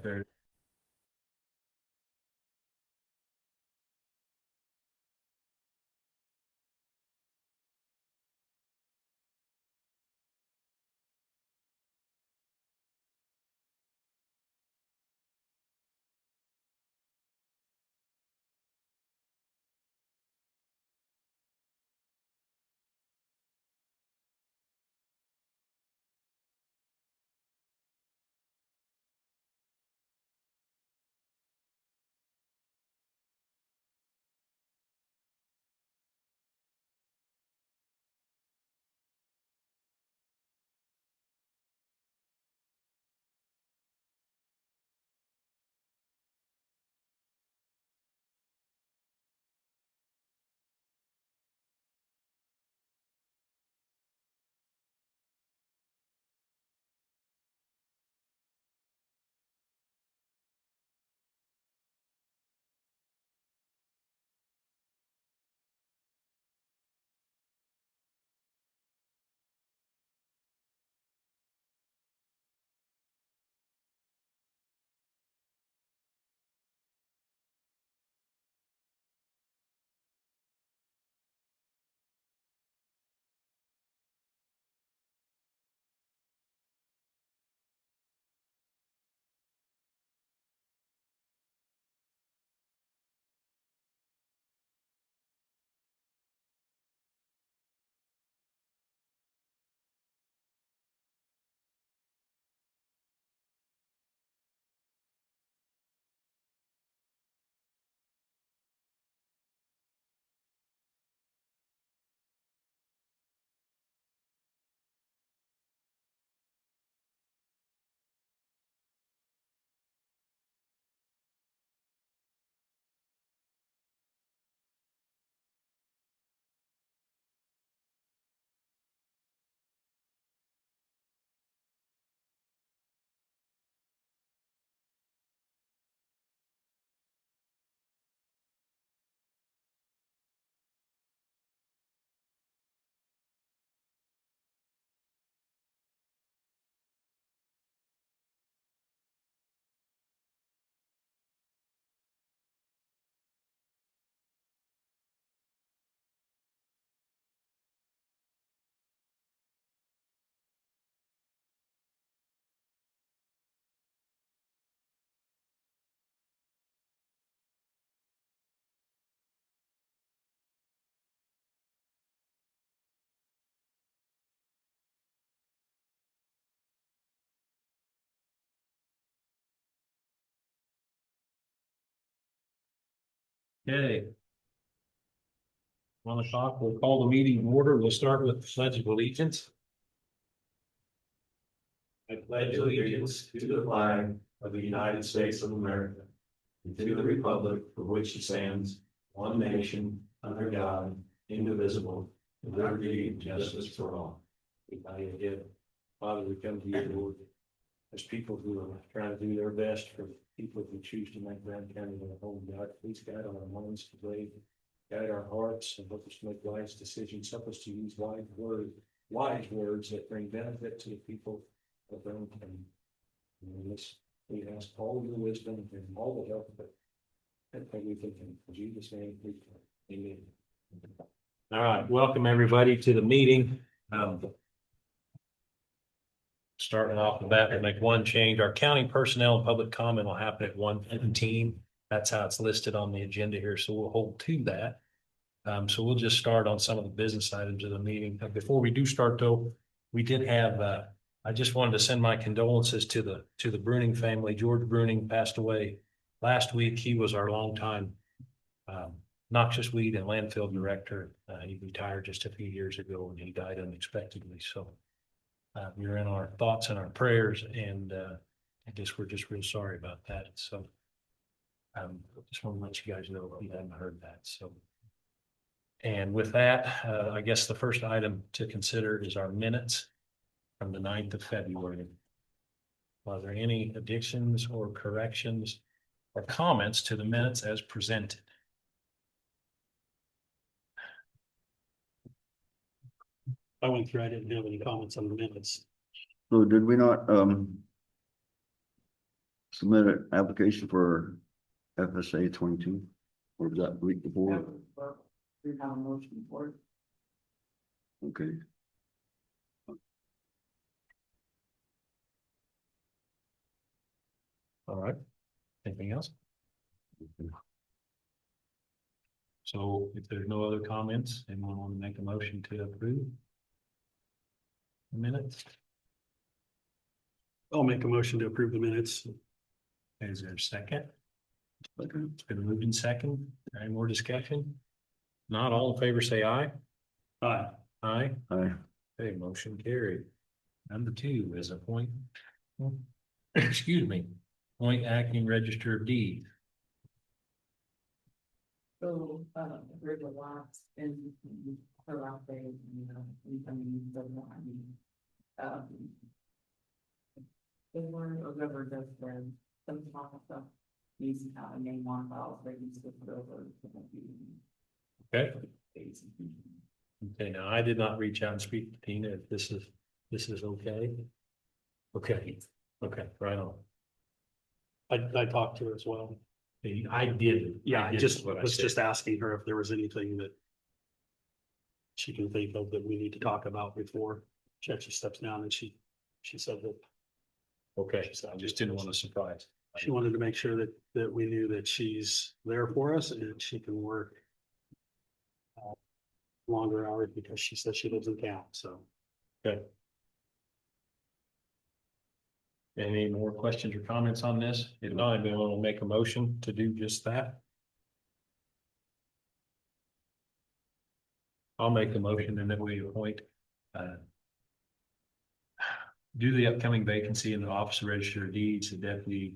There. Okay. 1 o'clock, we'll call the meeting to order. We'll start with the Pledge of Allegiance. I pledge allegiance to the flag of the United States of America and to the republic for which it stands, one nation, under God, indivisible, with liberty and justice for all. Again, Father, we come to you, Lord, as people who are trying to do their best for people who choose to make Grand County their home. God, please guide our minds today, guide our hearts, and help us to make wise decisions. Help us to use wise words that bring benefit to the people of Grand County. And this, we ask all your wisdom and all the help that we can. In Jesus' name, we pray. Amen. All right, welcome everybody to the meeting. Starting off the bat, we'll make one change. Our county personnel and public comment will happen at 1:15. That's how it's listed on the agenda here, so we'll hold to that. So we'll just start on some of the business items of the meeting. Before we do start though, we did have, I just wanted to send my condolences to the Bruning family. George Bruning passed away last week. He was our longtime noxious weed and landfill director. He retired just a few years ago and he died unexpectedly. So you're in our thoughts and our prayers, and I guess we're just real sorry about that. So just want to let you guys know if you haven't heard that. So, and with that, I guess the first item to consider is our minutes from the 9th of February. Are there any additions or corrections or comments to the minutes as presented? I went through, I didn't have any comments on the minutes. So did we not, submit an application for FSA 22, or was that the week before? We have a motion for it. Okay, All right. Anything else? So if there's no other comments, anyone want to make a motion to approve? The minutes? I'll make a motion to approve the minutes. Is there a second? okay. It's been moved in second. Any more discussion? Not all in favor, say aye. Aye. Aye. Aye. Okay, motion carried. Number 2 is appoint. Excuse me, appoint acting register of deeds. So, there's a lot in her last day, you know, incoming, so I mean, the word or whoever does some talk of stuff needs to have a name on file, so they can switch it over. Okay. Okay, now I did not reach out and speak to Tina if this is okay. Okay, okay, right on. I talked to her as well. I did. Yeah, I did just what I was said. just asking her if there was anything that she can think of that we need to talk about before she actually steps down, and she said that Okay, I just didn't want to surprise. she wanted to make sure that we knew that she's there for us and she can work longer hours because she says she lives in town, so. Okay. Any more questions or comments on this? If not, then we'll make a motion to do just that. I'll make the motion and then we appoint due to the upcoming vacancy in the Office of Register of Deeds, the Deputy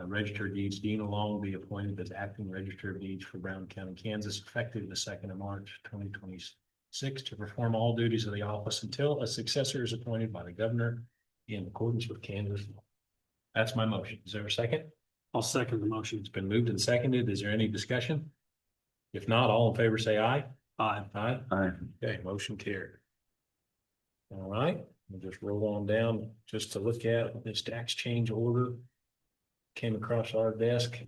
Register of Deeds, Dina Long, be appointed as acting Register of Deeds for Brown County, Kansas, effective the 2nd of March, 2026, to perform all duties of the office until a successor is appointed by the governor in accordance with Kansas law. That's my motion. Is there a second? I'll second the motion. It's been moved and seconded. Is there any discussion? If not, all in favor, say aye. Aye. Aye. Aye. Okay, motion carried. All right, we'll just roll on down just to look at this tax change order. Came across our desk.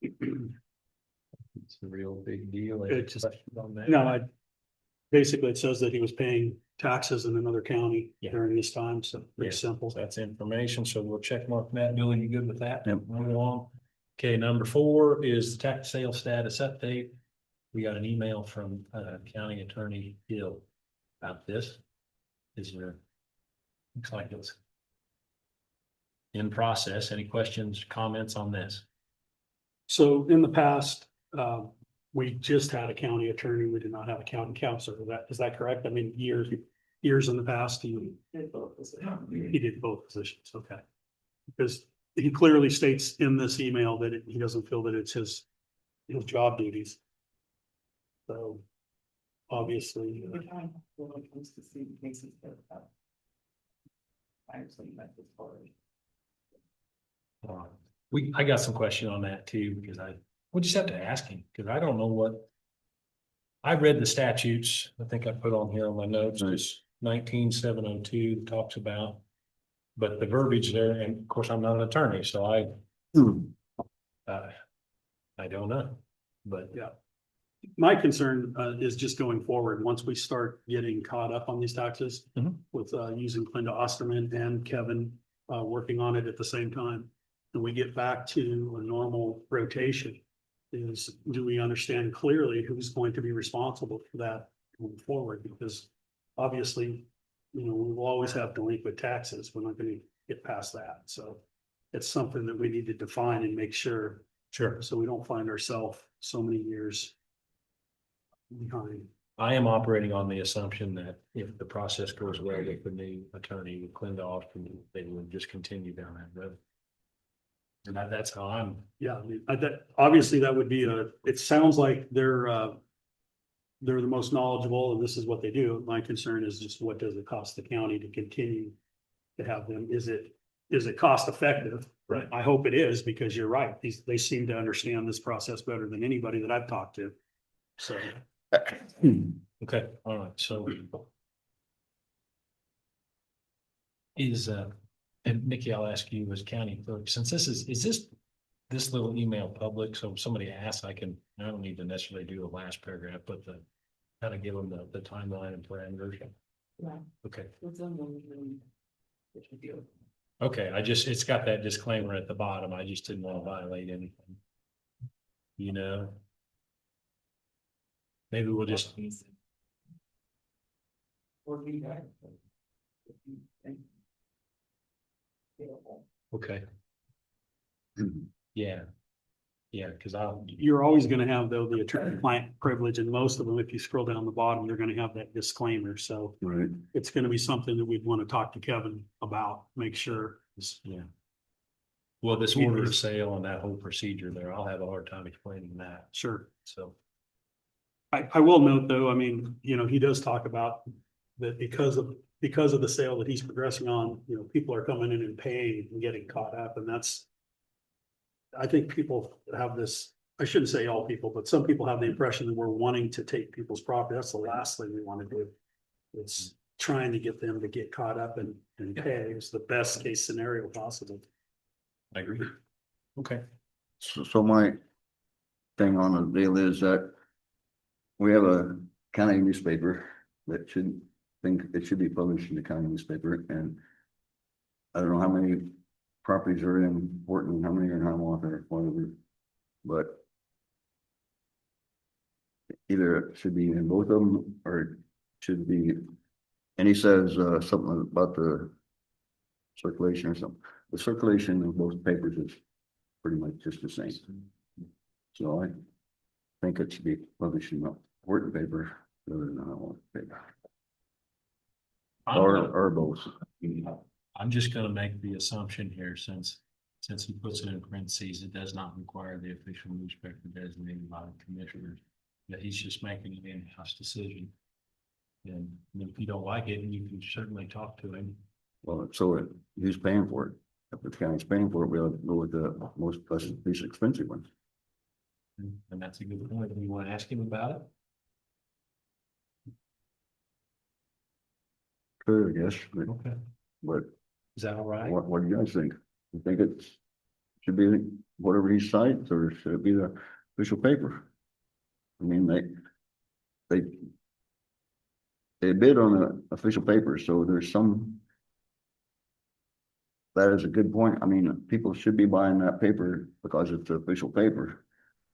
It's a real big deal. Any It's just- questions on that? No, basically it says that he was paying taxes in another county Yeah. during this time, so pretty Yeah. simple. So that's information, so we'll check mark that. Billy, you good with that? Yep. Move along. Okay, number 4 is the tax sale status update. We got an email from County Attorney Hill about this. Is there? Looks like it's in process. Any questions, comments on this? So in the past, we just had a county attorney. We did not have a county counselor. Is that correct? I mean, years in the past, he did both positions. Okay. Because he clearly states in this email that he doesn't feel that it's his job duties. So obviously, We're trying to, when it comes to see cases that have. I actually met this party. I got some question on that too, because we'll just have to ask him, because I don't know what. I read the statutes, I think I put on here on my notes, it's 19702 talks about. But the verbiage there, and of course, I'm not an attorney, so I don't know, but yeah. My concern is just going forward, once we start getting caught up on these taxes. Mhm. With using Linda Osterman and Kevin working on it at the same time. And we get back to a normal rotation. Do we understand clearly who's going to be responsible for that going forward? Because obviously, we will always have delinquent taxes. We're not going to get past that. So it's something that we need to define and make sure, sure. so we don't find ourselves so many years behind. I am operating on the assumption that if the process goes well with the new attorney, with Linda Austin, they would just continue down that road. And that's how I'm, Yeah, I mean, obviously that would be it sounds like they're the most knowledgeable and this is what they do. My concern is just what does it cost the county to continue to have them? Is it cost effective? Right. I hope it is, because you're right. They seem to understand this process better than anybody that I've talked to. So. okay, all right, so. Is, and Nikki, I'll ask you as county clerk, since this little email public, so if somebody asks, I don't need to necessarily do the last paragraph, but kind of give them the timeline and parameters. Yeah, Okay, it's on the. Which we do. okay, it's got that disclaimer at the bottom. I just didn't want to violate anything. You know? Maybe we'll just, Or be that. okay, yeah. Yeah, because I'll, You're always gonna have though the attorney-client privilege, and most of them, if you scroll down the bottom, you're gonna have that disclaimer, so Right. it's gonna be something that we'd want to talk to Kevin about, make sure. yeah. Well, this order of sale and that whole procedure there, I'll have a hard time explaining that, Sure. so. I will note though, I mean, he does talk about that because of the sale that he's progressing on, people are coming in and paying and getting caught up, and that's. I think people have this, I shouldn't say all people, but some people have the impression that we're wanting to take people's property. That's the last thing we want to do. It's trying to get them to get caught up and pay is the best case scenario possible. I agree. Okay. So my thing on the deal is that we have a county newspaper that it should be published in the county newspaper, and I don't know how many properties are in Horton, how many are in Hiawatha or whatever, but either it should be in both of them or it should be, and he says something about the circulation or something. The circulation of both papers is pretty much just the same. So I think it should be published in the Horton paper rather than the Hiawatha paper. Or both. I'm just gonna make the assumption here, since he puts it in parentheses, it does not require the official newspaper designated by the commissioners. That he's just making an in-house decision. And I mean, if you don't like it, you can certainly talk to him. Well, so who's paying for it? If the county's paying for it, we'll go with the least expensive one. And that's a good point. You want to ask him about it? Sure, I guess, Okay. but Is that all right? what do you guys think? You think it should be whatever he cites, or should it be the official paper? I mean, they bid on the official paper, so there's some. That is a good point. I mean, people should be buying that paper because it's the official paper.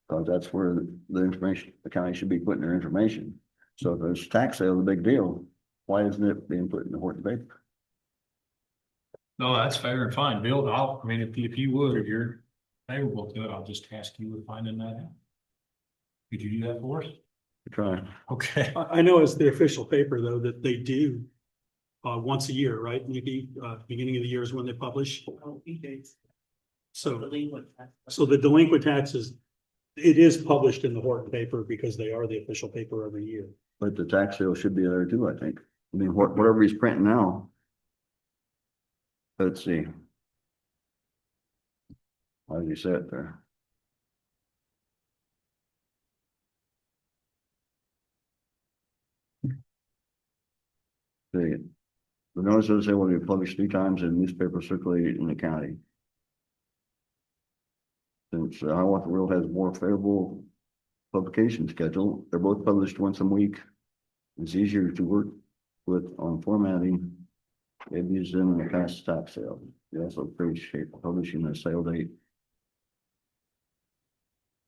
Because that's where the information, the county should be putting their information. So if it's tax sale, the big deal, why isn't it being put in the Horton paper? No, that's fair and fine. Bill, if you would, if you're favorable to it, I'll just task you with finding that out. Could you do that for us? Try. Okay. I know it's the official paper though, that they do once a year, right, Nikki? Beginning of the year is when they publish. Oh, he dates. So, Delinquent tax. so the delinquent taxes, it is published in the Horton paper because they are the official paper every year. But the tax sale should be there too, I think. I mean, whatever he's printing now. Let's see. How did you say it there? The notice of sale will be published 3 times in newspaper circulated in the county. Since Hiawatha World has more favorable publication schedule, they're both published once a week. It's easier to work with on formatting. They've used them in the past tax sale. They also appreciate publishing a sale date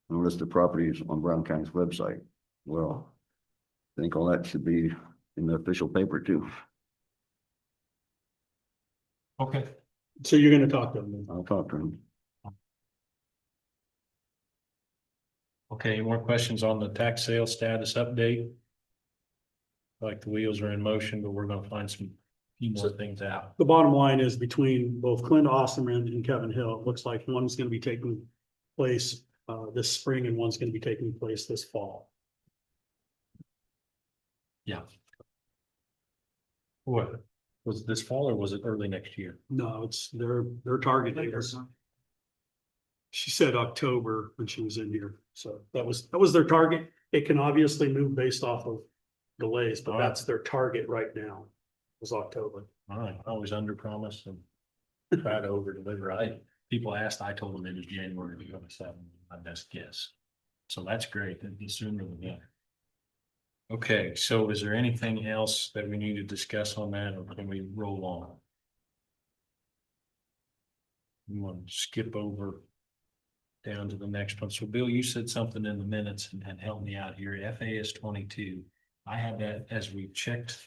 and a list of properties on Brown County's website. Well, I think all that should be in the official paper too. Okay. So you're gonna talk to them then? I'll talk to him. Okay, any more questions on the tax sale status update? Like the wheels are in motion, but we're gonna find few more things out. The bottom line is between both Clint Osterman and Kevin Hill, it looks like one's gonna be taking place this spring and one's gonna be taking place this fall. Yeah. What, was it this fall or was it early next year? No, it's their target date. She said October when she was in here, so that was their target. It can obviously move based off of delays, but All right. that's their target right now. was October. All right, I always under promise and try to over deliver. People asked, I told them it was January 27, my best guess. So that's great, the sooner the better. Okay, so is there anything else that we need to discuss on that, or can we roll on? You want to skip over down to the next one. So Bill, you said something in the minutes and help me out here. FAS 22. I had that as we checked,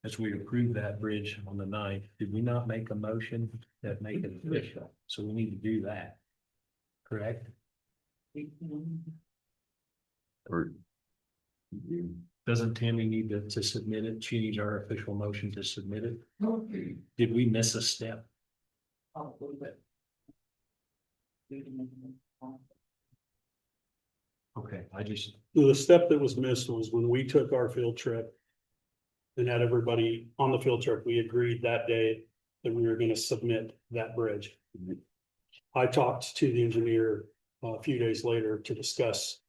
as we approved that bridge on the 9th. Did we not make a motion that make it official? So we need to do that. Correct? Or Doesn't Tammy need to submit it? She needs our official motion to submit it. Did we miss a step? Probably, but. Okay, I just, The step that was missed was when we took our field trip. And had everybody on the field trip, we agreed that day that we were gonna submit that bridge. I talked to the engineer a few days later to discuss.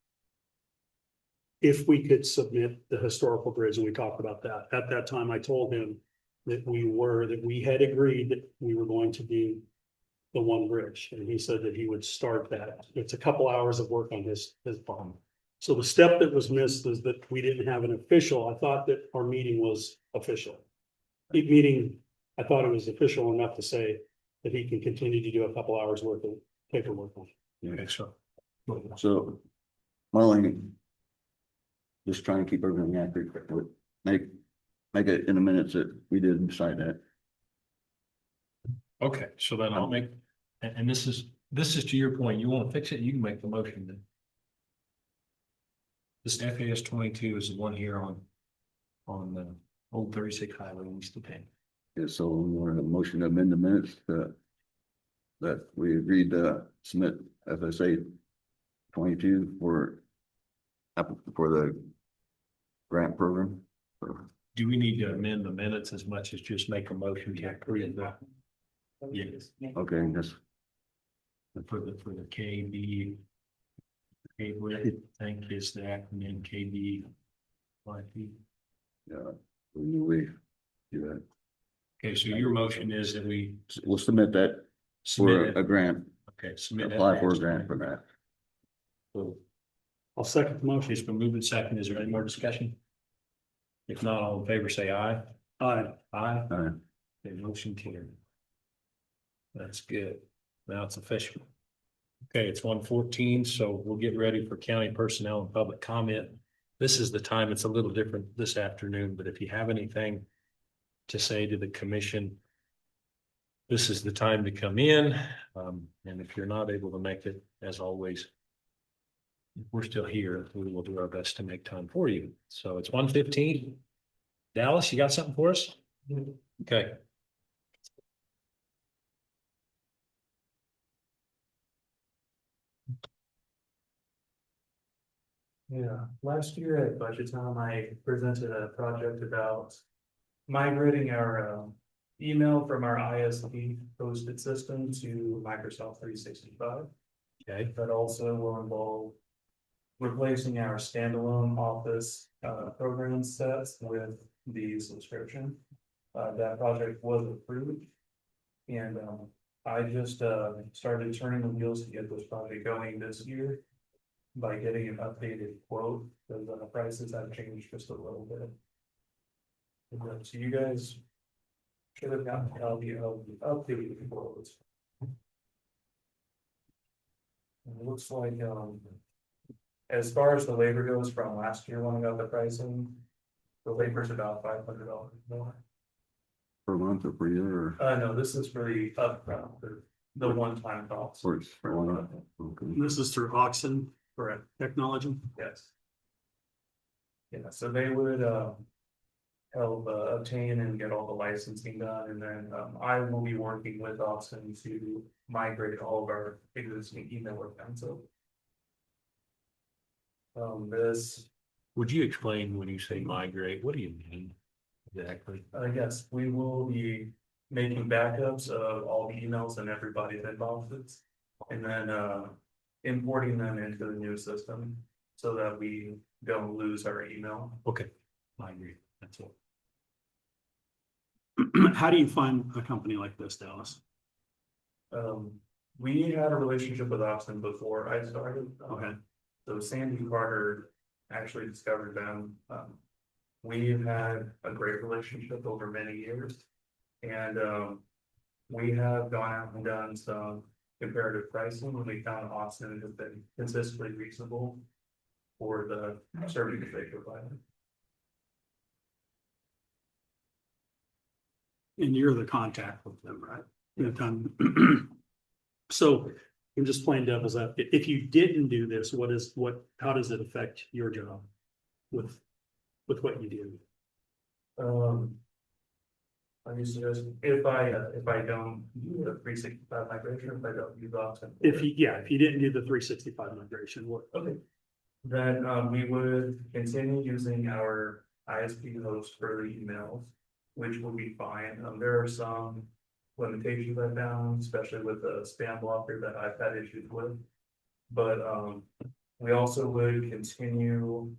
If we could submit the historical bridge, and we talked about that. At that time, I told him that we had agreed that we were going to do the one bridge, and he said that he would start that. It's a couple hours of work on his farm. So the step that was missed is that we didn't have an official. I thought that our meeting was official. I thought it was official enough to say that he can continue to do a couple hours worth of paperwork on it. okay, so. so, my only. Just trying to keep everything accurate, but make it in the minutes that we did decide that. Okay, so then I'll make, and this is to your point, you want to fix it, you can make the motion then. This FAS 22 is the one here on the old 36 highway east of Penn. Yeah, so we want a motion to amend the minutes that we agreed to submit FSA 22 for the grant program. Do we need to amend the minutes as much as just make a motion to approve that? Yes. Okay, that's, For the KB. Cable, I think is the acronym KB. yeah, we do that. Okay, so your motion is that we We'll submit that for submit a it. grant, Okay, submit. that apply for a next. grant for that. Cool. I'll second the motion. It's been moved and second. Is there any more discussion? If not, all in favor, say aye. Aye. Aye. Aye. Okay, motion carried. That's good. Now it's official. Okay, it's 1:14, so we'll get ready for county personnel and public comment. This is the time, it's a little different this afternoon, but if you have anything to say to the commission, this is the time to come in. And if you're not able to make it, as always, we're still here. We will do our best to make time for you. So it's 1:15. Dallas, you got something for us? Okay. Yeah, last year at budget time, I presented a project about migrating our email from our ISP hosted system to Microsoft 365. Okay. That also will involve replacing our standalone Office program sets with the subscription. That project was approved. And I just started turning the wheels to get this project going this year by getting an updated quote, because the prices have changed just a little bit. So you guys should have gotten a copy of the updated quotes. And it looks like, as far as the labor goes from last year when I got the pricing, the labor's about $500 more. Per month or per year or? No, this is for the upfront, the one-time cost. Or it's for one? Okay. This is through Oxen, correct, technology. Yes. Yeah, so they would help obtain and get all the licensing done, and then I will be working with Austin to migrate all of our existing email accounts. So this, Would you explain when you say migrate, what do you mean exactly? yes, we will be making backups of all the emails in everybody's inboxes, and then importing them into the new system so that we don't lose our email. Okay, migrate, that's it. How do you find a company like this, Dallas? We had a relationship with Austin before I started. Okay. So Sandy Carter actually discovered them. We've had a great relationship over many years. And, we have gone out and done some comparative pricing, and we found Austin has been consistently reasonable for the service they provide. And you're the contact with them, right? You've done- So I'm just playing devil's advocate. If you didn't do this, how does it affect your job with what you do? I used to just, if I don't do the 365 migration, if I don't use Austin. If you didn't do the 365 migration, what? Okay. Then, we would continue using our ISP host for the emails, which will be fine. There are some limitations I found, especially with the spam blocker that I've had issues with. But, we also would continue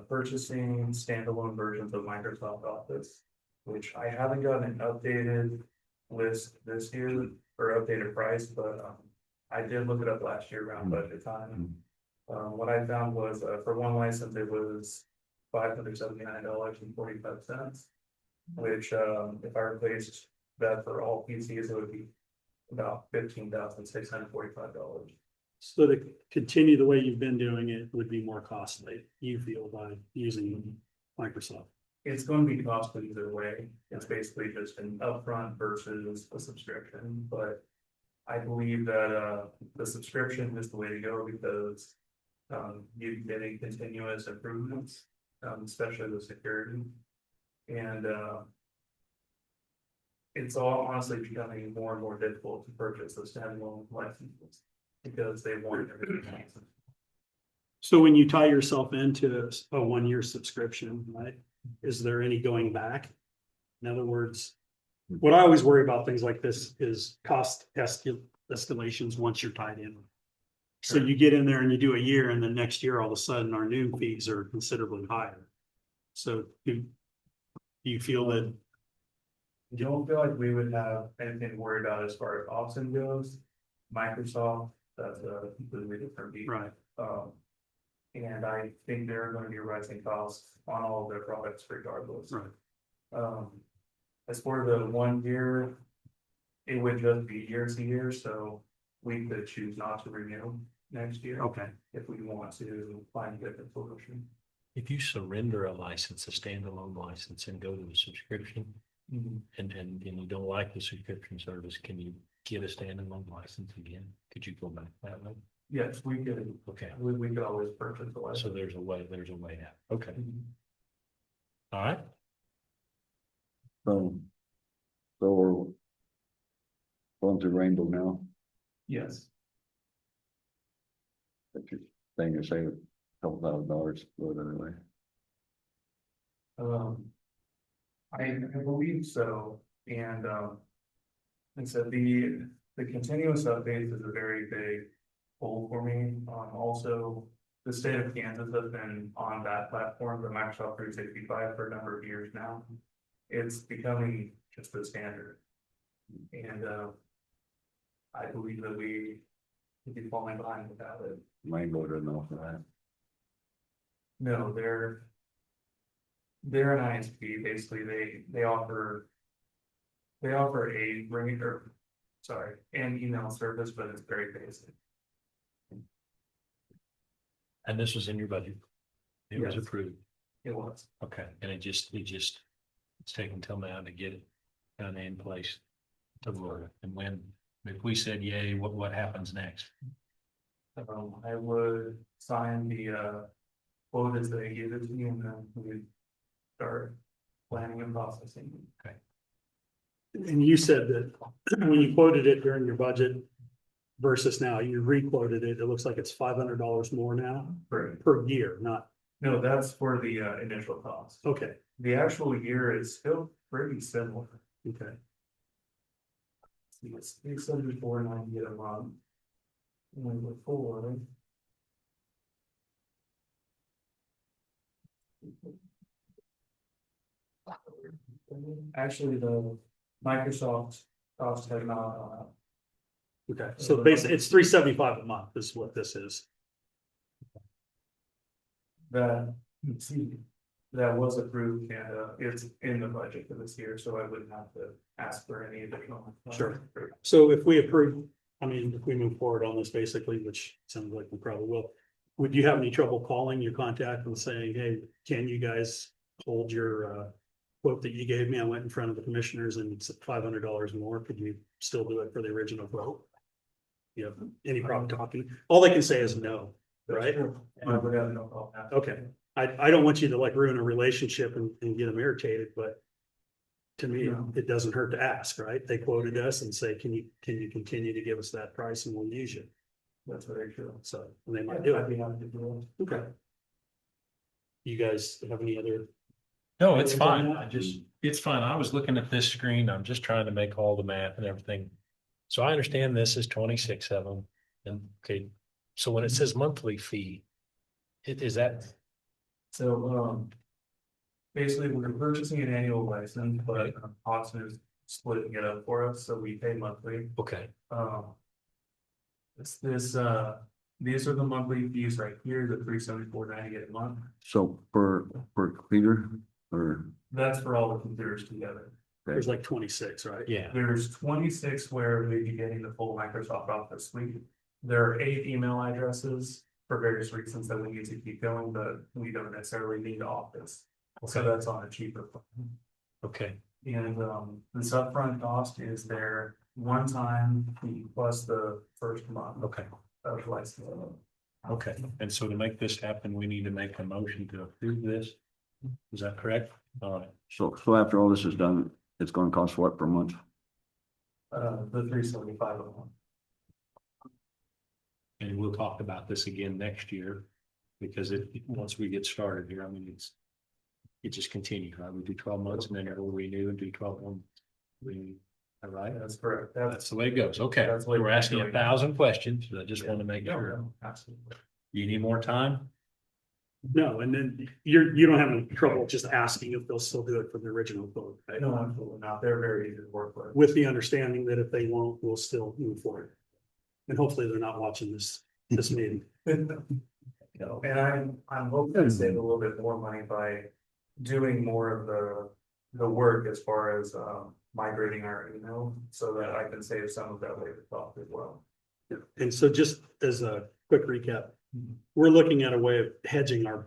purchasing standalone versions of Microsoft Office, which I haven't gotten an updated list this year or updated price, but, I did look it up last year around budget time. What I found was, for one license, it was $579.45, which, if I replaced that for all PCs, it would be about $15,645. So to continue the way you've been doing it would be more costly, you feel, by using Microsoft. It's going to be costly either way. It's basically just an upfront versus a subscription, but I believe that, the subscription is the way to go because, you're getting continuous improvements, especially with security. And, it's all honestly becoming more and more difficult to purchase those standalone licenses because they want everything licensed. So when you tie yourself into a 1-year subscription, right, is there any going back? In other words, what I always worry about things like this is cost escalations once you're tied in. So you get in there and you do a year, and then next year, all of a sudden, our new fees are considerably higher. So do you feel that? I don't feel like we would have anything to worry about as far as Austin goes. Microsoft, that's a completely different beat. Right. And I think they're going to be rising costs on all of their products regardless. Right. As for the 1 year, it would just be year to year, so we could choose not to renew next year. Okay. If we want to find a different solution. If you surrender a license, a standalone license, and go to the subscription, and you don't like the subscription service, can you get a standalone license again? Could you go back that way? Yes, we could, Okay, we could always purchase the so license. there's a way out. Okay, all right. So we're going through Rainbow now, Yes, but you're saying you're saving a couple $1,000, but anyway. I believe so, and, like I said, the continuous updates is a very big goal for me. Also, the state of Kansas has been on that platform, the Microsoft 365, for a number of years now. It's becoming just the standard. And, I believe that we could be falling behind without it. Rainbow doesn't offer that. No, they're an ISP, basically, they offer a ring, or, sorry, an email service, but it's very basic. And this was in your budget? It was Yes. approved? It was. Okay, and it's taken till now to get it kind of in place to roll. And if we said yay, what happens next? I would sign the quote as they give it to me, and then we start planning and processing. And you said that when you quoted it during your budget versus now, you re-quoted it, it looks like it's $500 more now per year, not, No, that's for the initial cost. okay, The actual year is still pretty similar. okay. It's $374.90 a month. And before. Actually, the Microsoft cost has not gone up. Okay, so basically, it's $375 a month is what this is. That, excuse me, that was approved and it's in the budget for this year, so I wouldn't have to ask for any additional. Sure. So if we approve, I mean, if we move forward on this basically, which sounds like we probably will, would you have any trouble calling your contact and saying, hey, can you guys hold your quote that you gave me? I went in front of the commissioners and it's $500 more. Could you still do it for the original quote? You have any problem talking? All they can say is no, right? I would have no problem. Okay. I don't want you to like ruin a relationship and get them irritated, but to me, No. it doesn't hurt to ask, right? They quoted us and say, can you continue to give us that price and we'll use you? That's very true. So, and they might do I'd it. be happy to do Okay. You guys have any other? No, it's fine. It's fine. I was looking at this screen. I'm just trying to make all the math and everything. So I understand this is 26 of them. And okay, so when it says monthly fee, is that, So, basically, we're purchasing an annual license, but Austin is splitting it up for us, so we pay monthly. okay, It's this, these are the monthly fees right here, the $374.98 a month. So per computer or, That's for all the computers together. There's like 26, right? yeah, There's 26 where we'd be getting the full Microsoft Office suite. There are 8 email addresses for various reasons that we need to keep going, but we don't necessarily need Office. So that's on a cheaper plan. okay, And this upfront cost is their one-time fee plus the first month okay, of license. okay. And so to make this happen, we need to make a motion to approve this. Is that correct? All right, so after all this is done, it's gonna cost what per month? The $375 a month. and we'll talk about this again next year. Because once we get started here, I mean, it just continues, right? We do 12 months and then we'll renew and do 12 months. All right, That's correct. that's the way it goes. Okay, That's the way we're we're asking doing it. 1,000 questions. I just want to make No, sure. no, absolutely. You need more time? No, and then you don't have any trouble just asking if they'll still do it for the original quote, right? No, absolutely not. They're very easy to work with. With the understanding that if they won't, we'll still move forward. And hopefully they're not watching this meeting. No, and I'm hoping to save a little bit more money by doing more of the work as far as migrating our email, so that I can save some of that labor cost as well. And so just as a quick recap, we're looking at a way of hedging our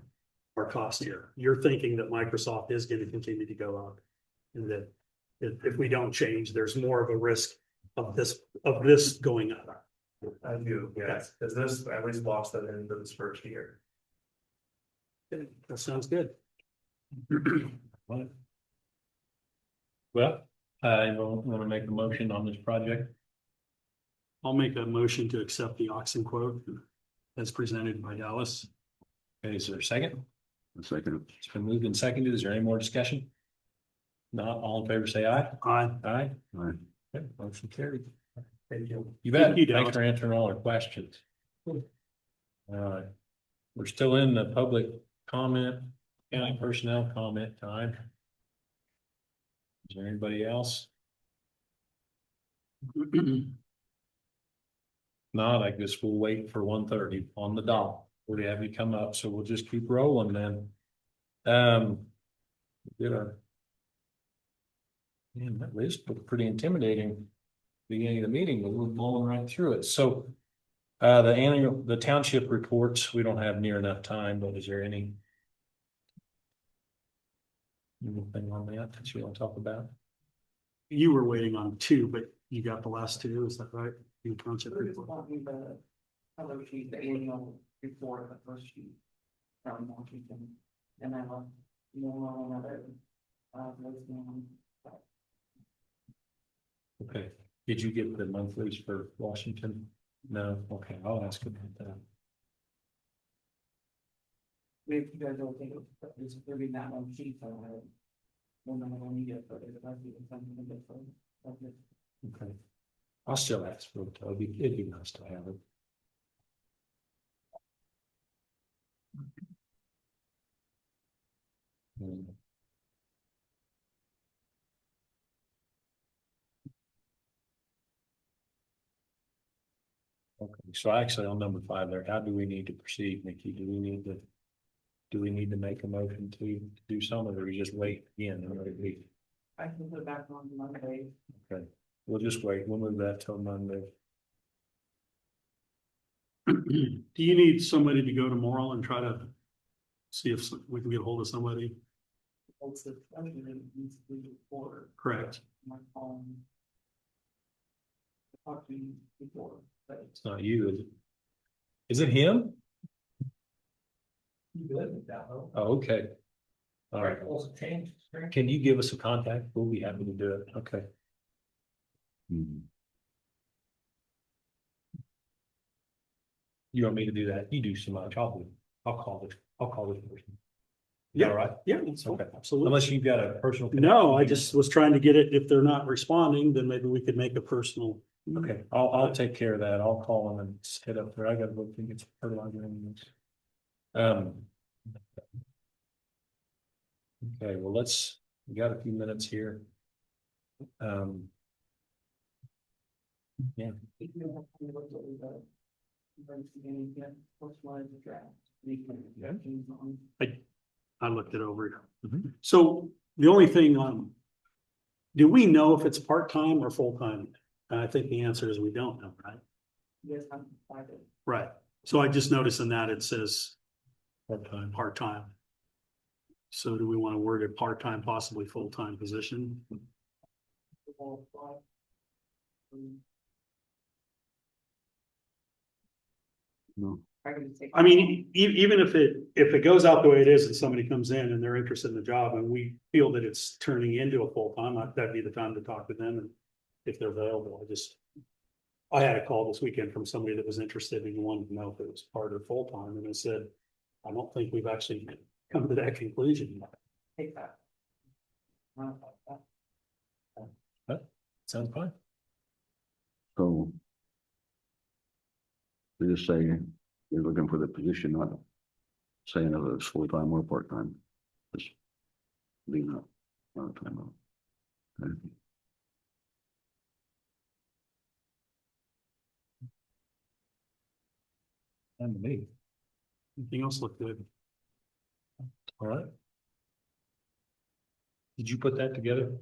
costs here. You're thinking that Microsoft is going to continue to go up. And that if we don't change, there's more of a risk of this going up. I do, yes, because this at least locks that into this first year. That sounds good. Well, I want to make a motion on this project. I'll make a motion to accept the Oxen quote as presented by Dallas. Okay, is there a second? A second. It's been moved and seconded. Is there any more discussion? Not all in favor, say aye. Aye. Aye. All right. Okay, motion carried. Thank you. You bet. Thank you, Thanks Dallas. for answering all our questions. All right. We're still in the public comment, county personnel comment time. Is there anybody else? Not, I guess we'll wait for 1:30 on the dot. We'll have you come up, so we'll just keep rolling then. Did our. Man, that list looked pretty intimidating. Beginning of the meeting, but we're blowing right through it. So. The township reports, we don't have near enough time, but is there anything on that you want to talk about? You were waiting on 2, but you got the last 2, is that right? You township We're just report. wanting the cover sheet, the annual report, the first sheet. From Washington, and I will, another, voicemail. Okay, did you get the monthlies for Washington? No, okay, I'll ask about that. If you guys don't think it's giving that one sheet, so I don't know when you get, but it's like something different. Okay. I'll still ask for it, it'd be nice to have it. Okay, so actually on number 5 there, how do we need to proceed, Nikki? Do we need to make a motion to do some of it, or we just wait again? And let it be? I can put it back on Monday. Okay, we'll just wait. We'll move that till Monday. Do you need somebody to go tomorrow and try to see if we can get a hold of somebody? It's the treasurer that needs to be reported. Correct. My phone. Talk to you before, but It's not you, is it? Is it him? You good with that, though? Oh, okay. All right. Also change. Can you give us a contact? We'll be happy to do it. Okay. Hmm. You want me to do that? You do so much. I'll do it. I'll call this person. Yeah. All right. Yeah, that's fine. Okay. Absolutely. Unless you've got a personal. No, I just was trying to get it, if they're not responding, then maybe we could make a personal. Okay, I'll take care of that. I'll call them and head up there. I gotta look and get some fertilizer in this. Okay, well, we got a few minutes here. Yeah, if you have to look at the. Bring together again, personalize the draft. We can Yeah. change on. I looked it over. Mhm. So the only thing, do we know if it's part-time or full-time? And I think the answer is we don't know, right? You guys have to decide it. Right. So I just noticed in that it says part-time. part-time. So do we want to word it part-time, possibly full-time position? All apply. No, I can take. I mean, even if it goes out the way it is and somebody comes in and they're interested in the job and we feel that it's turning into a full-time, that'd be the time to talk to them and if they're available, I had a call this weekend from somebody that was interested and wanted to know if it was part or full-time and I said, I don't think we've actually come to that conclusion yet. Take that. Sounds fine. so. We just say you're looking for the position, not saying if it's full-time or part-time. Just leave that, not a time out. Okay. And me. Anything else look good? All right. Did you put that together?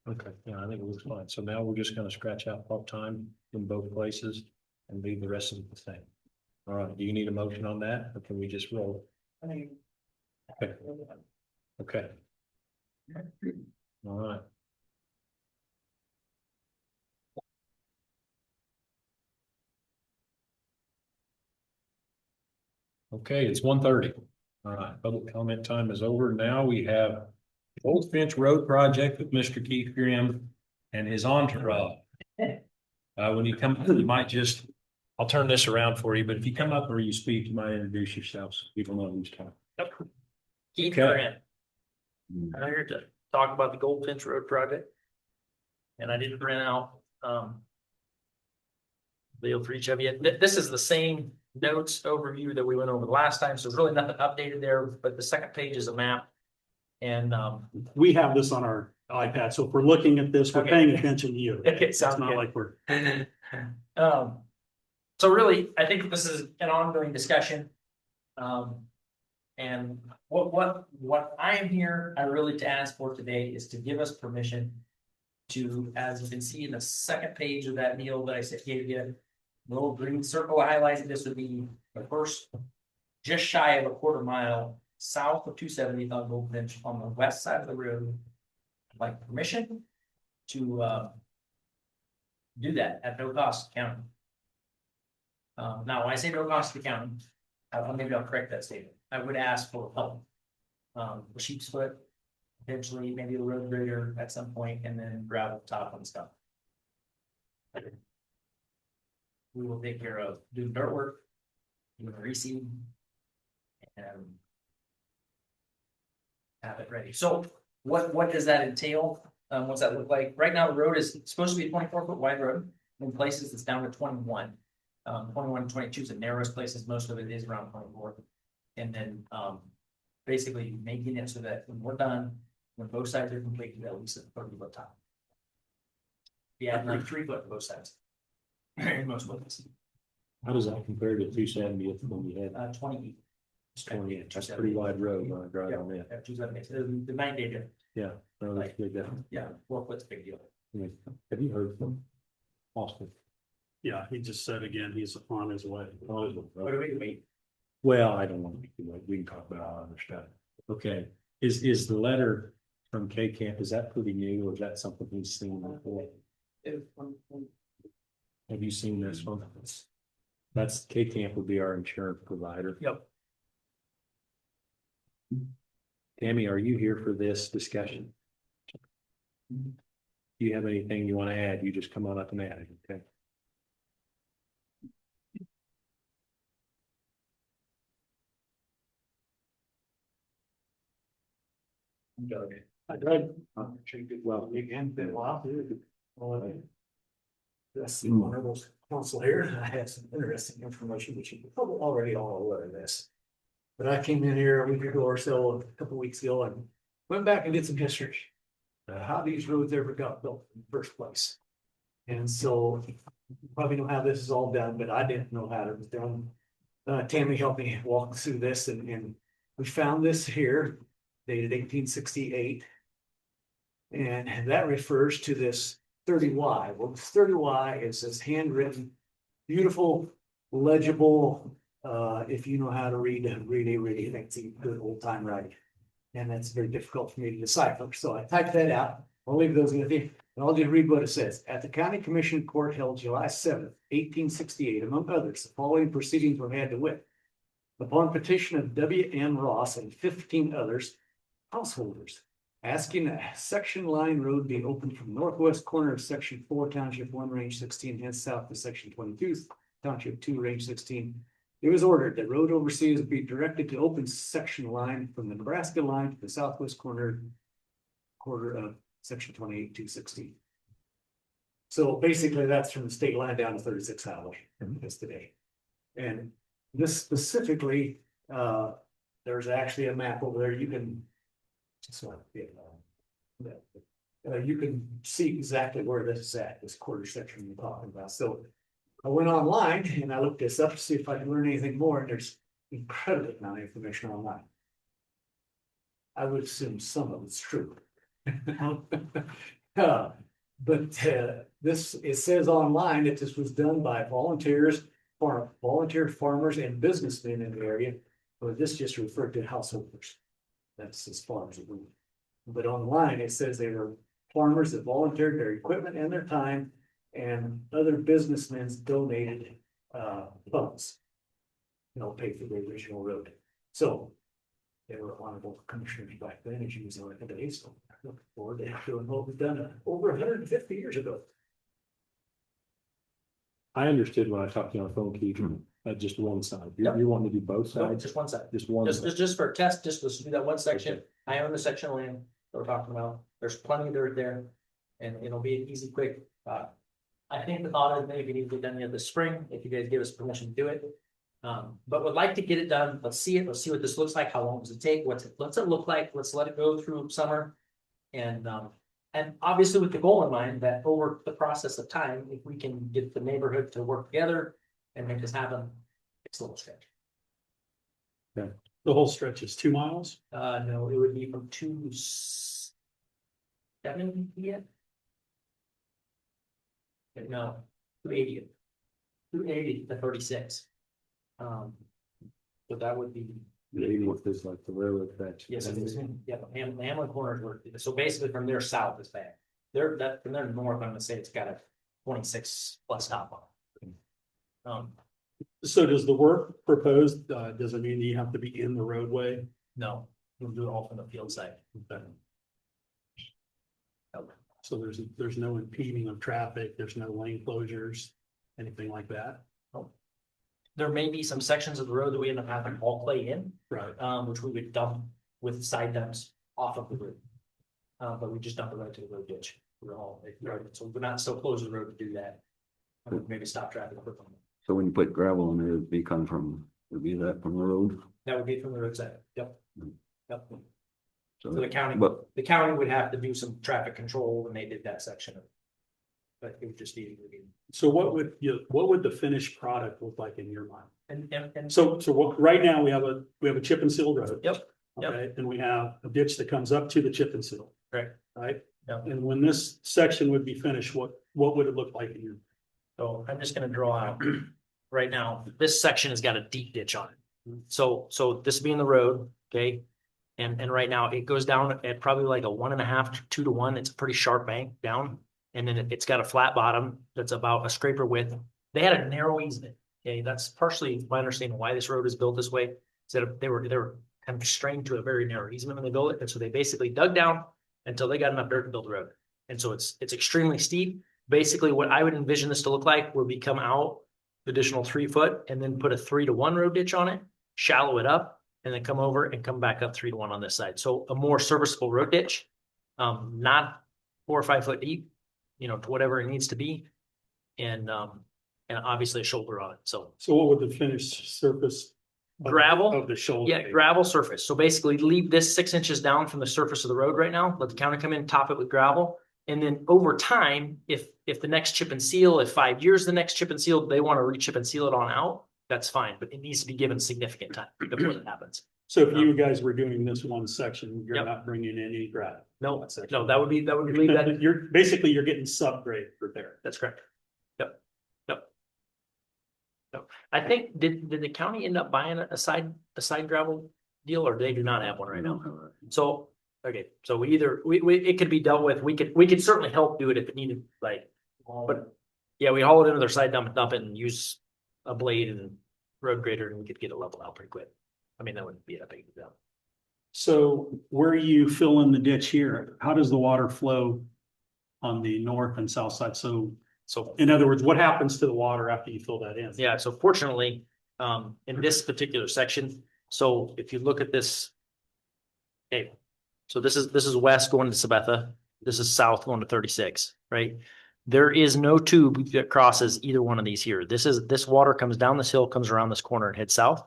Okay, yeah, I think it looks fine. So now we're just gonna scratch out part-time in both places and leave the rest of it the same. All right, do you need a motion on that, or can we just roll? I mean. Okay. Okay. All right. Okay, it's 1:30. All right, public comment time is over. Now we have Old Finch Road project with Mr. Keith Graham and his entourage. When you come, you might just, I'll turn this around for you, but if you come up or you speak, you might introduce yourself so people know who's talking. Keith Okay. Grant, Hmm. I'm here to talk about the Goldfinch Road project. And I did print out, deal for each of you. This is the same notes overview that we went over the last time, so there's really nothing updated there, but the second page is a map. And, We have this on our iPad, so if we're looking at this, we're Okay. paying attention to you. Okay, It's sounds not good. like we're. So really, I think this is an ongoing discussion. And what I am here, I really to ask for today is to give us permission to, as you can see in the second page of that deal that I said gave you, the little green circle highlighted, this would be the first, just shy of a quarter mile south of 270th on Goldfinch on the west side of the road. I'd like permission to do that at no cost to county. Now, when I say no cost to the county, maybe I'll correct that statement. I would ask for help. The sheep's foot, eventually maybe a road grader at some point, and then gravel top and stuff. We will take care of doing dirt work, doing reseed, and have it ready. So what does that entail? What's that look like? Right now, the road is supposed to be a 24-foot wide road. In places, it's down to 21. 21 and 22 is the narrowest places. Most of it is around 24. And then basically making it so that when we're done, when both sides are complete, at least a 30-foot top. Yeah, like 3 foot to both sides. In most places. How does that compare to 270th when you had 20. 20? That's a pretty wide road when I drive on that. Yeah, 270, the 9-day difference. Yeah, no, that's big difference. Yeah, 4 foot's a big deal. Have you heard from Austin? Yeah, he just said again, he's on his way. What do we wait? Well, I don't want to be too late. We can talk about other stuff. Okay, is the letter from K Camp, is that pretty new or is that something he's seen before? Have you seen this one? That's K Camp would be our insurance provider. Yep. Tammy, are you here for this discussion? Do you have anything you want to add? You just come on up and add it, okay? I tried. Well, Again, been a while. That's the honorable council here. I had some interesting information, which you probably already all aware of this. But I came in here a week ago or so, a couple weeks ago, and went back and did some history. How these roads ever got built in the first place. And so you probably know how this is all done, but I didn't know how it was done. Tammy helped me walk through this and we found this here dated 1868. And that refers to this 30Y. Well, this 30Y is this handwritten, beautiful, legible, if you know how to read a really fancy, good old time writing. And that's very difficult for me to decipher. So I typed that out. I'll leave those with you. And I'll just read what it says. At the County Commission Court held July 7th, 1868, among others, the following proceedings were had to wit. Upon petition of W.M. Ross and 15 others, householders, asking a section line road be opened from northwest corner of section 4, township 1, range 16, hence south to section 22, township 2, range 16. It was ordered that road overseers be directed to open section line from the Nebraska line to the southwest quarter of section 28 to 16. So basically that's from the state line down to 36 Highway as today. And this specifically, there's actually a map over there. You can you can see exactly where this is at, this quarter section we're talking about. So I went online and I looked this up to see if I can learn anything more, and there's incredible amount of information online. I would assume some of it's true. This, it says online that this was done by volunteers, volunteer farmers and businessmen in the area, but this just referred to householders. That's as far as it went. But online, it says they were farmers that volunteered their equipment and their time, and other businessmen donated funds. Pay for the original road. So they were honorable commissioners back then, as you know, today. So I look forward to doing what was done over 150 years ago. I understood when I talked to you on the phone, Keith, just one side. You want to do both No, sides? just one side. Just one. side. Just for a test, just let's do that one section. I own the section of land that we're talking about. There's plenty of dirt there. And it'll be an easy, quick, I think the thought is maybe we need to get done yet this spring, if you guys give us permission to do it. But would like to get it done. Let's see it. Let's see what this looks like. How long does it take? What's it look like? Let's let it go through summer. And obviously with the goal in mind that over the process of time, if we can get the neighborhood to work together and make this happen, it's a little stretch. The whole stretch is 2 miles. No, it would be from 270 yet. No, 280. 280 to 36. But that would be, Is like the railroad tracks. yes, it is. Yeah, Hamlin corners were, so basically from their south is bad. From their north, I'm gonna say it's got a 26 plus stop on. So does the work proposed, does it mean you have to be in the roadway? No, we'll do it all from the field side. So there's no impeding of traffic, there's no lane closures, anything like that? There may be some sections of the road that we end up having all clay in, Right. which we would dump with side dumps off of the road. But we just dump it right to the road ditch. So we're not so close to the road to do that. Maybe stop traffic quick on it. So when you put gravel in there, it'd be coming from, it'd be that from the road. That would be from the roadside. Yep. Yep. So So, the county, but the county would have to do some traffic control when they did that section of but it would just be. So what would the finished product look like in your mind? And So what, right now, we have a chip and seal road. Yep, yep. Okay, and we have a ditch that comes up to the chip and seal. Correct. Right? Yep. And when this section would be finished, what would it look like in your? So I'm just gonna draw out, right now, this section has got a deep ditch on it. So this being the road, okay? And right now it goes down at probably like a 1.5 to 2 to 1. It's a pretty sharp bank down. And then it's got a flat bottom that's about a scraper width. They had a narrow easement. Okay, that's partially my understanding why this road is built this way. Is that they were constrained to a very narrow easement when they built it. And so they basically dug down until they got enough dirt to build the road. And so it's extremely steep. Basically, what I would envision this to look like would be come out the additional 3 foot and then put a 3 to 1 road ditch on it, shallow it up, and then come over and come back up 3 to 1 on this side. So a more serviceable road ditch, not 4 or 5 foot deep, to whatever it needs to be. And obviously a shoulder on it. So So what would the finished surface? Gravel? Of the shoulder? yeah, be? gravel surface. So basically leave this 6 inches down from the surface of the road right now. Let the county come in, top it with gravel. And then over time, if the next chip and seal, if 5 years, the next chip and seal, they want to re-chip and seal it on out, that's fine. But it needs to be given significant time before that happens. So if you guys were doing this one section, you're Yep. not bringing in any gravel? No, That section. no, that would be leave that. You're getting subgrade for there. That's correct. Yep. I think, did the county end up buying a side gravel deal, or they do not have one right now? So, okay, so it could be dealt with. We could certainly help do it if it needed, but yeah, we haul it into their side dump it and use a blade and road grader, and we could get it leveled out pretty quick. I mean, that wouldn't be a big deal. So where you fill in the ditch here, how does the water flow on the north and south side? So in other words, what happens to the water after you fill that in? Yeah, so fortunately, in this particular section, so if you look at this. Okay, so this is west going to Sabetha, this is south going to 36, right? There is no tube that crosses either one of these here. This water comes down this hill, comes around this corner and heads south.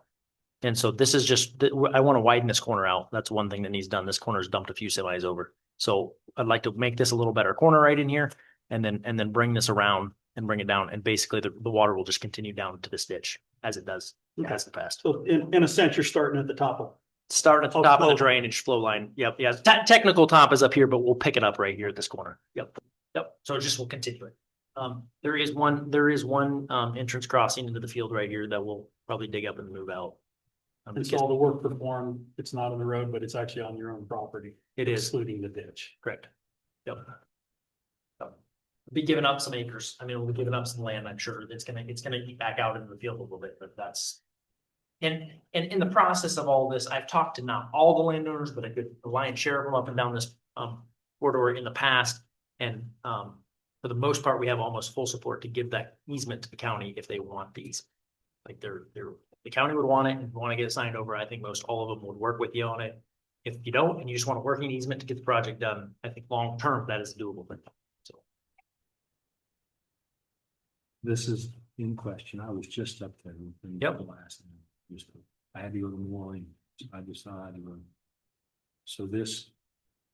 And so this is just, I want to widen this corner out. That's one thing that needs done. This corner's dumped a few semis over. So I'd like to make this a little better corner right in here and then bring this around and bring it down. And basically the water will just continue down to this ditch as it does as the past. So in a sense, you're starting at the top of. Starting at the Oh, top of the flow. drainage flow line. Yep, yeah. Technical top is up here, but we'll pick it up right here at this corner. Yep. So it just will continue it. There is one entrance crossing into the field right here that we'll probably dig up and move out. It's all the work performed. It's not on the road, but it's actually on your own property. It is. Excluding the ditch. Correct. Yep. Be giving up some acres. I mean, we'll be giving up some land. I'm sure it's gonna eat back out into the field a little bit, but that's. And in the process of all this, I've talked to not all the landowners, but the lion's share of them up and down this corridor in the past. And for the most part, we have almost full support to give that easement to the county if they want these. Like the county would want it and want to get it signed over. I think most all of them would work with you on it. If you don't, and you just want a working easement to get the project done, I think long term that is a doable thing. So This is in question. I was just up there. Yep. The last time. I had to go to Moline, I decided. So this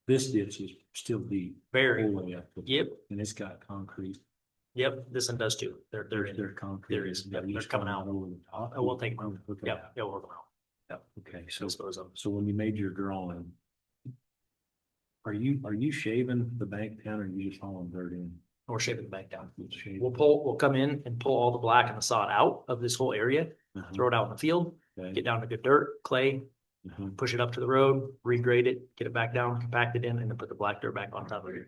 ditch is still deep. All very, the way up. yep, And it's got concrete. yep. This one does too. They're They're concrete. there is. Yep, they're Used coming to out. Over the top. I will take them out. Look at Yeah, that. yeah, we'll work them out. Yep. Okay, so Dispose of them. when you made your drawing. Are you shaving the bank down or you just hauling dirt in? We're shaping the bank down. Shave- We'll come in and pull all the black and the sod out of this whole area, Uh-huh, throw it out in the field, okay, get down to good dirt, clay, uh-huh. push it up to the road, regrade it, get it back down, compact it in, and then put the black dirt back on top of it.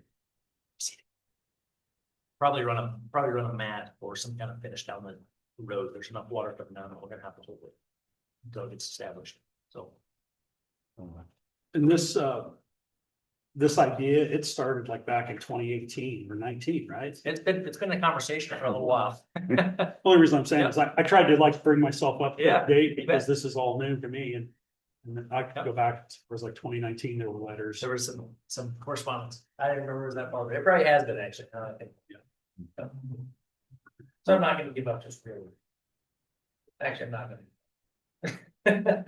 Probably run a mat or some kind of finish down the road. There's enough water coming down that we're gonna have to hold it until it gets established. So And this idea, it started like back in 2018 or 19, right? it's been a conversation for a little while. Only reason I'm saying is I tried to bring myself up to Yeah, date you because bet. this is all new to me and then I could go back, it was like 2019, there were letters. There was some correspondence. I didn't remember it was that far, but it probably has been actually. I think. Yeah. So I'm not gonna give up just really. Actually, I'm not gonna.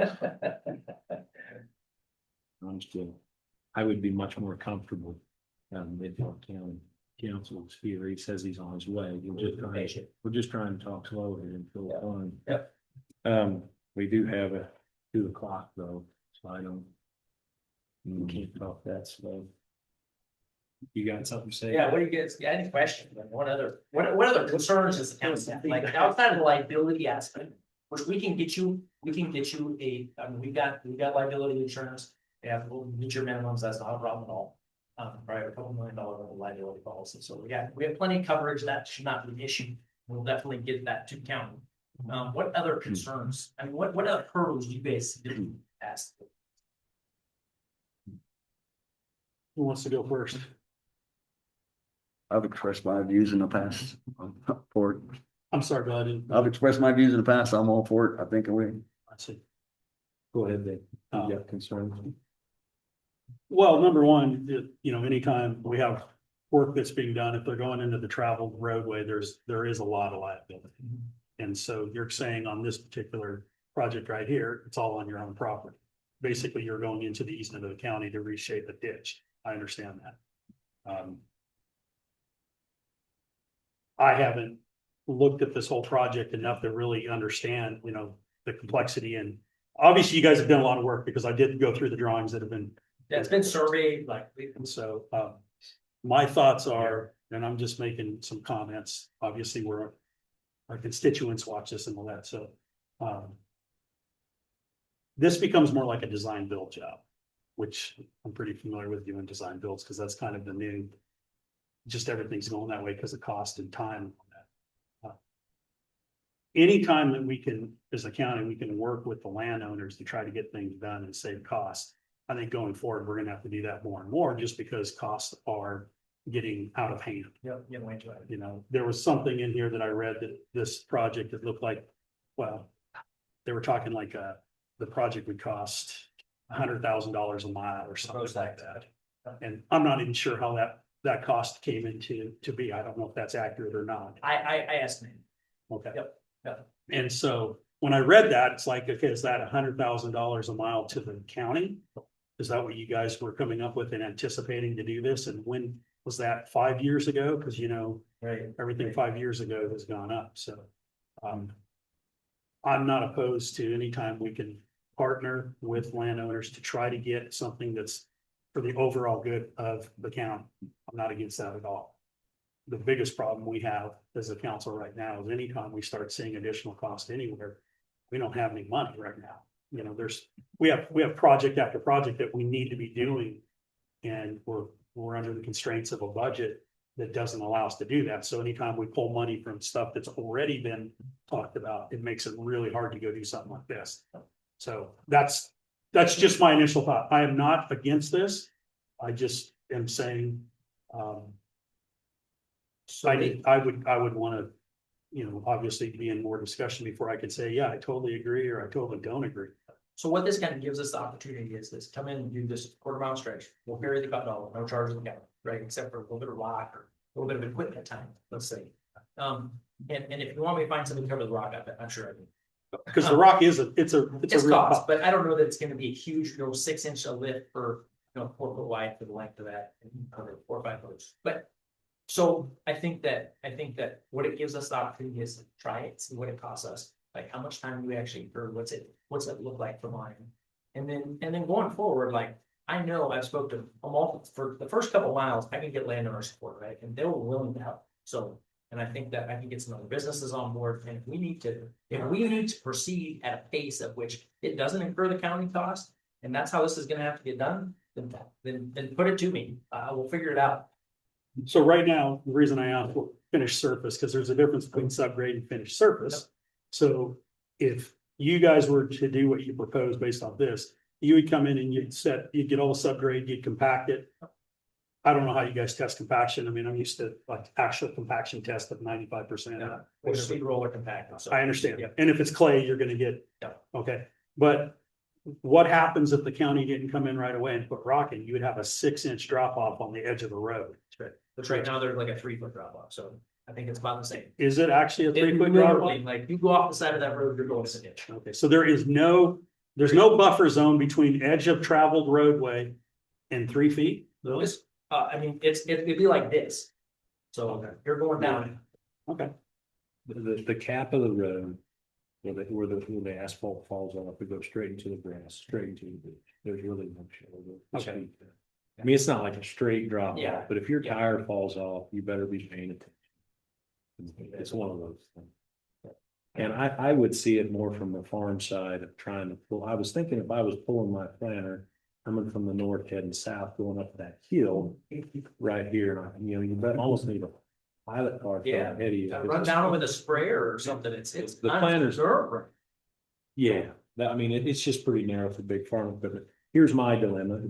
I'm still, I would be much more comfortable down in Midvale County. council's here. He says he's on his way. We're just trying to talk slowly and feel fun. Yep. We do have a 2:00 though, so I don't. We can't talk that slow. You got something to say? Yeah, what do you guys, yeah, any questions? Like, what other concerns is the council, like outside of the liability aspect? Which we can get you I mean, we got liability insurance, we'll meet your minimums, that's not a problem at all. Probably a couple $1 million liability policy, so we have plenty of coverage, that should not be an issue. We'll definitely get that to county. What other concerns, I mean, what other hurdles do you guys do ask? Who wants to go first? I've expressed my views in the past for it. I'm sorry, but I didn't. I've expressed my views in the past. I'm all for it. I think we. I see. Go ahead, Dave. You got concerns? Well, number one, anytime we have work that's being done, if they're going into the traveled roadway, there is a lot of liability. And so you're saying on this particular project right here, it's all on your own property. Basically, you're going into the easement of the county to reshape a ditch. I understand that. I haven't looked at this whole project enough to really understand, the complexity, and obviously you guys have done a lot of work, because I did go through the drawings that have been. That's been surveyed, like, And so, my thoughts are, and I'm just making some comments, obviously our constituents watch this and all that, so. This becomes more like a design build job, which I'm pretty familiar with doing design builds, because that's kind of the new. Just everything's going that way because of cost and time and all that. Anytime that we can, as a county, we can work with the landowners to try to get things done and save costs. I think going forward, we're gonna have to do that more and more, just because costs are getting out of hand. getting way too high. There was something in here that I read that this project, it looked like, well, they were talking like, the project would cost $100,000 a mile or something like that. And I'm not even sure how that cost came into be. I don't know if that's accurate or not. I estimate. Okay. Yep. And so when I read that, it's like, okay, is that $100,000 a mile to the county? Is that what you guys were coming up with and anticipating to do this? And when was that, 5 years ago? Because Right. everything 5 years ago has gone up. So I'm not opposed to any time we can partner with landowners to try to get something that's for the overall good of the county. I'm not against that at all. The biggest problem we have as a council right now is anytime we start seeing additional cost anywhere, we don't have any money right now. We have project after project that we need to be doing. And we're under the constraints of a budget that doesn't allow us to do that. So anytime we pull money from stuff that's already been talked about, it makes it really hard to go do something like this. So that's just my initial thought. I am not against this. I just am saying, I would want to, obviously be in more discussion before I could say, yeah, I totally agree, or I totally don't agree. So what this kind of gives us the opportunity is this, come in and do this quarter-mile stretch, we'll carry the cut dollar, no charge to the county, right, except for a little bit of rock or a little bit of equipment time, let's say. And if you want me to find something to cover the rock, I'm sure I can. Because the rock it's a real cost, but I don't know that it's gonna be a huge, 6-inch lift for, 4 foot wide for the length of that, or 4 or 5 foot. But, so I think that what it gives us the opportunity is to try it, see what it costs us, like how much time do we actually incur, what's it look like for mine? And then going forward, like, I know I've spoke to for the first couple miles, I can get landowner support, right, and they were willing to help, so. And I think that I can get some other businesses on board, and if we need to proceed at a pace of which it doesn't incur the county cost, and that's how this is gonna have to get done, then put it to me, we'll figure it out. So right now, the reason I asked for finished surface, because there's a difference between subgrade and finished surface. So if you guys were to do what you propose based off this, you would come in and you'd get all the subgrade, you'd compact it. I don't know how you guys test compaction. I mean, I'm used to like actual compaction test of 95%. Or speed roller compact. So I understand. Yeah. And if it's clay, you're gonna get, Yeah. okay. But what happens if the county didn't come in right away and put rock in? You would have a 6-inch drop off on the edge of the road. But right now, there's like a 3 foot drop off, so I think it's about the same. Is it actually a 3-foot It drop literally, off? like, you go off the side of that road, you're going to the ditch. Okay, so there's no buffer zone between edge of traveled roadway and 3 feet? Really? I mean, it'd be like this. So you're going down. Okay, The cap of the road, where the asphalt falls off, it goes straight into the grass, straight into the ditch. There's really no shoulder. Okay. I mean, it's not like a straight drop Yeah. off, but if your Yeah. tire falls off, you better be paying attention. It's one of those things. And I would see it more from the farm side of trying to pull. I was thinking if I was pulling my planter, coming from the north heading south, going up that hill right here, you know, you bet almost need a pilot car. Yeah. Ahead of you. Run down with a sprayer or something. It's. The planters- Dirt. Yeah, that, I mean, it's just pretty narrow for big farm equipment. Here's my dilemma.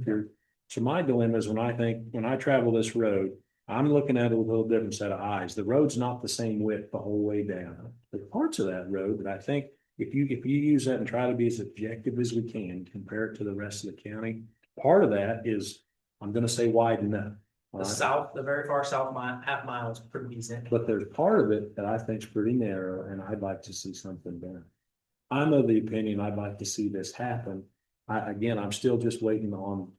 So my dilemma is when I travel this road, I'm looking at it with a little different set of eyes. The road's not the same width the whole way down. There's parts of that road that I think if you use that and try to be as objective as we can, compare it to the rest of the county, part of that is, I'm gonna say widen up. all The right? south, the very far south half mile is pretty decent. But there's part of it that I think is pretty narrow and I'd like to see something done. I'm of the opinion I'd like to see this happen. Again, I'm still just waiting on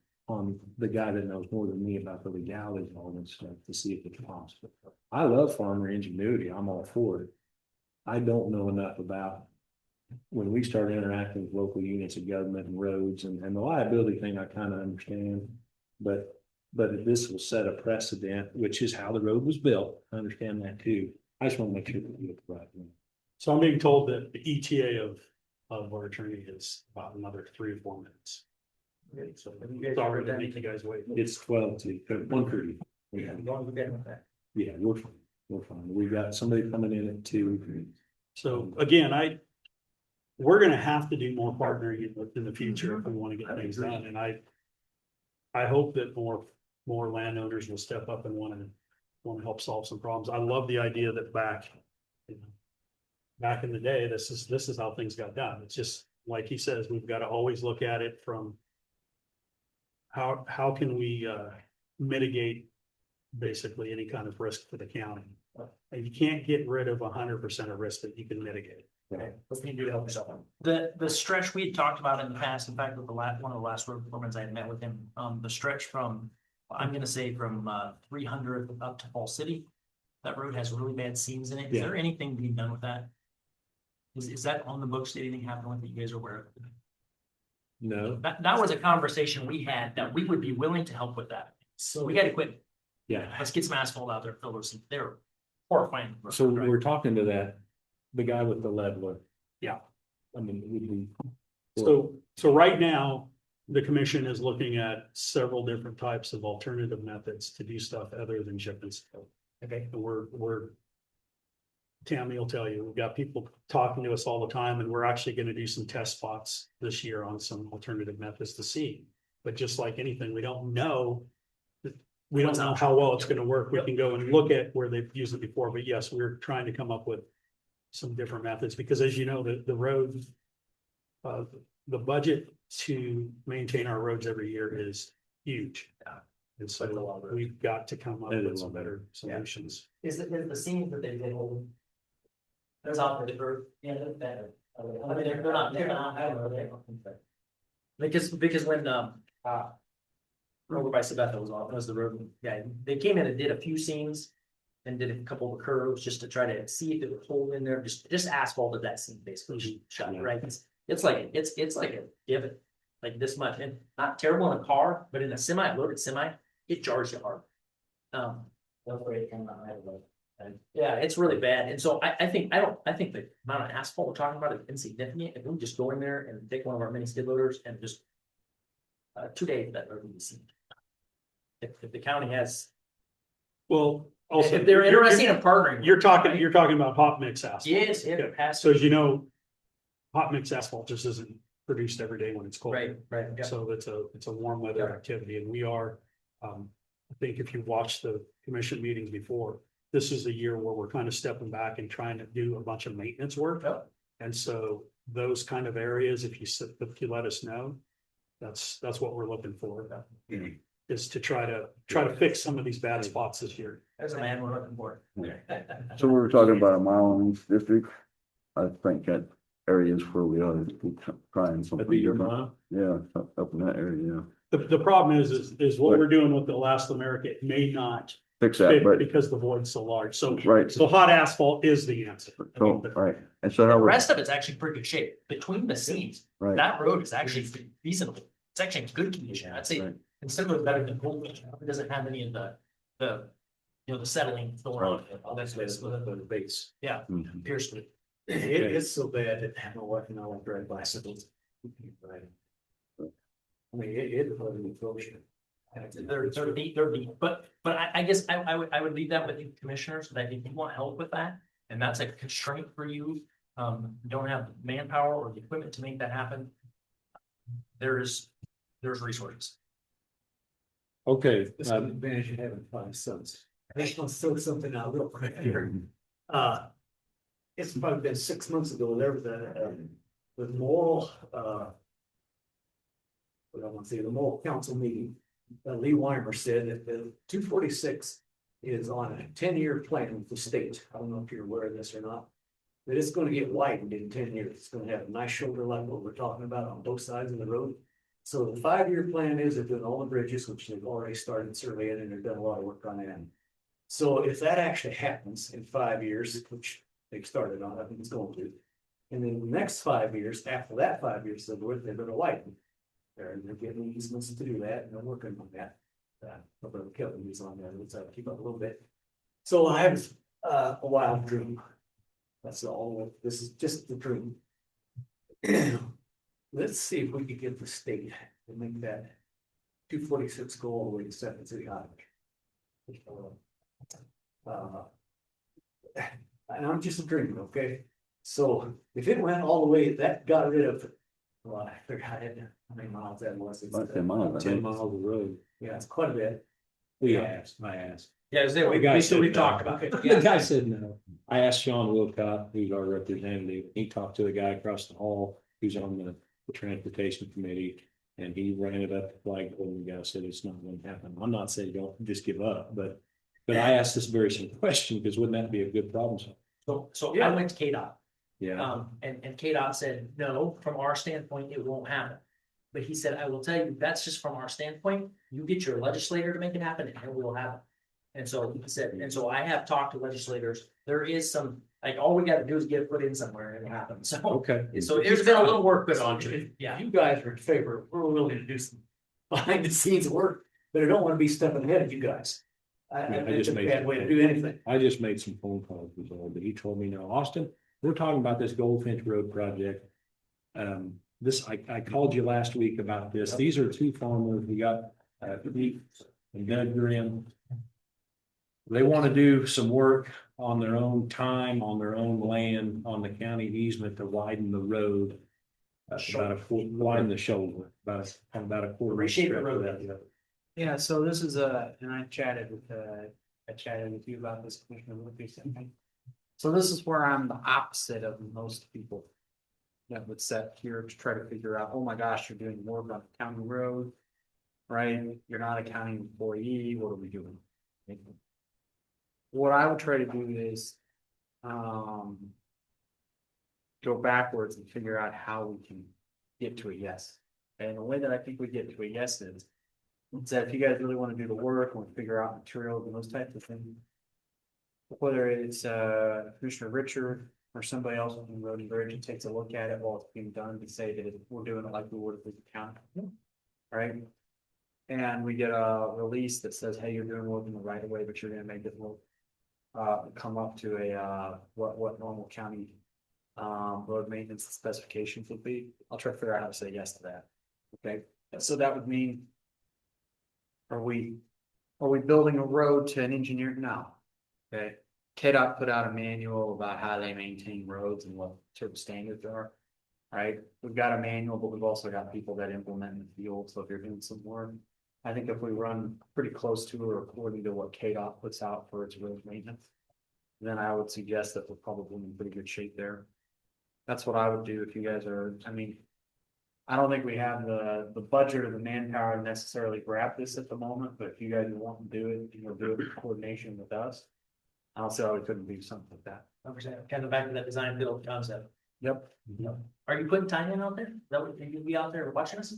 the guy that knows more than me about the legalities and all this stuff to see if it's possible. I love farmer ingenuity. I'm all for it. I don't know enough about when we start interacting with local units of government and roads and the liability thing, I kind of understand. But if this will set a precedent, which is how the road was built, I understand that too. I just want to make sure that we get the right one. so I'm being told that the ETA of our attorney is about another 3 or 4 minutes. So sorry to make you guys wait. It's 12 to 1:30. Yeah, as long as we're getting with that. Yeah, we're fine. We're fine. We got somebody coming in at 2. So again, we're gonna have to do more partnering in the future if we want to get things done, and I hope that more landowners will step up and want to help solve some problems. I love the idea that back in the day, this is how things got done. It's just, like he says, we've got to always look at it from how can we mitigate basically any kind of risk for the county? And you can't get rid of 100% of risk that you can mitigate. Okay, what can you do to help yourself out? The stretch we had talked about in the past, in fact, with one of the last road foremen I had met with him, the stretch from, I'm gonna say from 300 up to Fall City. That road has really bad seams in it. Is Yeah. there anything being done with that? Is that on the books? Did anything happen with it? You guys are aware of it? No, That was a conversation we had that we would be willing to help with that. So we got equipment. yeah. Let's get some asphalt out there, fill those. They're horrifying. So we're talking to the guy with the leveler. Yeah. I mean, it would be. So right now, the commission is looking at several different types of alternative methods to do stuff other than chip and seal. Okay, and we're Tammy will tell you, we've got people talking to us all the time, and we're actually gonna do some test spots this year on some alternative methods to see. But just like anything, we don't know. We don't know how well it's gonna work. We can go and look at where they've used it before, but yes, we're trying to come up with some different methods, because as you know, the road. The budget to maintain our roads every year is huge. And so we've got to come up with some better solutions. Is the seams that they did hold? There's out there, they're, yeah, they're better. I mean, they're not, I don't know, because when, over by Sabetha was the road guy, they came in and did a few seams. And did a couple of curves just to try to see if it would hold in there, just asphalted that seam basically, shut, right? It's like a divot, like this much, and not terrible in a car, but in a loaded semi, it jars you hard. Yeah, it's really bad, and so I think the amount of asphalt we're talking about is insignificant. If we just go in there and take one of our mini skid loaders and just 2 days that road will be seen. If the county has, Well, also. if they're interested in partnering, You're talking about hot mix asphalt. yes, it has So as you know, hot mix asphalt just isn't produced every day when it's cold. right, yeah. So it's a warm weather Yeah. activity, and we are, I think if you watched the commission meetings before, this is the year where we're kind of stepping back and trying to do a bunch of maintenance work. Yep. And so those kind of areas, if you let us know, that's what we're looking for. Is to try to fix some of these bad spots this year. There's a man we're looking for. So we were talking about a mile in each district. I think that areas where we ought to be trying something That'd be your different. mile. Yeah, up in that area, yeah. The problem is what we're doing with the Last America, it may not fix that, but, because the void's so large. So, right, so hot asphalt is the answer. I so, mean, right, and so The how, we- rest of it's actually pretty good shape. Between the seams, right, that road is actually reasonable. It's actually in good condition. I'd say right, considerably better than Gold. It doesn't have any of the, the settling going on. That's the base. Yeah, mhm. appears to. It's so bad that my wife and I won't drive bicycles. Right. I mean, it was atrocious. They're deep, but I guess I would leave that with you commissioners, that if you want help with that, and that's a constraint for you. You don't have manpower or the equipment to make that happen. There's resources. Okay, This is an advantage of having 5 sons. I just want to throw something out real quick here. It's probably been 6 months ago, there was the moral, what I want to say, the moral council meeting. Lee Weimer said that the 246 is on a 10-year plan with the state. I don't know if you're aware of this or not. But it's gonna get widened in 10 years. It's gonna have a nice shoulder like what we're talking about on both sides of the road. So the 5-year plan is they're doing all the bridges, which they've already started surveying and they've done a lot of work on that. So if that actually happens in 5 years, which they've started on, I think it's going to. And then the next 5 years, after that 5 years, they're gonna widen. They're getting easements to do that and they're working on that. Brother Kevin is on there, let's keep up a little bit. So I have a wild dream. That's all, this is just the dream. Let's see if we can get the state to make that 246 go all the way to Second City Highway. And I'm just dreaming, okay? So if it went all the way, that got rid of, well, I forgot it, how many miles that was. It's, About 10 miles, I 10 think. miles of road. Yeah, it's quite a bit. We Yeah. asked, I asked. Yeah, The guy said no. talked about it. The guy said no. I asked Sean Wilcott, who's our representative, he talked to the guy across the hall, who's on the transportation committee. And he ran it up the flagpole and the guy said it's not gonna happen. I'm not saying don't just give up, but I asked this very same question, because wouldn't that be a good problem? So Yeah. I went to KDOT. Yeah, And KDOT said, no, from our standpoint, it won't happen. But he said, I will tell you, that's just from our standpoint, you get your legislator to make it happen and it will happen. And so he said, and so I have talked to legislators, there is some, like, all we gotta do is get it put in somewhere and it'll happen, so. okay. So there's been a little work put on to it, yeah. You guys are in favor, we're willing to do some behind the scenes work, but I don't want to be stepping ahead of you guys. I It's just a made bad some way to calls. do anything. I just made some phone calls with him, but he told me, no, Austin, we're talking about this Goldfinch Road project. I called you last week about this. These are two farmers. We got, Pete and Doug Graham. They want to do some work on their own time, on their own land, on the county easement to widen the road. Widen the shoulder, about a quarter. Reshape the stretch of road. that, yeah. Yeah, so this is and I chatted with you about this, Commissioner Murphy. So this is where I'm the opposite of most people. That would set here to try to figure out, oh my gosh, you're doing more about the county road. Right, you're not a county employee, what are we doing? What I would try to do is, go backwards and figure out how we can get to a yes. And the way that I think we get to a yes is that if you guys really want to do the work and figure out materials and those types of things. Whether it's Commissioner Richard or somebody else in Road and Bridge and takes a look at it while it's being done to say that we're doing it like we would if we county. Right? And we get a release that says, hey, you're doing work in the right of way, but you're gonna make it look. Come up to a what normal county road maintenance specifications would be. I'll try to figure out how to say yes to that. Okay, so that would mean. Are we building a road to an engineer now? Okay, KDOT put out a manual about how they maintain roads and what sort of standards there are. Right, we've got a manual, but we've also got people that implement in the field, so if you're doing some work. I think if we run pretty close to or according to what KDOT puts out for its road maintenance. Then I would suggest that we're probably in pretty good shape there. That's what I would do if you guys are, I mean. I don't think we have the budget or the manpower to necessarily grab this at the moment, but if you guys want to do it, you know, do it in coordination with us. I'll say I couldn't do something like that. Kind of back to that design build concept. Yep. Are you putting time in out there? That would you be out there watching us?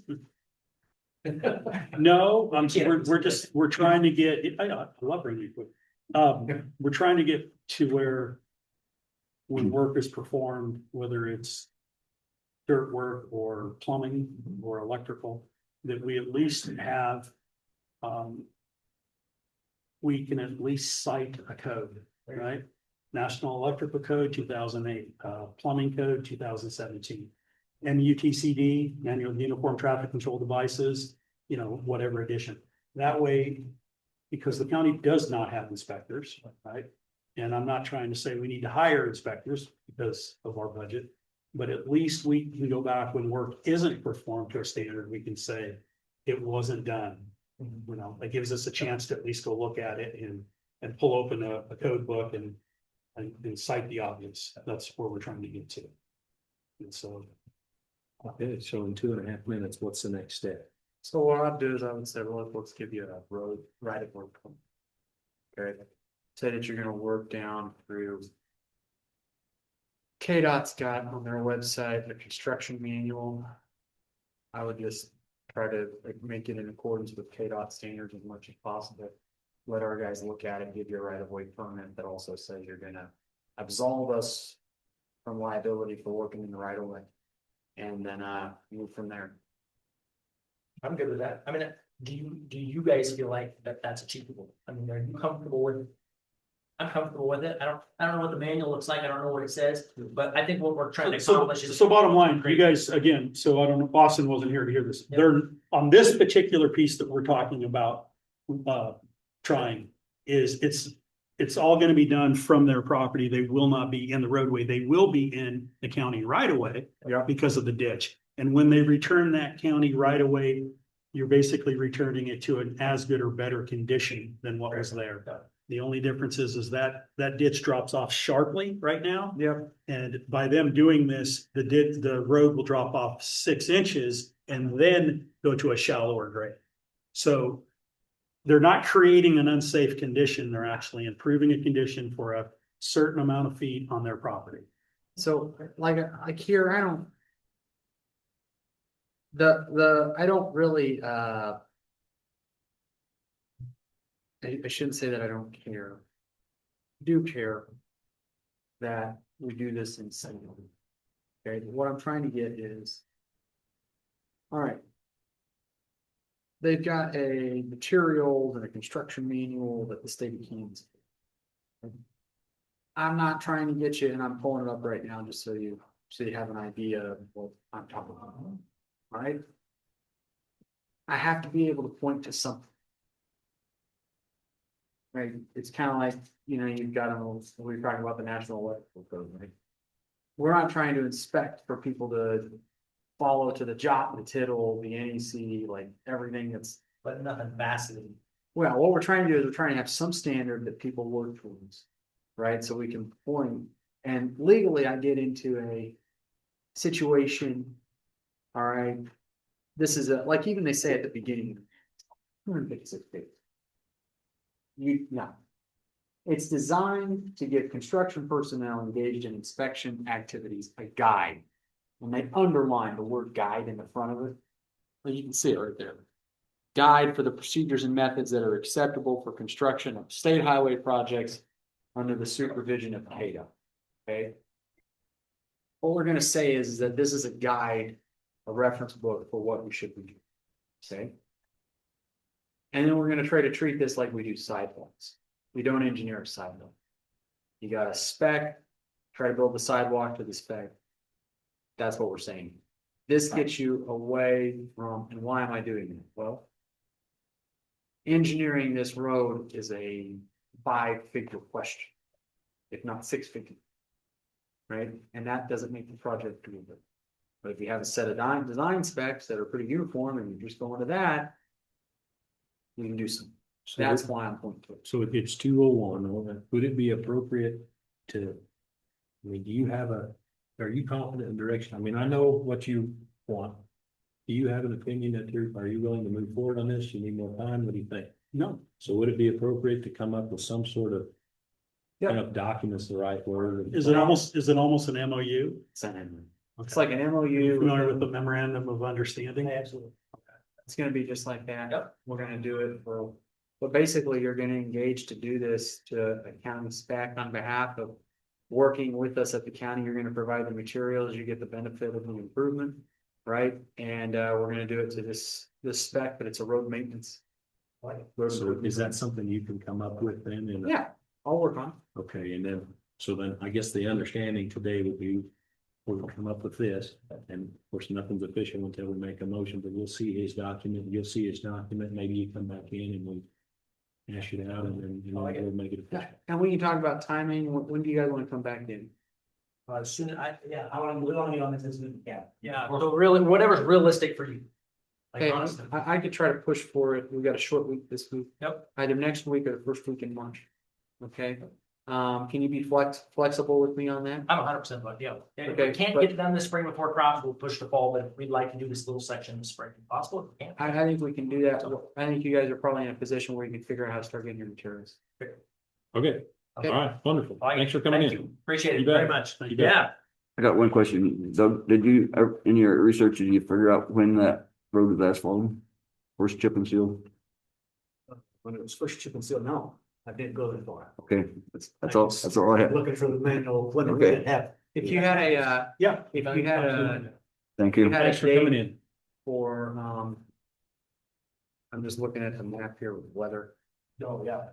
No, we're trying to get, I love bringing equipment. We're trying to get to where when work is performed, whether it's dirt work or plumbing or electrical, that we at least have, we can at least cite a code, right? National Electrical Code 2008, Plumbing Code 2017. MUTCD, Manual Uniform Traffic Control Devices, whatever edition. That way, because the county does not have inspectors, right? And I'm not trying to say we need to hire inspectors because of our budget, but at least we can go back when work isn't performed to a standard, we can say it wasn't done. That gives us a chance to at least go look at it and pull open a code book and cite the obvious. That's where we're trying to get to. And so. Okay, so in 2.5 minutes, what's the next step? So what I'd do is I would say, well, let's give you a road right of work. Okay, say that you're gonna work down through. KDOT's got on their website a construction manual. I would just try to make it in accordance with KDOT standards as much as possible. Let our guys look at it, give you a right of way permit that also says you're gonna absolve us from liability for working in the right of way. And then move from there. I'm good with that. I mean, do you guys feel like that's achievable? I mean, are you comfortable with? I'm comfortable with it. I don't know what the manual looks like. I don't know what it says, but I think what we're trying to accomplish is. So bottom line, you guys, again, so I don't know, Boston wasn't here to hear this. They're on this particular piece that we're talking about, trying is it's all gonna be done from their property. They will not be in the roadway. They will be in the county right away. Yeah. Because of the ditch. And when they return that county right away, you're basically returning it to an as good or better condition than what was there. The only difference is that ditch drops off sharply right now. Yep. And by them doing this, the road will drop off 6 inches and then go to a shallower grade. So they're not creating an unsafe condition. They're actually improving a condition for a certain amount of feet on their property. So like here, I don't. I don't really, I shouldn't say that I don't care. Do care that we do this in single. Okay, what I'm trying to get is. All right. They've got a materials and a construction manual that the state of Kansas. I'm not trying to get you, and I'm pulling it up right now just so you have an idea of what I'm talking about. Right? I have to be able to point to something. Right? It's kind of like, you've got we're talking about the National Electrical Code, right? We're not trying to inspect for people to follow to the jot, the tittle, the NEC, like everything that's. But nothing massive. Well, what we're trying to do is we're trying to have some standard that people work towards, right? So we can point, and legally I get into a situation. All right, this is like even they say at the beginning. It's designed to give construction personnel engaged in inspection activities a guide. And they underline the word guide in the front of it. Well, you can see it right there. Guide for the procedures and methods that are acceptable for construction of state highway projects under the supervision of CADA. Okay. What we're going to say is that this is a guide, a reference book for what we should be doing. Okay. And then we're going to try to treat this like we do sidewalks. We don't engineer a sidewalk. You got a spec, try to build the sidewalk to the spec. That's what we're saying. This gets you away from, and why am I doing it? Well, engineering this road is a 5-figure question, if not 6-figure. Right? And that doesn't make the project doable. But if you have a set of design specs that are pretty uniform and you're just going to that, you can do some. So That's why I'm pointing to it. So if it's 201, would it be appropriate to? I mean, are you confident in direction? I mean, I know what you want. Do you have an opinion are you willing to move forward on this? You need more time? What do you think? No. So would it be appropriate to come up with some sort of? Kind of documents the right word? Is it almost an MOU? It's like an MOU. Familiar with the memorandum of understanding? Absolutely. It's gonna be just like that. Yep. We're gonna do it for, but basically you're gonna engage to do this to a county spec on behalf of working with us at the county. You're gonna provide the materials, you get the benefit of the improvement, right? And, we're gonna do it to this spec, but it's a road maintenance. So is that something you can come up with then? And Yeah, I'll work on it. okay, and then, so then I guess the understanding today would be, we're gonna come up with this, and of course, nothing's official until we make a motion, but we'll see his document, you'll see his document, maybe you come back in and we hash it out, and then, you know, we'll make it official. And when you talk about timing, when do you guys wanna come back in? Soon, I want to get on this as soon as we can. Yeah, so really, whatever's realistic for you. Like, Okay, honestly. I could try to push for it. We've got a short week this week. Yep. Either next week or the first week in March. Okay, can you be flexible with me on that? I'm 100% like, yeah. If Okay, we can't but- get it done this spring before crops, we'll push the fall, but we'd like to do this little section this spring, if possible. If we can't. I think we can do that. I think you guys are probably in a position where you can figure out how to start getting your materials. Okay, all right, wonderful, thanks for coming Thank in. you. Appreciate You it very bet. much. You bet. Yeah. I got one question. Doug, did you, in your research, did you figure out when that road was asphalted? First chip and seal? When it was first chip and seal, no, I didn't go that far. Okay, that's all I had. Looking for the manual, when it Okay. would have. If you had a, Yeah. if you had a, Thank you. you had a Thanks for coming date in. for, I'm just looking at the map here with weather. Oh, yeah.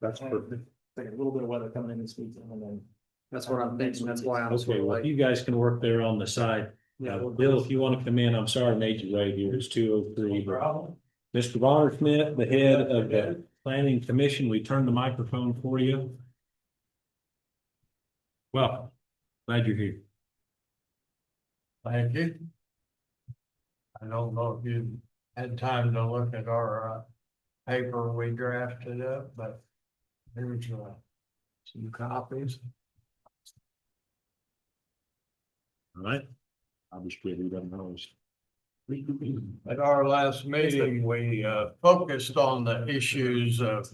That's perfect. Like a little bit of weather coming in this week and then. That's what I'm thinking. That's why I'm Okay, sort of well, if like. you guys can work there on the side, Bill, if you want to come in, I'm sorry, I made you wait here, it's 2:03. but Mr. Bonner Smith, the head of the planning commission, we turned the microphone for you. Well, glad you're here. Thank you. I don't know if you had time to look at our paper we drafted up, but here's some copies. All right. I'll just read it on those. At our last meeting, we focused on the issues of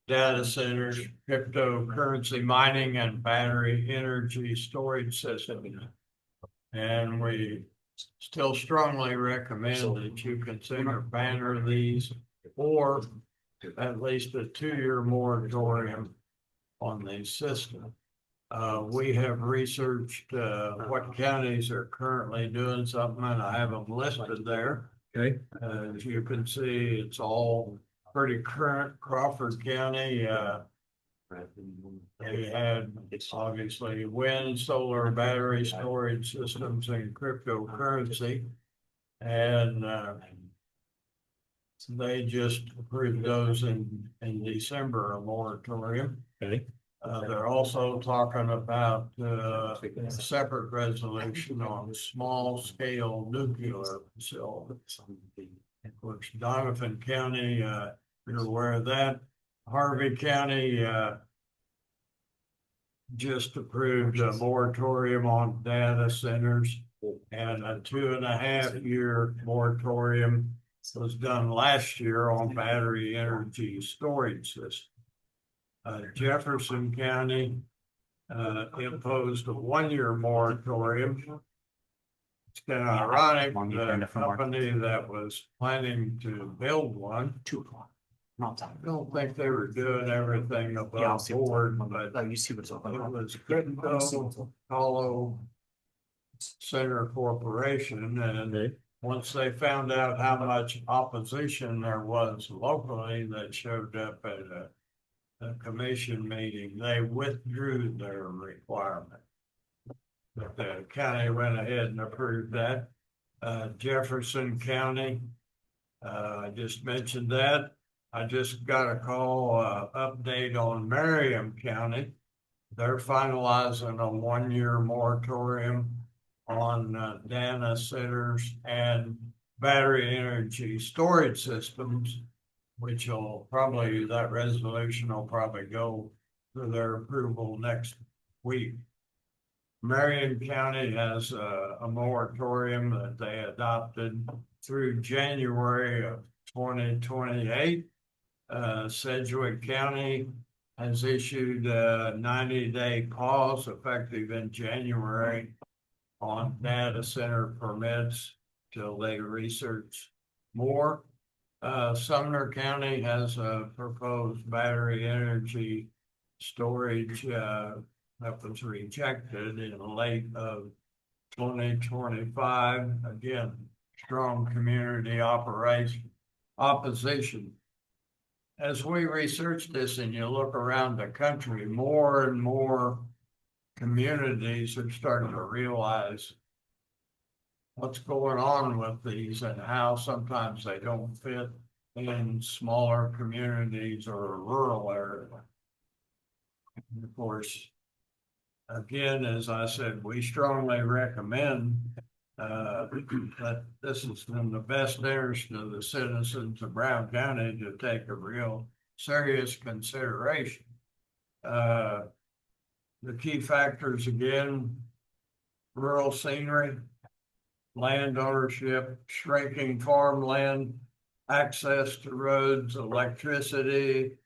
data centers, cryptocurrency mining, and battery energy storage systems. And we still strongly recommend that you consider banner these or at least a 2-year moratorium on these systems. We have researched what counties are currently doing something, and I have them listed there. Okay. As you can see, it's all pretty current. Crawford County, they had obviously wind, solar, battery storage systems, and cryptocurrency. And they just approved those in December, a moratorium. Okay. They're also talking about a separate resolution on small scale nuclear facilities. Of course, Donovan County, you're aware of that. Harvey County just approved a moratorium on data centers, and a 2.5-year moratorium was done last year on battery energy storage systems. Jefferson County imposed a 1-year moratorium. It's kind of ironic, the company that was planning to build one, I don't think they were doing everything above board, but you see what's it was Crypto Hollow Center Corporation, and Okay. once they found out how much opposition there was locally that showed up at a commission meeting, they withdrew their requirement. But the county went ahead and approved that. Jefferson County, I just mentioned that. I just got a call, update on Merriam County. They're finalizing a 1-year moratorium on data centers and battery energy storage systems, which will probably, that resolution will probably go for their approval next week. Marion County has a moratorium that they adopted through January of 2028. Sedgwick County has issued a 90-day pause effective in January on data center permits. till they research more. Sumner County has a proposed battery energy storage, that was rejected in late of 2025. Again, strong community opposition. As we research this and you look around the country, more and more communities are starting to realize what's going on with these and how sometimes they don't fit in smaller communities or a rural area. And of course, again, as I said, we strongly recommend that this is in the best interest of the citizens of Brown County to take a real serious consideration. The key factors again, rural scenery, land ownership, shrinking farmland, access to roads, electricity,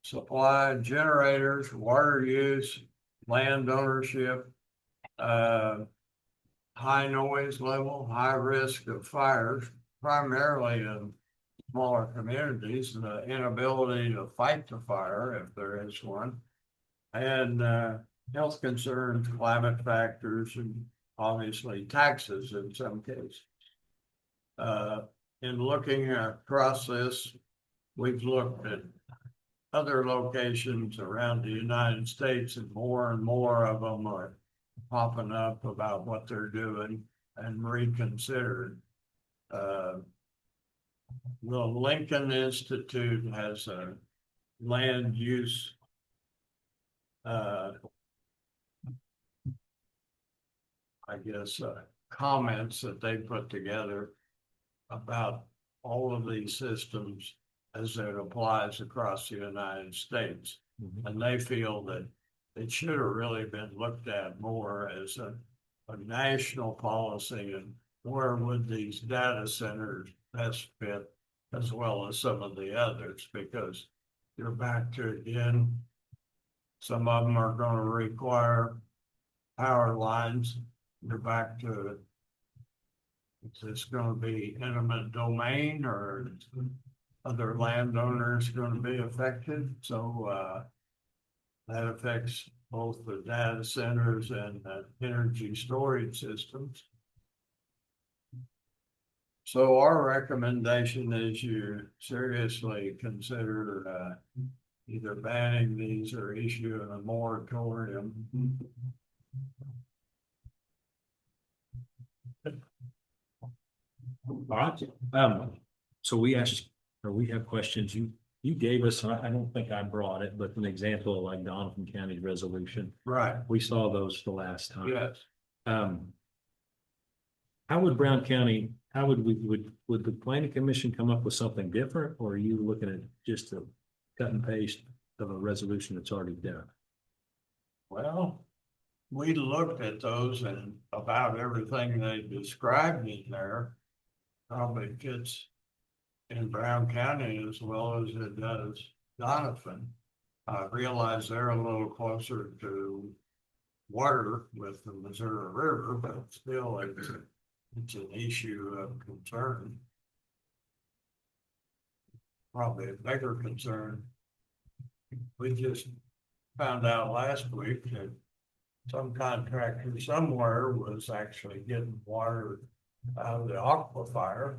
supply, generators, water use, land ownership, high noise level, high risk of fires, primarily in smaller communities, the inability to fight the fire if there is one, and health concerns, climate factors, and obviously taxes in some cases. In looking across this, we've looked at other locations around the United States, and more of them are popping up about what they're doing and reconsidered. The Lincoln Institute has a land use comments that they put together about all of these systems as it applies across the United States. And they feel that it should have really been looked at more as a national policy, and where would these data centers best fit, as well as some of the others, because you're back to, again, some of them are going to require power lines. You're back to, is this going to be eminent domain, or other landowners going to be affected? So that affects both the data centers and the energy storage systems. So our recommendation is you seriously consider either banning these or issuing a moratorium. All right, so we asked, or we have questions, you gave us, and I don't think I brought it, but an example of like Donovan County's resolution. Right, We saw those the last time. yes. How would Brown County, how would the planning commission come up with something different, or are you looking at just a cut and paste of a resolution that's already done? Well, we looked at those, and about everything they described in there probably fits in Brown County as well as it does Donovan. I realize they're a little closer to water with the Missouri River, but still it's an issue of concern. Probably a bigger concern. We just found out last week that some contractor somewhere was actually getting water out of the aquifer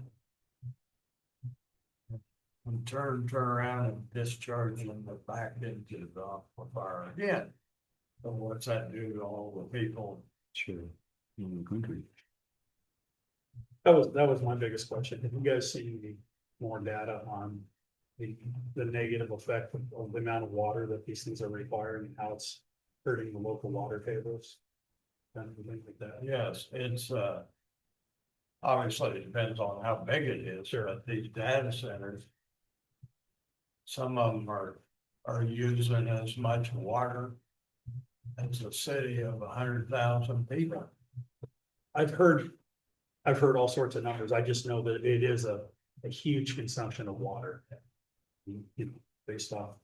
and turn around and discharging it back into the aquifer again. So what's that do to all the people? Sure. In the country. That was my biggest question. Have you guys seen any more data on the negative effect of the amount of water that these things are requiring, and how it's hurting the local water tables? Kind of things like that. Yes, it's obviously it depends on how big it is, but these data centers, some of them are using as much water as a city of 100,000 people. I've heard all sorts of numbers. I just know that it is a huge consumption of water. You know, based off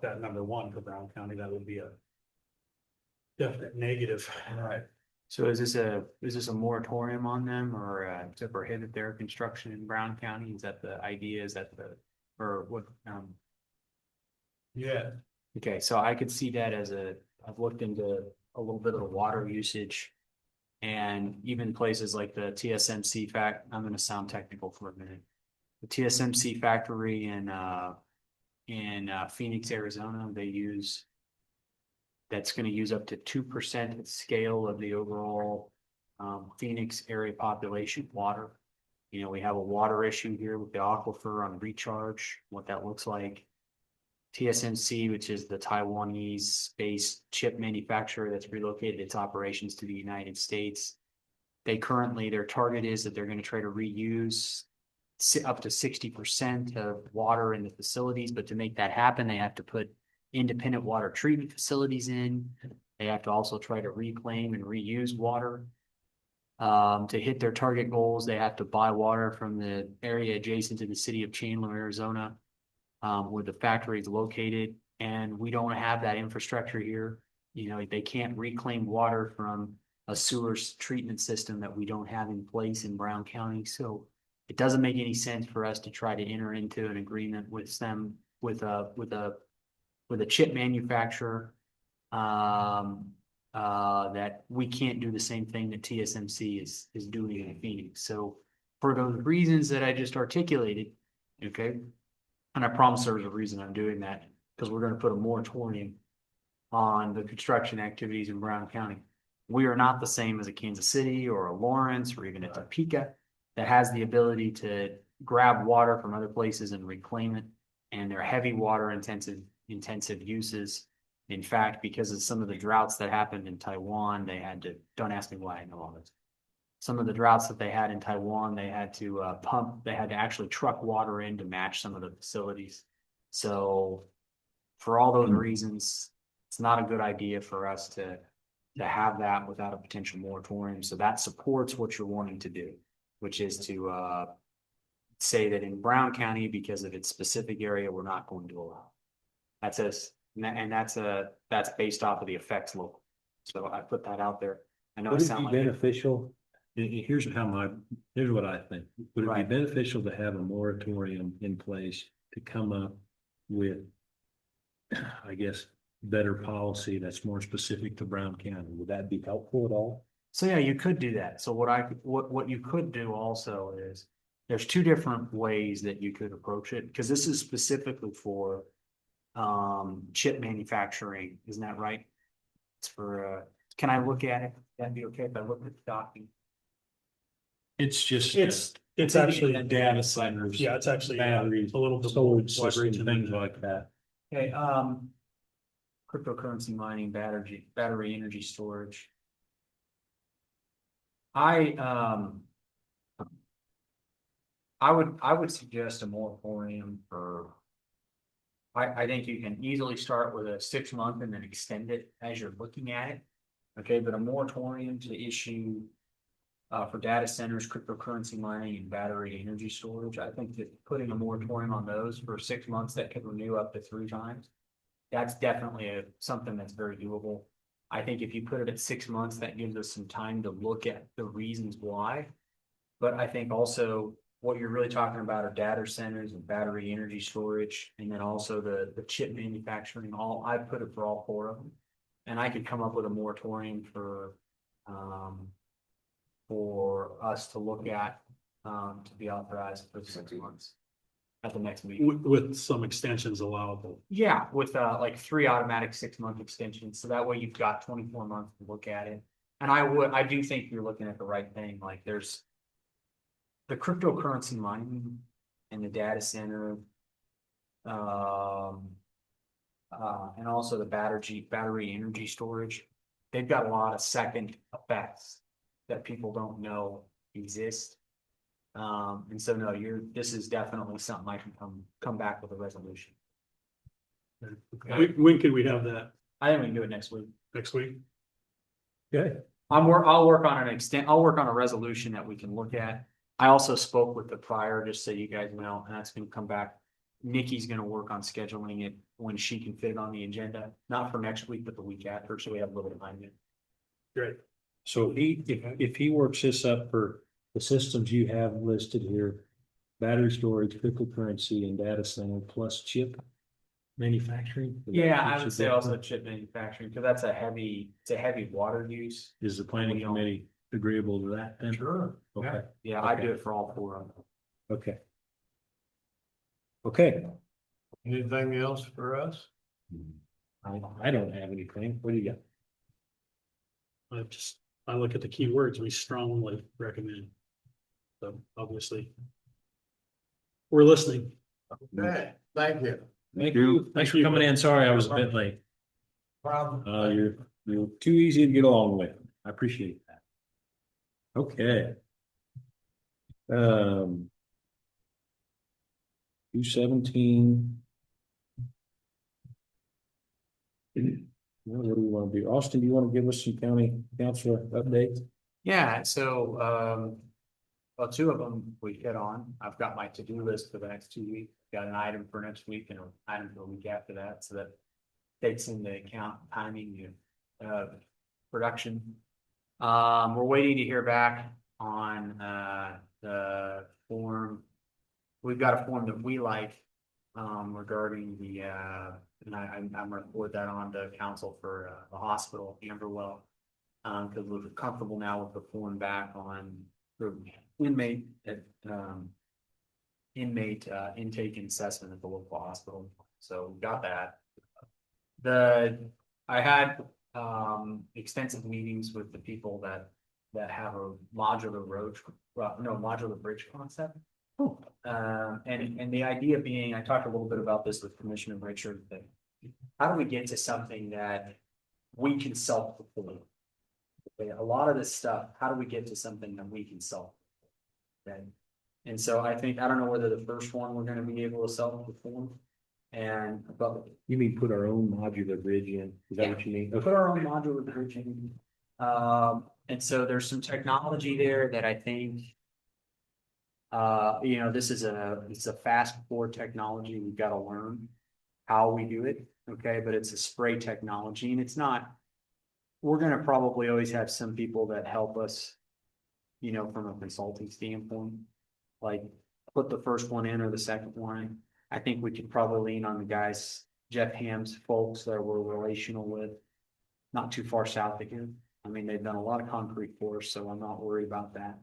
that number one for Brown County, that would be a definite negative. Right. So is this a moratorium on them or to prohibit their construction in Brown County? Is that the idea? Is that or what? Yeah, Okay, so I could see that as I've looked into a little bit of the water usage. And even places like the TSMC I'm gonna sound technical for a minute. The TSMC factory in Phoenix, Arizona, that's gonna use up to 2% scale of the overall Phoenix area population water. You know, we have a water issue here with the aquifer on recharge, what that looks like. TSMC, which is the Taiwanese-based chip manufacturer that's relocated its operations to the United States. Their target is that they're going to try to reuse up to 60% of water in the facilities, but to make that happen, they have to put independent water treatment facilities in. They have to also try to reclaim and reuse water. To hit their target goals, they have to buy water from the area adjacent to the city of Chandler, Arizona, where the factory is located, and we don't have that infrastructure here. You know, they can't reclaim water from a sewers treatment system that we don't have in place in Brown County. So it doesn't make any sense for us to try to enter into an agreement with them with a chip manufacturer that we can't do the same thing that TSMC is doing in Phoenix. So for those reasons that I just articulated, okay. And I promise there's a reason I'm doing that, because we're going to put a moratorium on the construction activities in Brown County. We are not the same as a Kansas City or a Lawrence or even a Topeka that has the ability to grab water from other places and reclaim it. And they're heavy water intensive uses. In fact, because of some of the droughts that happened in Taiwan, don't ask me why I know all this. Some of the droughts that they had in Taiwan, they had to actually truck water in to match some of the facilities. So for all those reasons, it's not a good idea for us to have that without a potential moratorium. So that supports what you're wanting to do, which is to say that in Brown County, because of its specific area, we're not going to allow. That's based off of the effects local. So I put that out there. I know it Would it sounds be like beneficial? Here's what I think. Would it Right. be beneficial to have a moratorium in place to come up with, I guess, better policy that's more specific to Brown County? Would that be helpful at all? So yeah, you could do that. So what you could do also is there's two different ways that you could approach it, because this is specifically for chip manufacturing, isn't that right? It's for can I look at it? That'd be okay if I look at the document. It's just. It's actually Data centers. Yeah, it's actually Batteries, a little bit storage more systems, region things than that. like that. Okay, cryptocurrency mining, battery energy storage. I would suggest a moratorium for. I think you can easily start with a 6 month and then extend it as you're looking at it. Okay, but a moratorium to issue for data centers, cryptocurrency mining, and battery energy storage. I think that putting a moratorium on those for 6 months that could renew up to 3 times. That's definitely something that's very doable. I think if you put it at 6 months, that gives us some time to look at the reasons why. But I think also what you're really talking about are data centers and battery energy storage, and then also the chip manufacturing. I put it for all 4 of them, and I could come up with a moratorium for us to look at to be authorized for 6 months at the next meeting. With some extensions allowable. Yeah, with like 3 automatic 6 month extensions, so that way you've got 24 months to look at it. And I do think you're looking at the right thing. Like there's the cryptocurrency mining and the data center, and also the battery energy storage. They've got a lot of second effects that people don't know exist. And so no, this is definitely something I can come back with a resolution. When can we have that? I think we can do it next week. Next week? Okay. I'll work on a resolution that we can look at. I also spoke with the prior, just so you guys know, and that's gonna come back. Nikki's gonna work on scheduling it when she can fit it on the agenda, not for next week, but the week after, so we have a little time in. Great. So if he works this up for the systems you have listed here, battery storage, cryptocurrency and data center plus chip manufacturing. Yeah, I would say also chip manufacturing, because that's it's a heavy water use. Is the planning committee agreeable to that then? Sure. Okay, Yeah, I do it for all four of them. okay. Okay, Anything else for us? I don't have anything. What do you got? I look at the keywords, we strongly recommend. So obviously. We're listening. Okay, thank you. Thank you. Thanks for coming in. Sorry, I was a bit late. Problem. You're too easy to get along with. I appreciate that. Okay. 217. What do we want to do? Austin, do you want to give us some county council updates? Yeah, so, well, two of them we hit on. I've got my to-do list for the next 2 weeks. Got an item for next week and an item for the week after that, so that takes into account timing of production. We're waiting to hear back on the form. We've got a form that we like regarding the and I'm gonna forward that on to council for the hospital, Amberwell. Because we're comfortable now with the form back on for inmate intake and assessment at the local hospital. So we got that. I had extensive meetings with the people that have a modular bridge concept. And the idea being, I talked a little bit about this with Commissioner Richard, that how do we get to something that we can self-perform? Okay, a lot of this stuff, how do we get to something that we can self? Okay, and so I don't know whether the first one we're gonna be able to self-perform. But You mean put our own modular bridge in? Is that what you mean? put our own modular bridge in. And so there's some technology there that I think. This is it's a fast forward technology. We've got to learn how we do it. Okay, but it's a spray technology and it's not. We're gonna probably always have some people that help us, from a consulting standpoint, like put the first one in or the second one. I think we could probably lean on the guys, Jeff Ham's folks that we're relational with, not too far south of here. I mean, they've done a lot of concrete for us, so I'm not worried about that.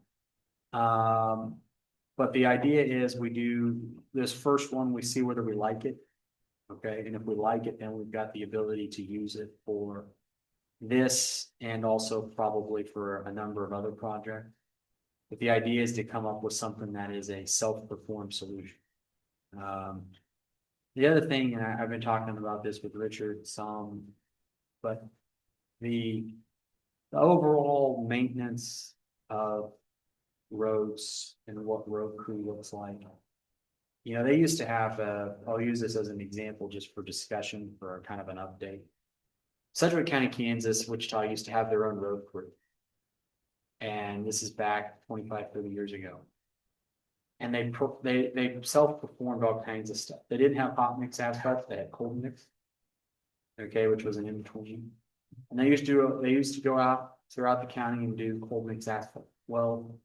But the idea is we do this first one, we see whether we like it. Okay, and if we like it, then we've got the ability to use it for this and also probably for a number of other projects. But the idea is to come up with something that is a self-perform solution. The other thing, and I've been talking about this with Richard some, but the overall maintenance of roads and what road crew looks like. They used to have I'll use this as an example just for discussion for kind of an update. Sedgwick County, Kansas, Wichita used to have their own road crew. And this is back 25, 30 years ago. And they self-performed all kinds of stuff. They didn't have hot mix asphalt, they had cold mix. Okay, which was an in-between. And they used to go out throughout the county and do cold mix asphalt. Well,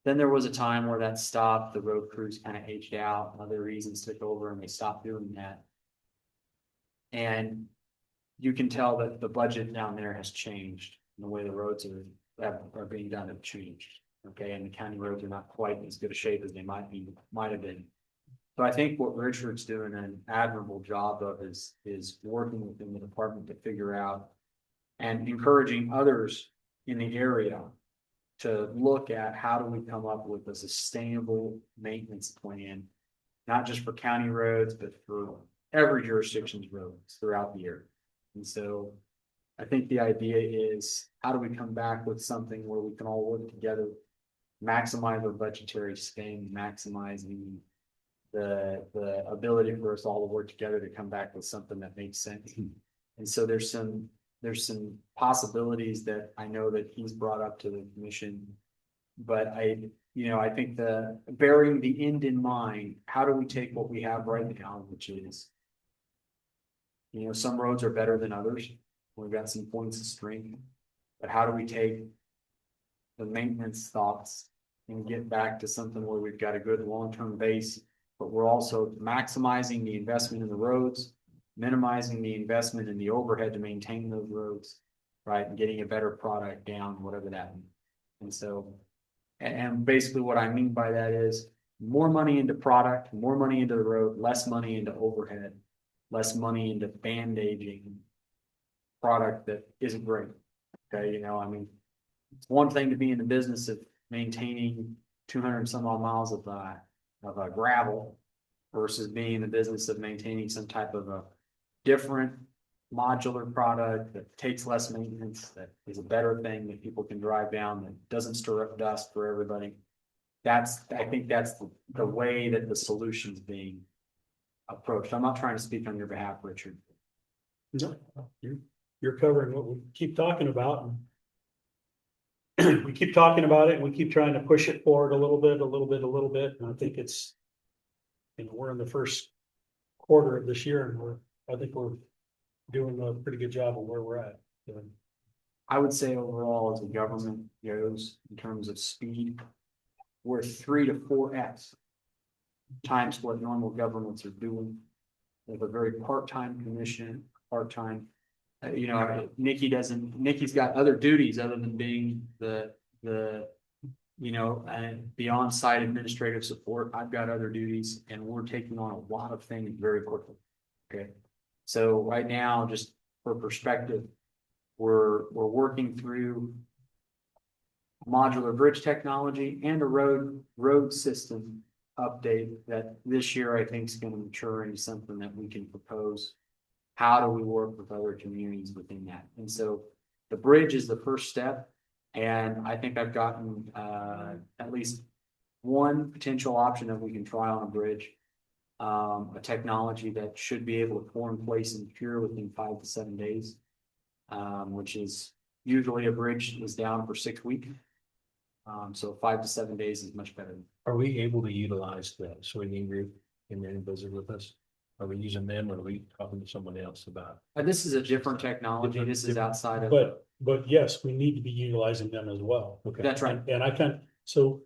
then there was a time where that stopped, the road crews kind of aged out, other reasons took over and they stopped doing that. And you can tell that the budget down there has changed. And the way the roads are being done have changed. Okay, and the county roads are not quite in as good a shape as they might have been. So I think what Richard's doing an admirable job of is working within the department to figure out and encouraging others in the area to look at how do we come up with a sustainable maintenance plan, not just for county roads, but for every jurisdiction's roads throughout the year. And so I think the idea is how do we come back with something where we can all work together, maximize our budgetary spend, maximizing the ability for us all to work together to come back with something that makes sense. And so there's some possibilities that I know that he's brought up to the commission, but I think bearing the end in mind, how do we take what we have right now, which is, some roads are better than others. We've got some points of strength, but how do we take the maintenance thoughts and get back to something where we've got a good long-term base, but we're also maximizing the investment in the roads, minimizing the investment in the overhead to maintain those roads, right? And getting a better product down, whatever that means. And so, and basically what I mean by that is more money into product, more money into the road, less money into overhead, less money into band-aiding product that isn't great. Okay, you know, I mean, it's one thing to be in the business of maintaining 200 and some odd miles of gravel versus being in the business of maintaining some type of a different modular product that takes less maintenance, that is a better thing that people can drive down, that doesn't stir up dust for everybody. I think that's the way that the solution's being approached. I'm not trying to speak on your behalf, Richard. No, you're covering what we keep talking about. And we keep talking about it and we keep trying to push it forward a little bit. And I think it's, you know, we're in the first quarter of this year and I think we're doing a pretty good job of where we're at. So, I would say overall, as the government goes in terms of speed, we're 3 to 4x times what normal governments are doing. They have a very part-time commission, part-time. You know, Nikki's got other duties other than being the you know, and beyond site administrative support. I've got other duties and we're taking on a lot of things very quickly. Okay. So right now, just for perspective, we're working through modular bridge technology and a road system update that this year I think is going to mature into something that we can propose. How do we work with other communities within that? And so the bridge is the first step. And I think I've gotten at least one potential option that we can try on a bridge. A technology that should be able to pour in place and cure within 5 to 7 days, which is usually a bridge is down for 6 weeks. So 5 to 7 days is much better. Are we able to utilize the soybean group in there and visit with us? Are we using them or are we talking to someone else about? This is a different technology. This is outside of. but yes, we need to be utilizing them as well. Okay. That's right. And I can, so.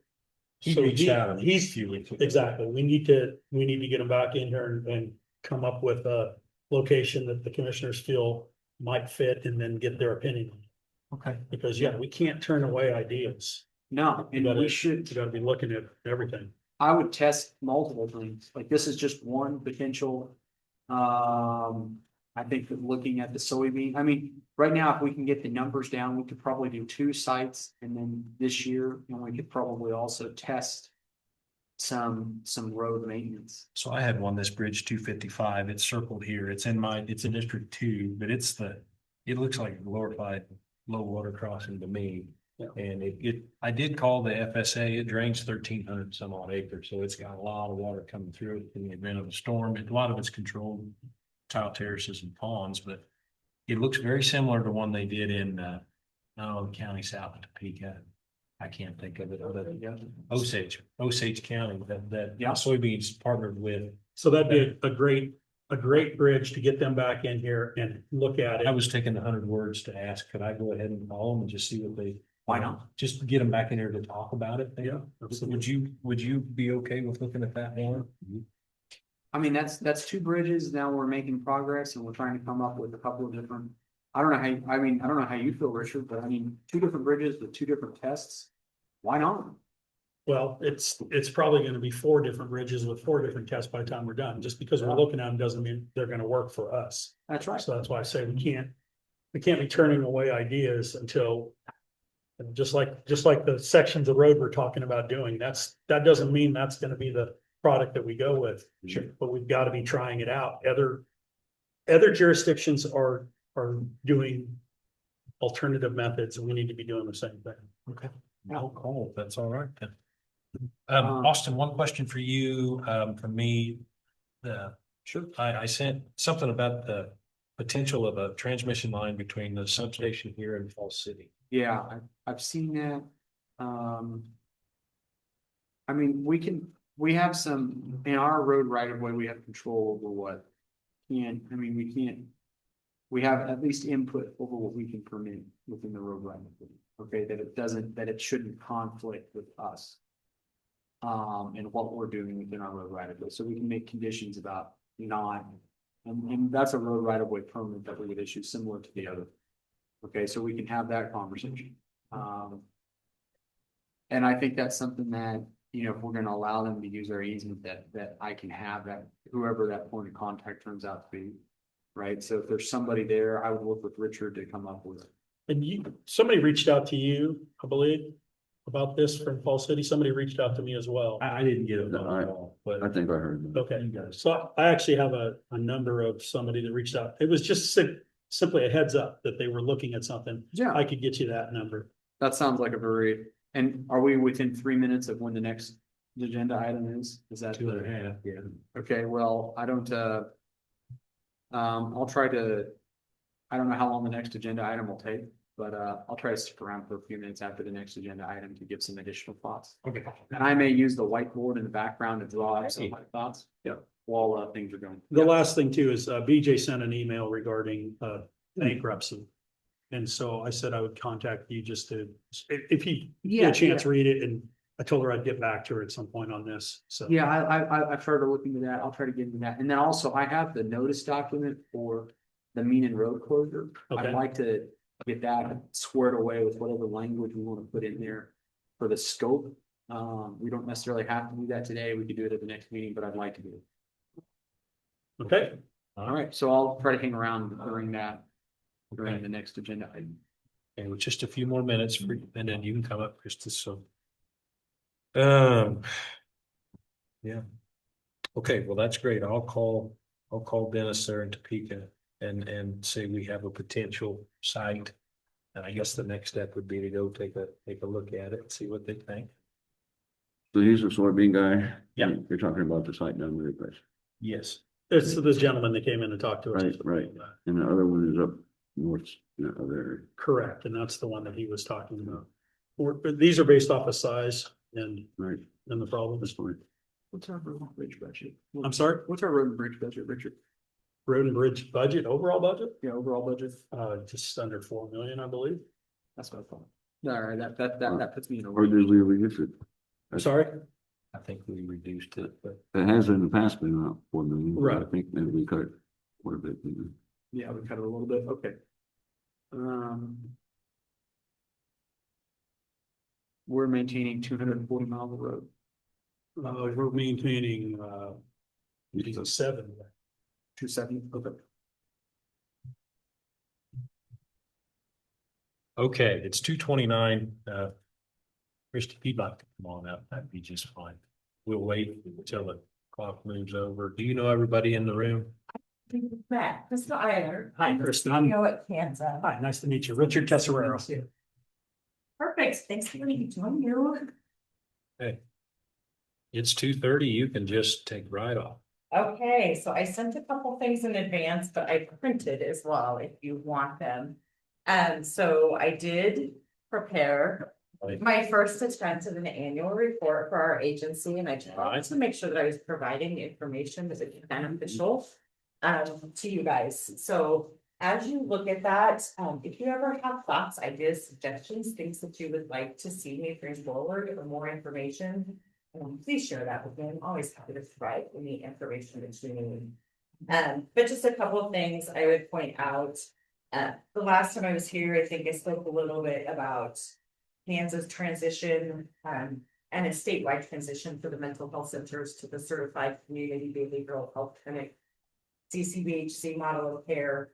He so reached out a he's few weeks ago. exactly. We need to get him back in here and come up with a location that the commissioners feel might fit and then get their opinion. Okay. Because yeah, we can't turn away ideas. No, and we should. You gotta be looking at everything. I would test multiple things. Like this is just one potential. I think that looking at the soybean, I mean, right now, if we can get the numbers down, we could probably do 2 sites and then this year, and we could probably also test some road maintenance. So I had one, this bridge 255, it's circled here. It's in District 2, but it looks like a glorified low water crossing to me. Yeah. And I did call the FSA, it drains 1,300 some odd acres, so it's got a lot of water coming through it in the event of a storm. A lot of it's controlled tile terraces and ponds, but it looks very similar to one they did in, the county south of Topeka. I can't think of it, Osage County, that Yeah. soybeans partnered with. So that'd be a great bridge to get them back in here and look at it. I was taking 100 words to ask, could I go ahead and call them and just see what they? Why not? Just get them back in here to talk about it. Yeah, absolutely. Would you be okay with looking at that one? I mean, that's 2 bridges. Now we're making progress and we're trying to come up with a couple of different. I don't know how you feel, Richard, but I mean, 2 different bridges with 2 different tests. Why not? Well, it's probably gonna be 4 different bridges with 4 different tests by the time we're done. Just because we're looking at them doesn't mean they're gonna work for us. That's right. So that's why I say we can't be turning away ideas until. Just like the sections of road we're talking about doing, that doesn't mean that's gonna be the product that we go with. Sure. But we've got to be trying it out. Other jurisdictions are doing alternative methods, and we need to be doing the same thing. Okay. Oh, cool. That's all right then. Austin, one question for you, from me. Sure. I sent something about the potential of a transmission line between the substation here and Falls City. Yeah, I've seen that. I mean, we have some, in our road right of way, we have control over what. We can't we have at least input over what we can permit within the road right of way. Okay, that it shouldn't conflict with us. And what we're doing within our road right of way, so we can make conditions about not, and that's a road right of way permit that we would issue similar to the other. Okay, so we can have that conversation. And I think that's something that, you know, if we're gonna allow them to use our easement, that I can have that, whoever that point of contact turns out to be. Right, so if there's somebody there, I would work with Richard to come up with. And somebody reached out to you, I believe, about this from Fall City. Somebody reached out to me as well. I didn't get it No, on the wall, but. I think I heard that. Okay, so I actually have a number of somebody that reached out. It was just simply a heads up that they were looking at something. Yeah. I could get you that number. That sounds like a very, and are we within 3 minutes of when the next agenda item is? Is that? 2.5, yeah. Okay, well, I don't, I'll try to, I don't know how long the next agenda item will take, but, I'll try to stick around for a few minutes after the next agenda item to give some additional thoughts. Okay. And I may use the whiteboard in the background to draw out some of my thoughts. Yeah. While, things are going. The last thing too is BJ sent an email regarding bankruptcy. And so I said I would contact you just to, if he get a chance to read it, and I told her I'd get back to her at some point on this, so. Yeah, I've tried to look into that. I'll try to get into that. And then also I have the notice document for the Meenan Road closure. Okay. I'd like to get that squared away with whatever language we want to put in there for the scope. We don't necessarily have to do that today. We could do it at the next meeting, but I'd like to do it. Okay, All right, so I'll try to hang around during that, during the next agenda item. And with just a few more minutes, and then you can come up, Krista, so. Yeah. Okay, well, that's great. I'll call Dennis there in Topeka and say we have a potential site. And I guess the next step would be to go take a look at it and see what they think. So he's a soybean guy? Yeah. You're talking about the site down there, place. Yes. it's the gentleman that came in and talked to us. Right. And the other one is up north, in that other area. Correct, and that's the one that he was talking about. But these are based off of size and Right, the problem that's is, fine. What's our road and bridge budget? I'm sorry, What's our road and bridge budget, Richard? road and bridge budget, overall budget, Yeah, overall budget. just under 4 million, I believe. That's what I thought. All right, that puts me in a. Or did we reduce it? I'm sorry, I think we reduced it, but It has in the past been about 4 million. Right. I think maybe we cut it quite a bit. Yeah, we cut it a little bit, okay. We're maintaining 240 miles of road. we're maintaining, 7. 270, okay. okay, it's 2:29. Christie, if you'd like to come on up, that'd be just fine. We'll wait until the clock moves over. Do you know everybody in the room? Matt, Krista Eiler. Hi, Kristen, I'm, CEO at Kansas. hi, nice to meet you, Richard Tesserero. Perfect, thanks for letting me join you. Hey. It's 2:30. You can just take right off. Okay, so I sent a couple things in advance, but I printed as well if you want them. So I did prepare my first attempt at an annual report for our agency, and I just wanted to make sure that I was providing information that is beneficial to you guys. So as you look at that, if you ever have thoughts, ideas, suggestions, things that you would like to see me bring forward or more information, please share that with me. I'm always happy to provide any information that you need. But just a couple of things I would point out. The last time I was here, I think I spoke a little bit about Kansas transition and a statewide transition for the mental health centers to the certified community behavioral health clinic, CCBHC model of care.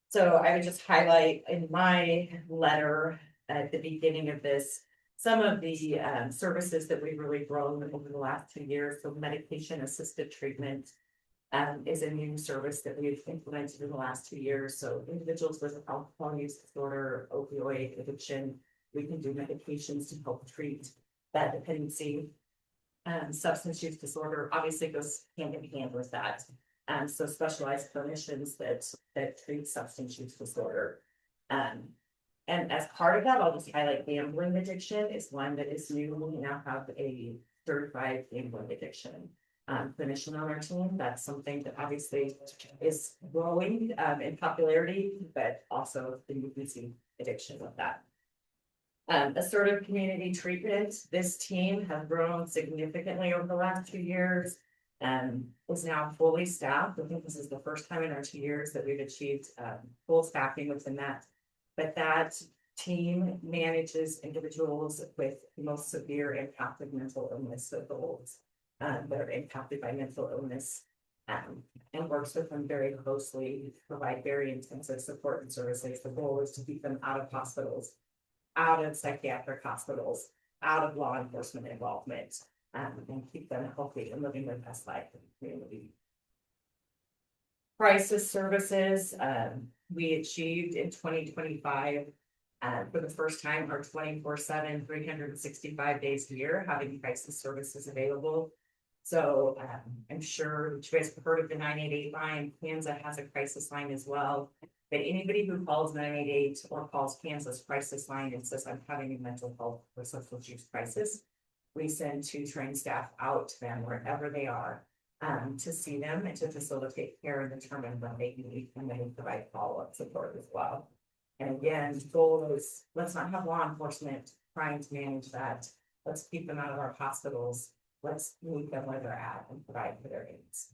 So I would just highlight in my letter at the beginning of this, some of the services that we've really grown over the last 2 years. So medication assisted treatment is a new service that we've implemented in the last 2 years. So individuals with alcohol use disorder, opioid addiction, we can do medications to help treat that dependency. Substance use disorder obviously goes hand in hand with that. So specialized clinicians that treat substance use disorder. And as part of that, I'll just highlight gambling addiction is one that is new. We now have a certified gambling addiction clinician on our team. That's something that obviously is growing in popularity, but also you can see addiction with that. Assertive community treatment, this team has grown significantly over the last 2 years. Is now fully staffed. I think this is the first time in our 2 years that we've achieved full staffing within that. But that team manages individuals with the most severe impacted mental illness adults that are impacted by mental illness. And works with them very closely, provide very intensive support and services. The goal is to keep them out of hospitals, out of psychiatric hospitals, out of law enforcement involvement, and keep them healthy and living their best life in the community. Crisis services, we achieved in 2025, for the first time, our 24/7, 365 days a year, having crisis services available. So I'm sure you guys have heard of the 988 line. Kansas has a crisis line as well. But anybody who calls 988 or calls Kansas crisis line and says, I'm having a mental health or substance use crisis, we send 2 trained staff out to them wherever they are to see them and to facilitate care and determine what they need, and then provide follow-up support as well. And again, the goal is, let's not have law enforcement trying to manage that. Let's keep them out of our hospitals. Let's meet them where they're at and provide for their needs.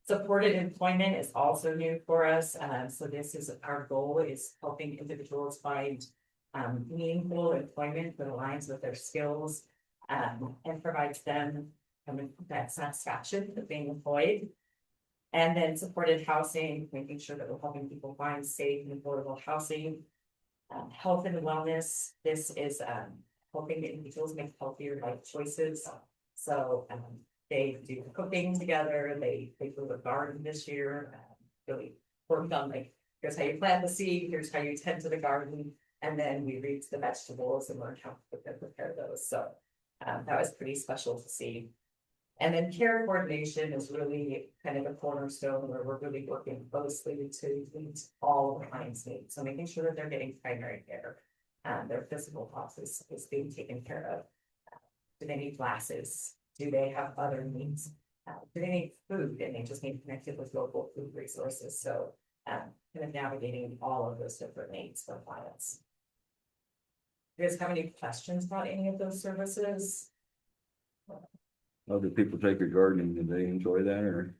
Supported employment is also new for us. So this is our goal, is helping individuals find meaningful employment that aligns with their skills and provides them that satisfaction of being employed. And then supported housing, making sure that we're helping people find safe and affordable housing. Health and wellness, this is helping individuals make healthier life choices. So they do cooking together, they grew a garden this year, really worked on like, here's how you plant the seed, here's how you tend to the garden, and then we reaped the vegetables and learned how to prepare those. So that was pretty special to see. And then care coordination is really kind of a cornerstone where we're really working closely to meet all of the clients' needs. So making sure that they're getting primary care, their physical health is being taken care of. Do they need glasses? Do they have other needs? Do they need food? And they just need connected with local food resources. So kind of navigating all of those different needs for clients. Do you guys have any questions about any of those services? How do people take your gardening? Did they enjoy that or?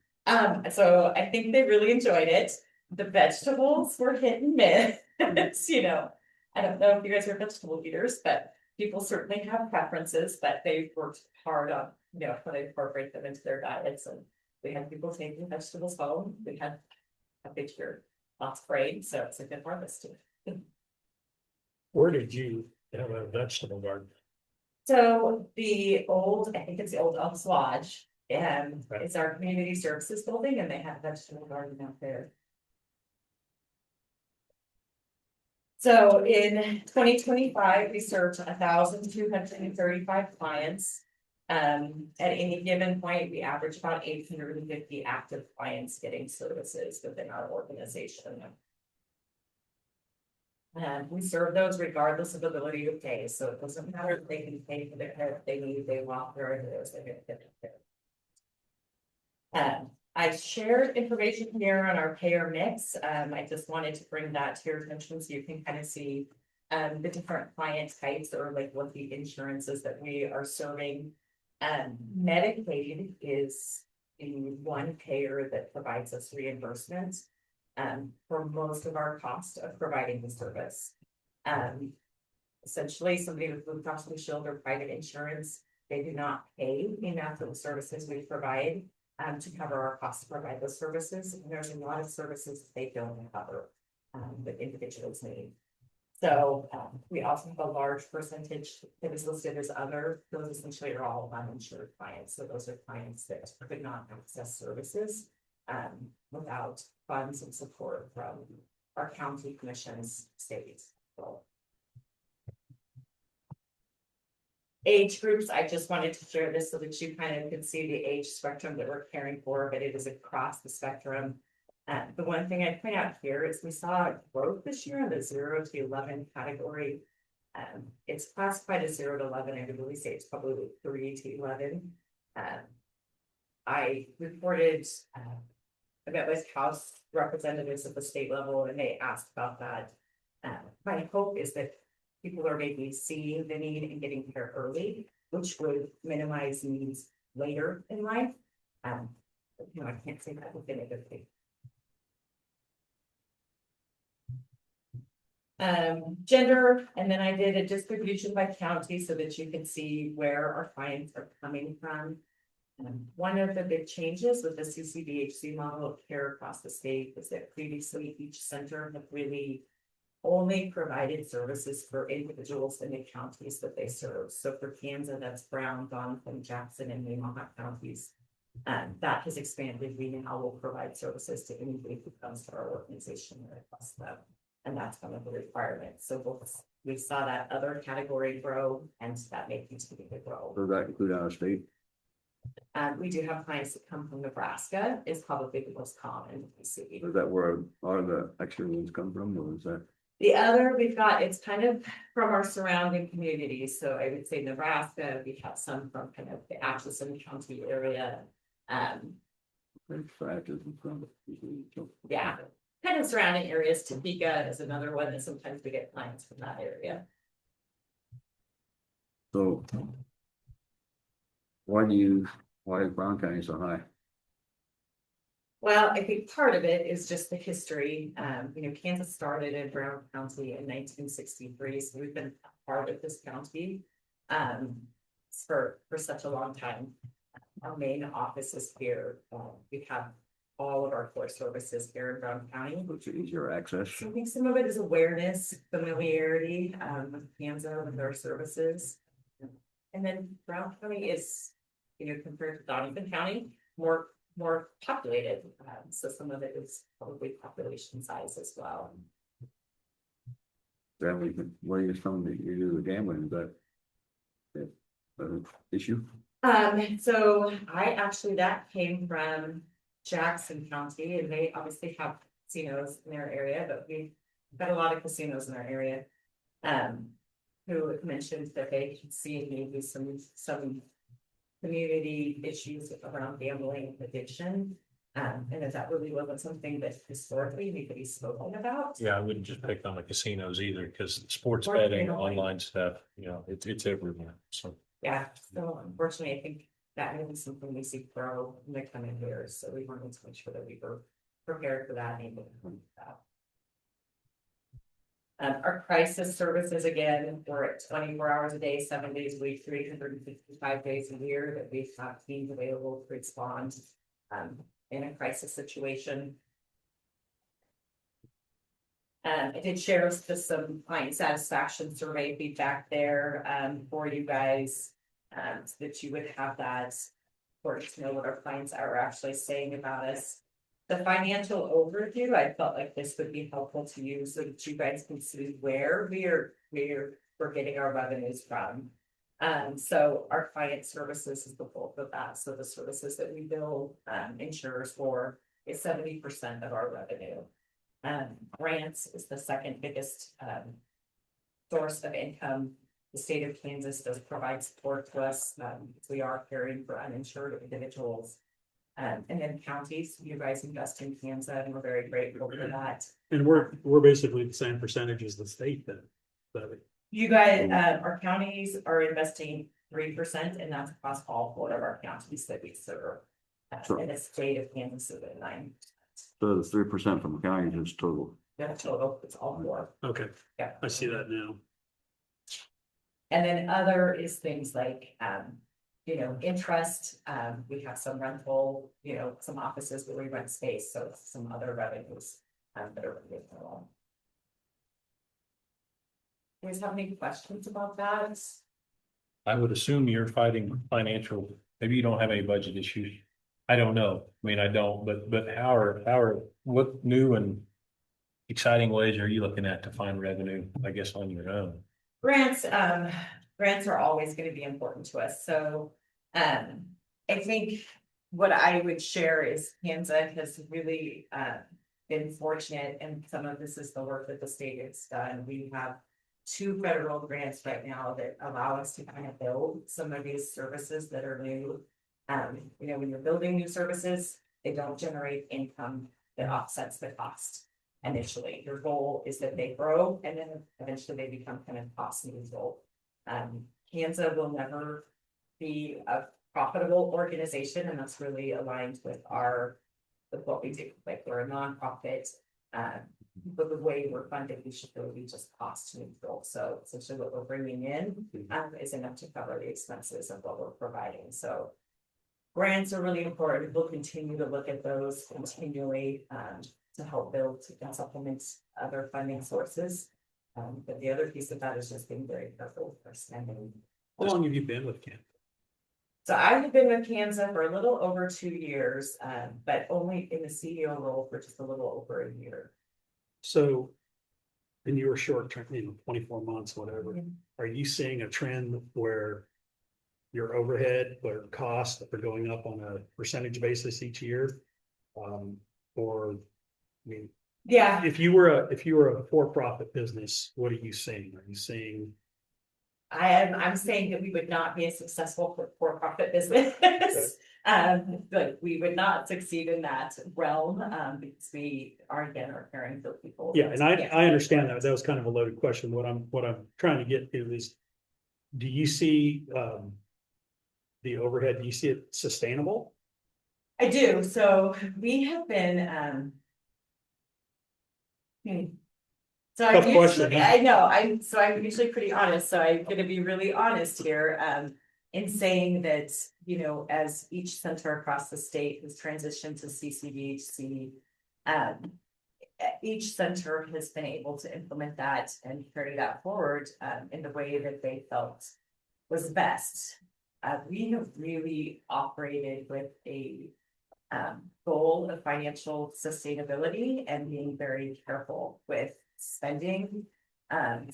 So I think they really enjoyed it. The vegetables were hit and miss, you know. I don't know if you guys are vegetable eaters, but people certainly have preferences, but they've worked hard on, you know, how to incorporate them into their diets. And we had people taking vegetables home. We had a big year, lots of rain, so it's a good harvest. Where did you have a vegetable garden? So the old, I think it's the old Elks Lodge, and it's our community services building, and they have a vegetable garden out there. So in 2025, we served 1,235 clients. At any given point, we average about 850 active clients getting services within our organization. And we serve those regardless of ability to pay, so it doesn't matter if they can pay for the care if they need, they want, where it is, they're gonna get care. I shared information here on our payer mix. I just wanted to bring that to your attention so you can kind of see the different client types or like what the insurances that we are serving. Medicaid is the one payer that provides us reimbursement for most of our cost of providing the service. Essentially, somebody with Blue Cross Blue Shield or private insurance, they do not pay enough for the services we provide to cover our costs to provide those services. And there's a lot of services they don't cover that individuals need. So we also have a large percentage that is listed as other. Those essentially are all uninsured clients. So those are clients that could not access services without funds and support from our county commissions, states. So, age groups, I just wanted to share this so that you kind of can see the age spectrum that we're caring for, but it is across the spectrum. The one thing I'd point out here is we saw growth this year in the 0 to 11 category. It's classified as 0 to 11. I would really say it's probably 3 to 11. I reported, I met with House representatives at the state level and they asked about that. My hope is that people are maybe seeing the need and getting care early, which would minimize needs later in life. I can't say that definitively. Gender, and then I did a distribution by county so that you can see where our clients are coming from. One of the big changes with the CCDHC model of care across the state is that previously each center had really only provided services for individuals in the counties that they serve. So for Kansas, that's Brown, Doniphan, Jackson, and Nemaha counties. That has expanded. We now will provide services to anybody who comes to our organization or requests them. And that's one of the requirements. So we saw that other category grow and that may continue to grow. Does that include out of state? We do have clients that come from Nebraska, is probably the most common we see. Is that where all the extra ones come from, or is that? The other we've got, it's kind of from our surrounding communities. So I would say Nebraska, we have some from kind of the Atchison County area. Yeah, kind of surrounding areas. Topeka is another one that sometimes we get clients from that area. So. Why is Brown County so high? Well, I think part of it is just the history. Kansas started in Brown County in 1963, so we've been part of this county for such a long time. Our main office is here. We have all of our core services here in Brown County. Which is easier access. So I think some of it is awareness, familiarity with Kansas, with our services. And then Brown County is, compared to Doniphan County, more populated. So some of it is probably population size as well. What are you telling me? You do the gambling, is that issue? So that came from Jackson County, and they obviously have casinos in their area, but we've got a lot of casinos in our area. Who mentioned that they could see maybe some community issues around gambling addiction. And that really wasn't something that historically anybody's spoken about. Yeah, I wouldn't just pick on the casinos either, because sports Sports betting, gambling. online stuff, it's everywhere, so. Yeah, so unfortunately, I think that may be something we see grow in the coming years, so we wanted to make sure that we were prepared for that and able to handle that. Our crisis services, again, we're at 24 hours a day, 7 days a week, 355 days a year that we have teams available to respond in a crisis situation. I did share just some client satisfaction survey feedback there for you guys, so that you would have that for to know what our clients are actually saying about us. The financial overview, I felt like this would be helpful to you so that you guys can see where we're getting our revenues from. So our client services is the bulk of that. So the services that we bill insurers for is 70% of our revenue. Grants is the second biggest source of income. The state of Kansas does provide support to us. We are caring for uninsured individuals. And then counties, you guys invest in Kansas, and we're very grateful for that. And we're basically the same percentage as the state then. You guys, our counties are investing 3%, and that's across all 4 of our counties that we serve. In the state of Kansas is at 9%. So the 3% from the county is total. Yeah, total, it's all 4. Okay, Yeah. I see that now. And then other is things like, interest, we have some rental, some offices where we rent space, so some other revenues that are related along. Do you guys have any questions about that? I would assume you're fighting financial, maybe you don't have any budget issues. I don't know. I mean, I don't, but what new and exciting ways are you looking at to find revenue, I guess, on your own? Grants are always going to be important to us. So, I think what I would share is Kansas has really, been fortunate, and some of this is the work that the state has done. We have 2 federal grants right now that allow us to kind of build some of these services that are new. When you're building new services, they don't generate income that offsets the cost initially. Your goal is that they grow and then eventually they become kind of cost neutral. Kansas will never be a profitable organization, and that's really aligned with what we do. Like, we're a nonprofit, but the way we're funded, we should really be just cost neutral. So essentially what we're bringing in is enough to cover the expenses of what we're providing. So grants are really important. We'll continue to look at those continually to help build and supplement other funding sources. But the other piece of that is just being very careful for spending. How long have you been with Ken? So I have been with Kansas for a little over 2 years, but only in the CEO role for just a little over a year. So, and you were short term, 24 months, whatever. Mhm. Are you seeing a trend where your overhead or costs are going up on a percentage basis each year? Or, I mean, Yeah, if you were a for-profit business, what are you seeing? Are you seeing? I'm saying that we would not be a successful for-profit business. But we would not succeed in that realm, because we are again caring for people. Yeah, and I understand that. That was kind of a loaded question. What I'm trying to get to is, do you see the overhead, do you see it sustainable? I do, so we have been, So Tough question, huh? I know, I'm usually pretty honest, so I'm gonna be really honest here, in saying that, as each center across the state has transitioned to CCDHC. Each center has been able to implement that and carry that forward, in the way that they felt was best. We have really operated with a goal of financial sustainability and being very careful with spending.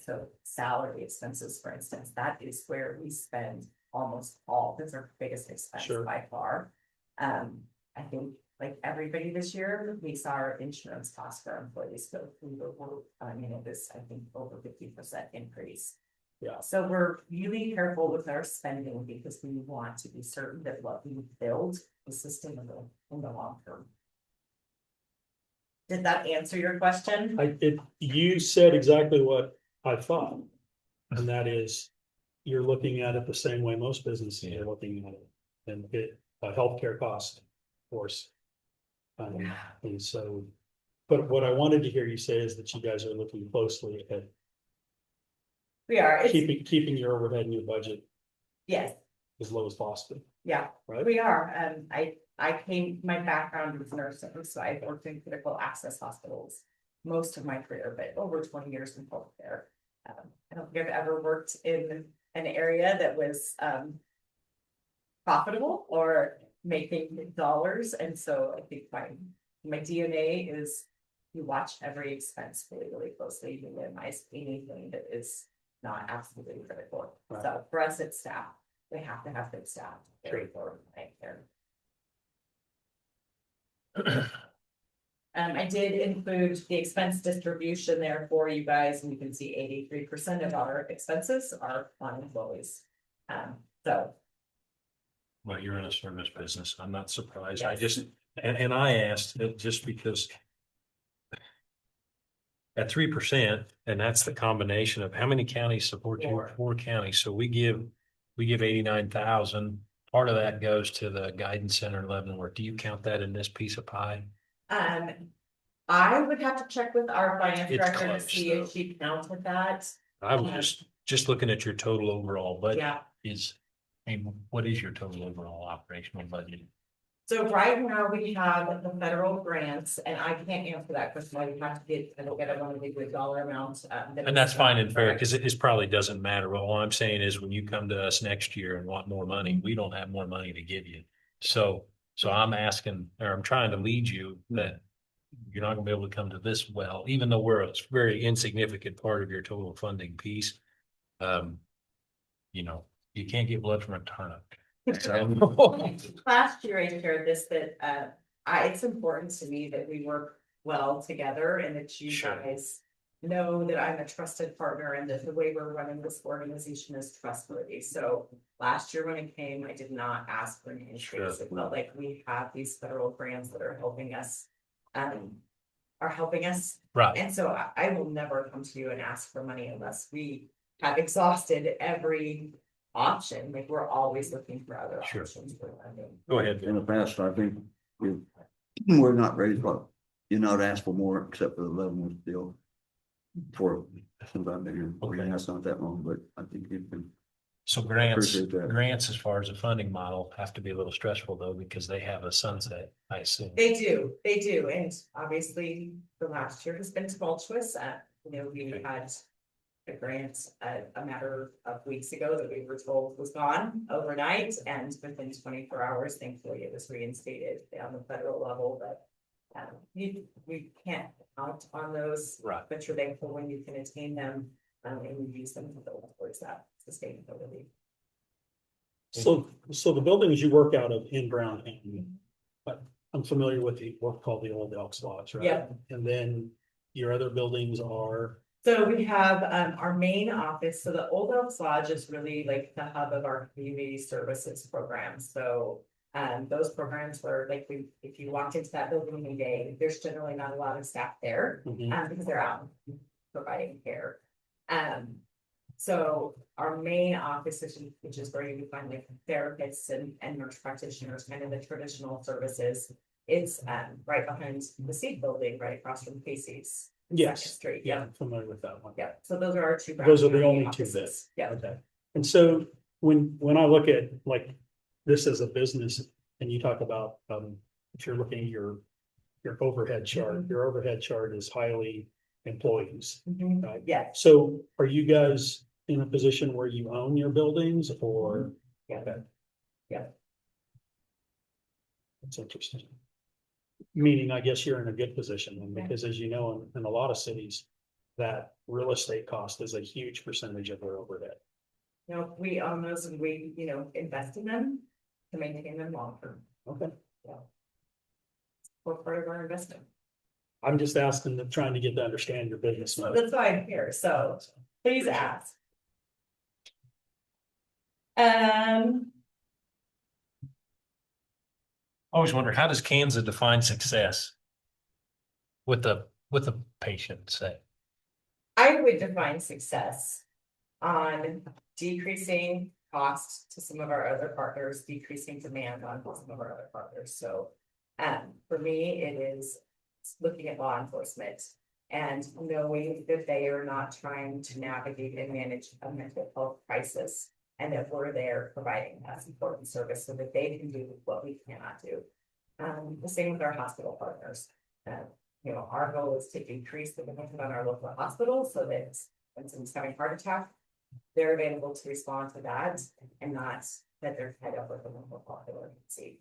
So salary expenses, for instance, that is where we spend almost all, that's our biggest expense Sure. by far. I think like everybody this year, we saw our insurance costs for our employees go through the roof. This, I think, over 50% increase. Yeah. So we're really careful with our spending because we want to be certain that what we build is sustainable in the long term. Did that answer your question? You said exactly what I thought. And that is, you're looking at it the same way most businesses are looking at it. And a healthcare cost, of course. And so, but what I wanted to hear you say is that you guys are looking closely at We are, keeping your overhead and your budget yes, as low as possible, yeah, right? we are. My background is nursing, so I've worked in critical access hospitals most of my career, but over 20 years in healthcare. I don't think I've ever worked in an area that was profitable or making dollars, and so I think my DNA is you watch every expense really closely. You minimize anything that is not absolutely critical. Right. So for us, it's staff. We have to have good staff. Very important. I did include the expense distribution there for you guys, and you can see 83% of our expenses are on employees. So. Well, you're in a service business. I'm not surprised. I Yes. just, and I asked it just because at 3%, and that's the combination of how many counties support you? 4 counties. So we give 89,000. Part of that goes to the guidance center in Leavenworth. Do you count that in this piece of pie? I would have to check with our finance It's director to close, see though. if she counted that. I was just looking at your total overall budget. Yeah, What is your total overall operational budget? so right now we have the federal grants, and I can't answer that question. I have to get, I don't want to give you a dollar amount. And that's fine and fair, because it probably doesn't matter. All I'm saying is when you come to us next year and want more money, we don't have more money to give you. So I'm asking, or I'm trying to lead you that you're not gonna be able to come to this well, even though we're a very insignificant part of your total funding piece. You can't get blood from a turnip. So Last year I shared this, that it's important to me that we work well together and that you Sure. guys know that I'm a trusted partner and that the way we're running this organization is trustworthy. So last year when it came, I did not ask for an increase. It felt like we have these federal grants that are helping us. Right. And so I will never come to you and ask for money unless we have exhausted every option. Like, we're always looking for other Sure. options for funding. Go ahead. In the past, I think we're not ready for, you're not asked for more except for the level deal. For, since I've been here, Okay. that's not that long, but I think you've been. So grants, Appreciate that. grants as far as a funding model have to be a little stressful though, because they have a sunset, I assume. They do, and obviously the last year has been tumultuous. We had a grant a matter of weeks ago that we were told was gone overnight, and within 24 hours, thankfully, it was reinstated on the federal level, but we can't count on those. Right. But you're thankful when you can attain them, and you use them to build towards that sustainability. So the buildings you work out of in Brown County, but I'm familiar with what's called the Old Elks Lodge, right? Yeah. And then your other buildings are, So we have our main office, so the Old Elks Lodge is really like the hub of our community services program, so. Those programs were like, if you walked into that building today, there's generally not a lot of staff there, because they're out providing care. So our main office, which is where you would find like therapists and nurse practitioners, kind of the traditional services, is right behind the Seed Building, right across from Casey's. yes, Second Street, yeah, I'm familiar with that one. yeah, so those are our two. Those are the Brown only County two offices. Yeah. Okay. And so when I look at like this as a business and you talk about, if you're looking at your overhead chart, your overhead chart is highly employees, Mhm. right? Yeah, So are you guys in a position where you own your buildings or? Yeah. Okay. Yeah. That's interesting. Meaning, I guess you're in a good position then, Yeah. because as you know, in a lot of cities, that real estate cost is a huge percentage of their overhead. we own those and we, invest in them to maintain them long term. Okay. We're part of our investment. I'm just asking, trying to get to understand your business So model. that's why I'm here, so please ask. Um, I always wonder, how does Kansas define success? With the patient, say? I would define success on decreasing costs to some of our other partners, decreasing demand on some of our other partners. So, for me, it is looking at law enforcement and knowing that they are not trying to navigate and manage a mental health crisis, and that we're there providing that support and service so that they can do what we cannot do. The same with our hospital partners. Our goal is to decrease the demand on our local hospitals so that when someone's having a heart attack, they're available to respond to that and not that they're tied up with a mental health emergency.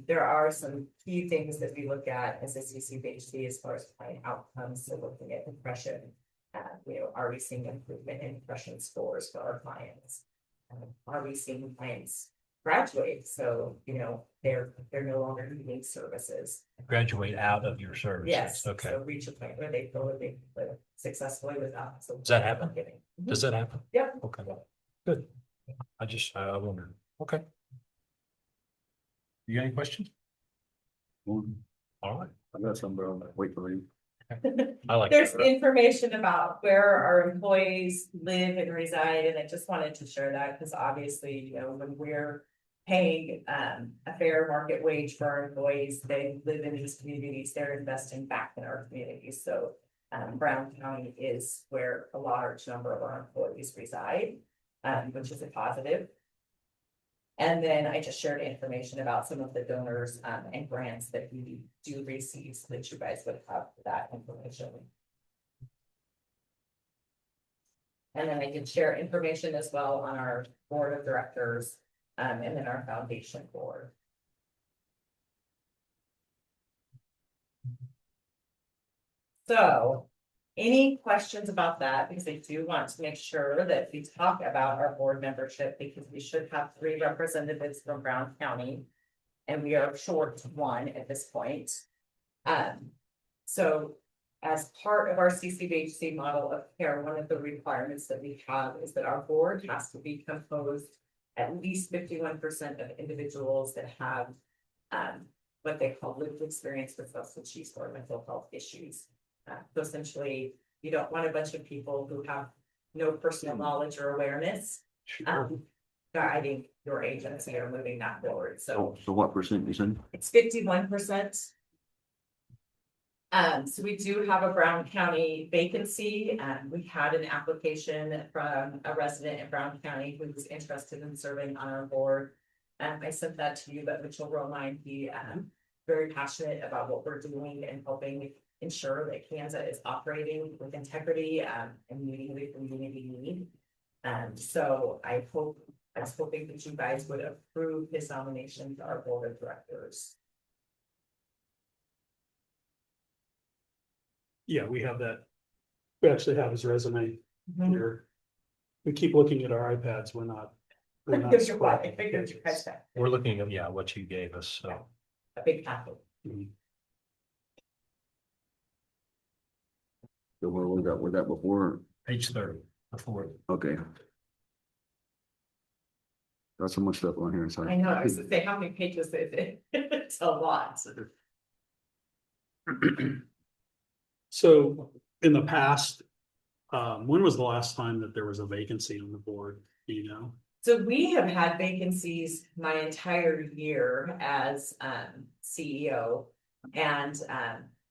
There are some key things that we look at as a CCBHC as far as client outcomes, so looking at depression. Are we seeing improvement in depression scores for our clients? Are we seeing clients graduate? So, they're no longer needing services. Graduate out of your services? Yes. Okay. So reach a point where they feel that they live successfully without. So Does that happen? Mhm. Does that happen? Yep. Okay, good. I wonder, okay. You got any questions? All right, I got some, but I'll wait for you. I like. There's that. information about where our employees live and reside, and I just wanted to share that because obviously, when we're paying a fair market wage for our employees, they live in these communities, they're investing back in our communities. So Brown County is where a large number of our employees reside, which is a positive. And then I just shared information about some of the donors and grants that we do receive so that you guys would have that information. And then I did share information as well on our board of directors and then our foundation board. So any questions about that? Because I do want to make sure that we talk about our board membership because we should have 3 representatives from Brown County. And we are short 1 at this point. So as part of our CCBHC model of care, one of the requirements that we have is that our board has to be composed at least 51% of individuals that have what they call lived experience with substance use or mental health issues. So essentially, you don't want a bunch of people who have no personal knowledge or awareness. Guiding your agency or moving that forward, so So what percent you said? it's 51%. So we do have a Brown County vacancy, we had an application from a resident in Brown County who was interested in serving on our board. I sent that to you, but Mitchell Romine, he very passionate about what we're doing and helping ensure that Kansas is operating with integrity and meeting the community need. So I was hoping that you guys would approve his nomination to our board of directors. Yeah, we have that. We actually have his resume here. We keep looking at our iPads, we're not. Because you're right, I figured you catch that, We're looking at, yeah, what you gave us, so. a big packet. So where was that before? Page 30, before. Okay. Got so much stuff on here, so. I know, I was gonna say, how many pages is it? It's a lot. So in the past, when was the last time that there was a vacancy on the board, do you know? So we have had vacancies my entire year as CEO. And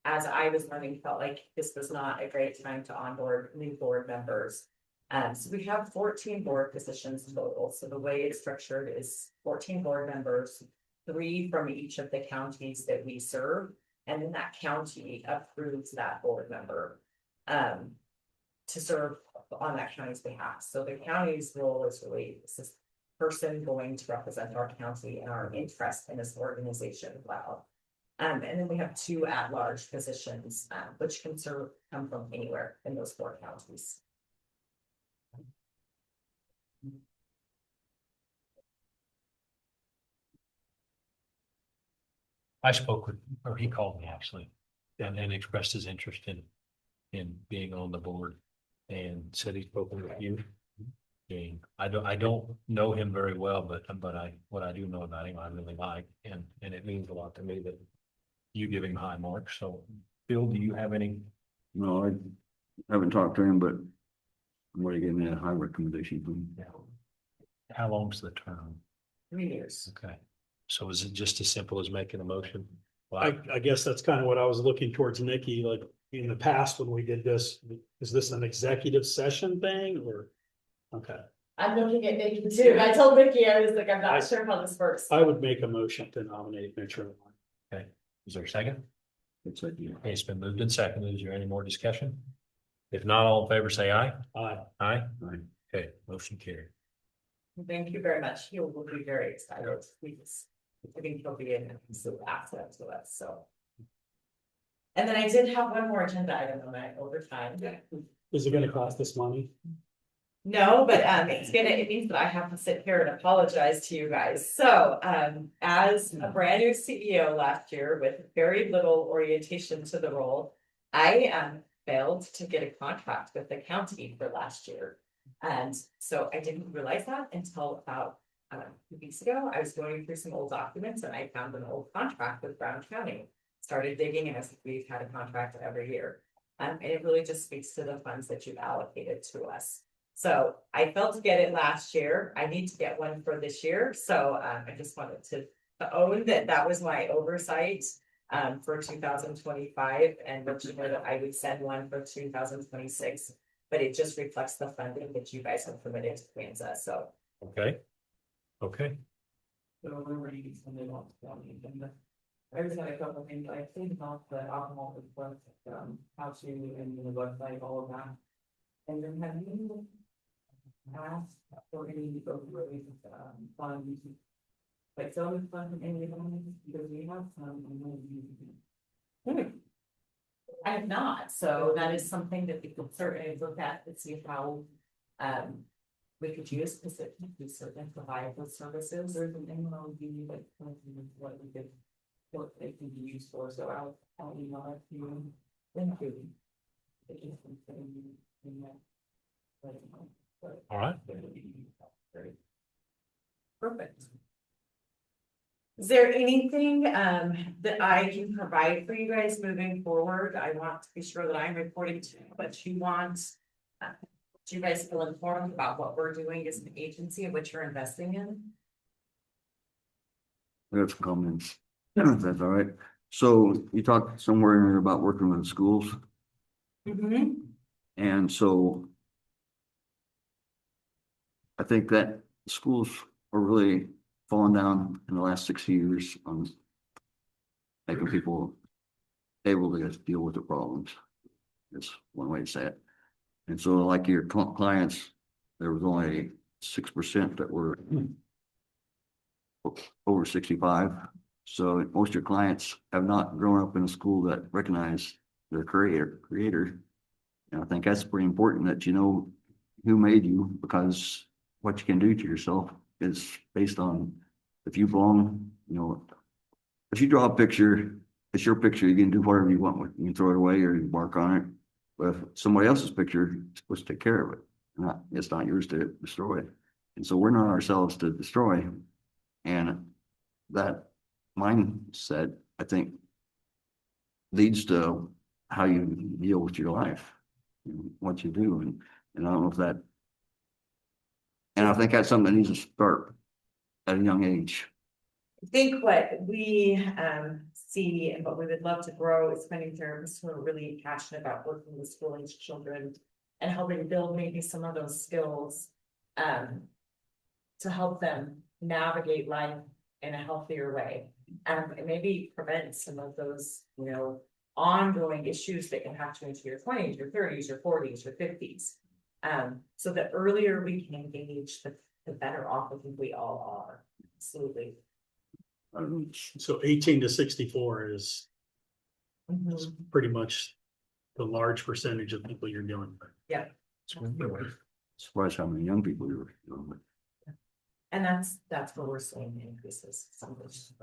as I was learning, felt like this was not a great time to onboard new board members. So we have 14 board positions total. So the way it's structured is 14 board members, 3 from each of the counties that we serve. And then that county approves that board member to serve on that county's behalf. So the county's role is really this person going to represent our county and our interest in this organization well. And then we have 2 at-large positions, which can come from anywhere in those 4 counties. I spoke with, or he called me actually, and expressed his interest in being on the board and said he's spoken with you. And I don't know him very well, but what I do know about him, I really like, and it means a lot to me that you give him high marks. So Bill, do you have any? No, I haven't talked to him, but somebody gave me a high recommendation from him. How long's the term? 3 years. Okay. So is it just as simple as making a motion? Well, I guess that's kind of what I was looking towards Nikki, like in the past when we did this, is this an executive session thing or? Okay, I'm looking at Nikki too. I told Nikki, I was like, I'm not sure how this works. I would make a motion to nominate Mitch Romine. Okay, is there a second? It's like, yeah. Okay, it's been moved and seconded. Is there any more discussion? If not, all in favor, say aye. Aye. Aye. Aye. Okay, motion carried. Thank you very much. He will be very excited. I think he'll be an absolute asset to us, so. And then I did have one more agenda item on my overtime. Is it gonna cost us money? No, but it means that I have to sit here and apologize to you guys. So as a brand new CEO last year with very little orientation to the role, I failed to get a contract with the county for last year. And so I didn't realize that until about 2 weeks ago. I was going through some old documents and I found an old contract with Brown County. Started digging and I was like, we've had a contract every year. And it really just speaks to the funds that you've allocated to us. So I failed to get it last year. I need to get one for this year. So I just wanted to own that was my oversight for 2025 and let you know that I would send one for 2026. But it just reflects the funding that you guys have permitted to Kansas. So. Okay. Okay, So we're ready to send it off on the agenda. I just had a couple of things, I think about the alcohol report, how to, and the website, all of that. And then have you asked for any opioid funds? Like selling funds from any of them, because we have some. I have not, so that is something that we could certainly look at and see how we could use specifically certain provide those services or something that would be like what we could, what they can be used for. So I'll email it to you. Thank you. All right. Perfect. Is there anything that I can provide for you guys moving forward? I want to be sure that I'm reporting to what you want. Do you guys feel informed about what we're doing as an agency and what you're investing in? We have some comments. If that's all right. So you talked somewhere in there about working with schools, Mm-hmm. and so I think that schools are really falling down in the last 6 years on making people able to deal with the problems. That's one way to say it. And so like your clients, there was only 6% that were over 65. So most of your clients have not grown up in a school that recognize their creator. And I think that's pretty important that you know who made you, because what you can do to yourself is based on if you belong, you know, if you draw a picture, it's your picture, you can do whatever you want with it. You can throw it away or you mark on it. But if somebody else's picture, you're supposed to take care of it. It's not yours to destroy. And so we're not ourselves to destroy. And that mindset, I think, leads to how you deal with your life, what you do. And I don't know if that, and I think that's something that needs to start at a young age. I think what we see and what we would love to grow is finding therapists who are really passionate about working with school age children and helping build maybe some of those skills to help them navigate life in a healthier way. And maybe prevent some of those, you know, ongoing issues that can happen into your 20s, your 30s, your 40s, your 50s. So the earlier we can engage, the better off I think we all are. Absolutely. So 18 to 64 is pretty much the large percentage of people you're dealing with. Yeah. Surprised how many young people you're dealing with. And that's where we're seeing the increases. Some of those.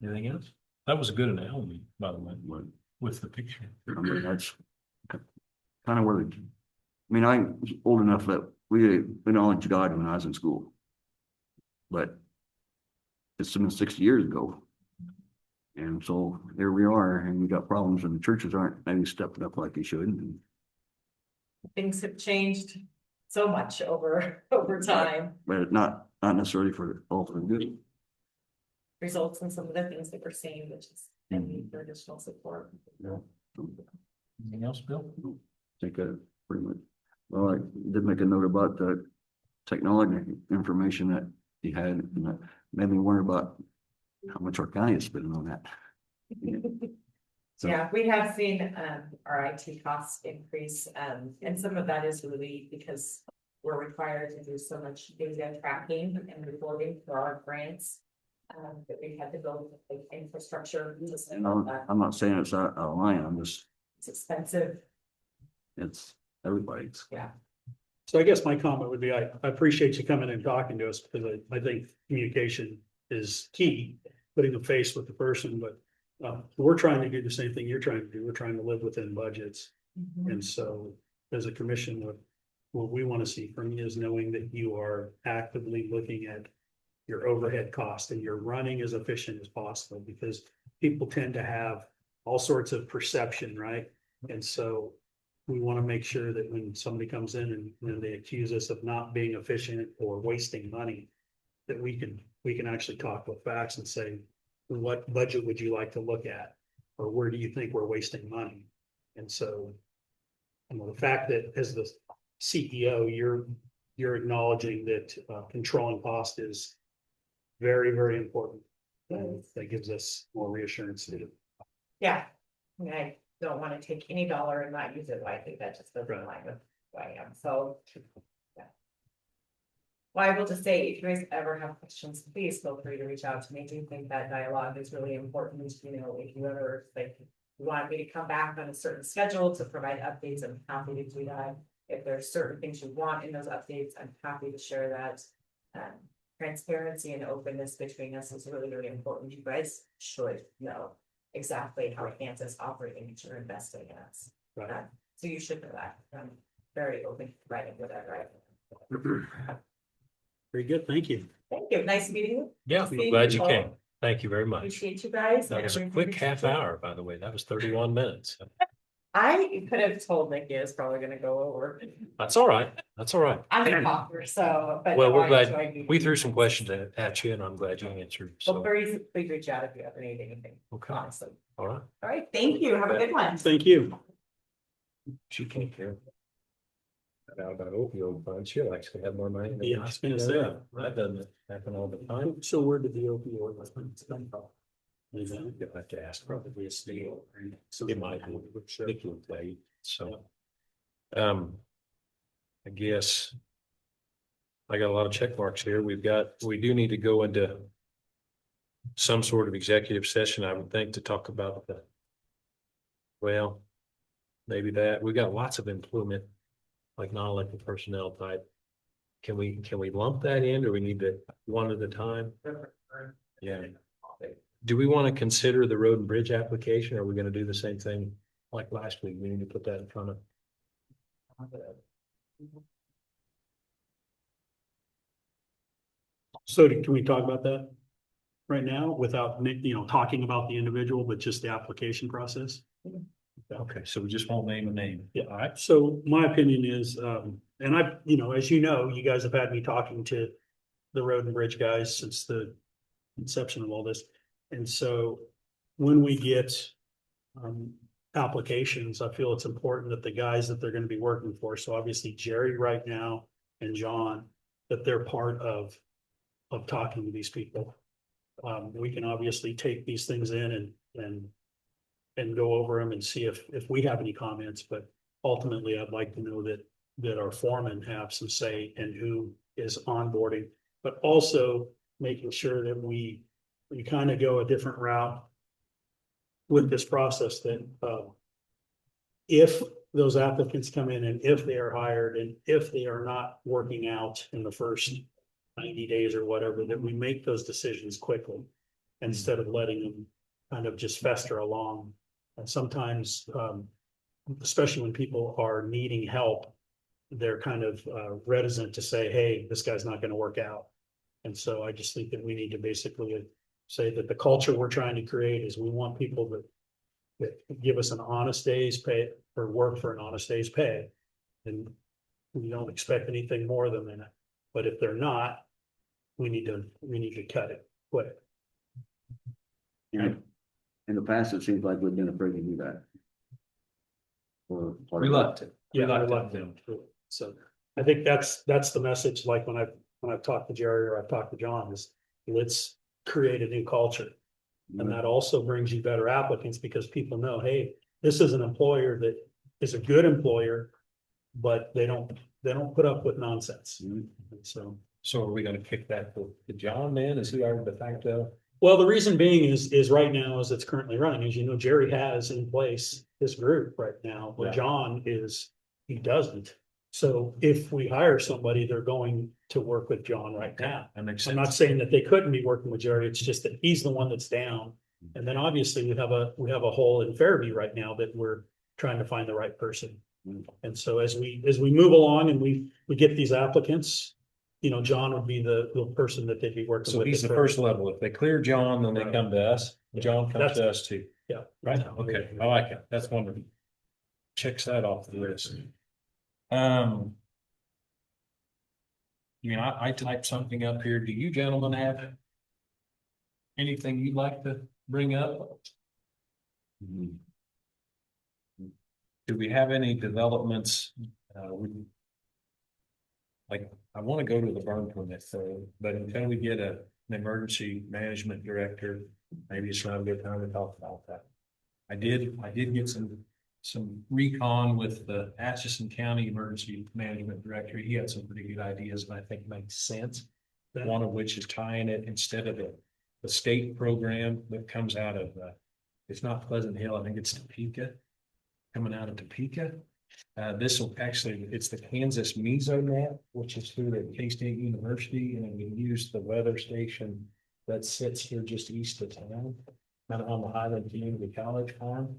Anything else? That was a good analogy, by the way, with the picture. I mean, that's kind of where I mean, I was old enough that we acknowledged God when I was in school. But it's been 60 years ago. And so here we are, and we got problems, and the churches aren't maybe stepping up like they should. And Things have changed so much over time. but not necessarily for all for the good. Results in some of the things that we're seeing, which is a need for additional support. Anything else, Bill? I think pretty much. Well, I did make a note about the technology information that you had, and that made me wonder about how much our county is spending on that. So, Yeah, we have seen our IT costs increase, and some of that is really because we're required to do so much data tracking and reporting for our grants. That we had to build like infrastructure. and I'm not saying it's out of line, I'm just, It's expensive. it's everybody's. Yeah. So I guess my comment would be, I appreciate you coming and talking to us, because I think communication is key, putting a face with the person, but we're trying to do the same thing you're trying to do. We're trying to live within budgets. And so as a commission, what we want to see from you is knowing that you are actively looking at your overhead cost and you're running as efficient as possible, because people tend to have all sorts of perception, right? And so we want to make sure that when somebody comes in and they accuse us of not being efficient or wasting money, that we can actually talk with facts and say, what budget would you like to look at? Or where do you think we're wasting money? And so, you know, the fact that as the CEO, you're acknowledging that controlling cost is very, very important. That gives us more reassurance to Yeah, I mean, I don't want to take any dollar and not use it wisely. That just doesn't align with who I am. So. Yeah. Well, I will just say, if you guys ever have questions, please feel free to reach out to me. I do think that dialogue is really important. You know, if you ever like, you want me to come back on a certain schedule to provide updates, I'm happy to do that. If there's certain things you want in those updates, I'm happy to share that. Transparency and openness between us is really, really important. You guys should know. exactly how Kansas operating to investing in us. Right. So you should know that. I'm very open to writing whatever. Very good, thank you. Thank you. Nice meeting you. Yeah, See glad you all. came. Thank you very much. Appreciate you guys. That was a quick half hour, by the way. That was 31 minutes. I could have told Nikki it's probably gonna go over. That's all right. That's all right. I'm a talker, so. But Well, no, we're I glad, enjoyed meeting we you. threw some questions at you and I'm glad you answered. Well, So, please reach out if you ever need anything, okay, honestly. all right. All right, thank you. Have a good one. Thank you. She can't care. About opioid funds, she'll actually have more money. than Yeah, I was gonna say. That doesn't happen all the time. So where did the opioid come from? You'll have to ask probably a state. So it might be, Nick will tell you, so. I guess. I got a lot of check marks here. We do need to go into. Some sort of executive session, I would think, to talk about the. Well. Maybe that, we got lots of employment. Like non-elected personnel type. Can we lump that in, or we need to one at a time? Yeah. Do we want to consider the road and bridge application? Or are we going to do the same thing like last week? We need to put that in front of. So can we talk about that right now without, talking about the individual, but just the application process? Okay, so we just won't name a name. Yeah, so my opinion is, and I, as you know, you guys have had me talking to the road and bridge guys since the inception of all this. And so when we get applications, I feel it's important that the guys that they're going to be working for, so obviously Jerry right now and John, that they're part of talking to these people. We can obviously take these things in and go over them and see if we have any comments, but ultimately I'd like to know that our foremen have some say in who is onboarding, but also making sure that we kind of go a different route with this process that if those applicants come in and if they are hired and if they are not working out in the first 90 days or whatever, that we make those decisions quickly instead of letting them kind of just fester along. And sometimes, especially when people are needing help, they're kind of reticent to say, hey, this guy's not going to work out. And so I just think that we need to basically say that the culture we're trying to create is we want people that give us an honest day's pay or work for an honest day's pay. And we don't expect anything more than that. But if they're not, we need to cut it quick. Yeah. In the past, it seems like we've been afraid to do that. Reluctant. Yeah, I Reluctant. like them. So I think that's the message, like when I've talked to Jerry or I've talked to John, is let's create a new culture. And that also brings you better applicants because people know, hey, this is an employer that is a good employer, but they don't put up with nonsense. And so. So are we gonna kick that to John then? Is he our de facto? Well, the reason being is right now, as it's currently running, as you know, Jerry has in place this group right now, where Yeah. John he doesn't. So if we hire somebody, they're going to work with John right now. That makes I'm sense. not saying that they couldn't be working with Jerry, it's just that he's the one that's down. And then obviously we have a hole in Fairview right now that we're trying to find the right person. And so as we move along and we get these applicants, John would be the person that they'd be working So with. he's the first level. If they clear John, then they come to us. John comes to us too. Yeah. Right. Okay. I like it. That's wonderful. Checks that off the list. I typed something up here. Do you gentlemen have anything you'd like to bring up? Do we have any developments? I want to go to the burn permit though, but until we get an emergency management director, maybe it's not a good time to talk about that. I did get some recon with the Atchison County Emergency Management Director. He had some pretty good ideas and I think makes sense. One of which is tying it instead of the state program that comes out of, it's not Pleasant Hill, I think it's Topeka, coming out of Topeka. This will actually, it's the Kansas Mesonet, which is through the K-State University, and we use the weather station that sits here just east of town. kind of on the Highland Community College farm.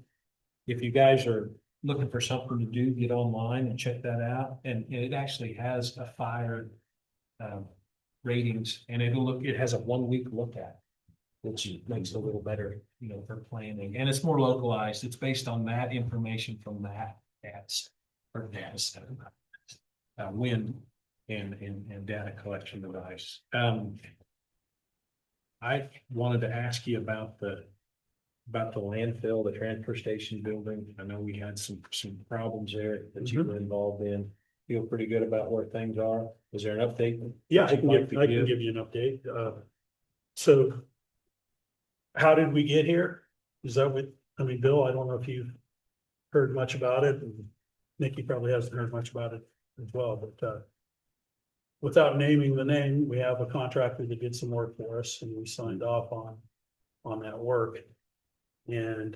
If you guys are looking for something to do, get online and check that out. And it actually has a fire ratings, and it has a 1 week look at, which makes it a little better, for planning. And it's more localized. It's based on that information from that data center, wind and data collection device. I wanted to ask you about the landfill, the transfer station building. I know we had some problems there that you were involved in. Feel pretty good about where things are. Is there an update? Yeah, that you'd like to I can give you an update. So how did we get here? Is that what, Bill, I don't know if you've heard much about it, and Nikki probably hasn't heard much about it as well, but without naming the name, we have a contractor that did some work for us, and we signed off on that work. And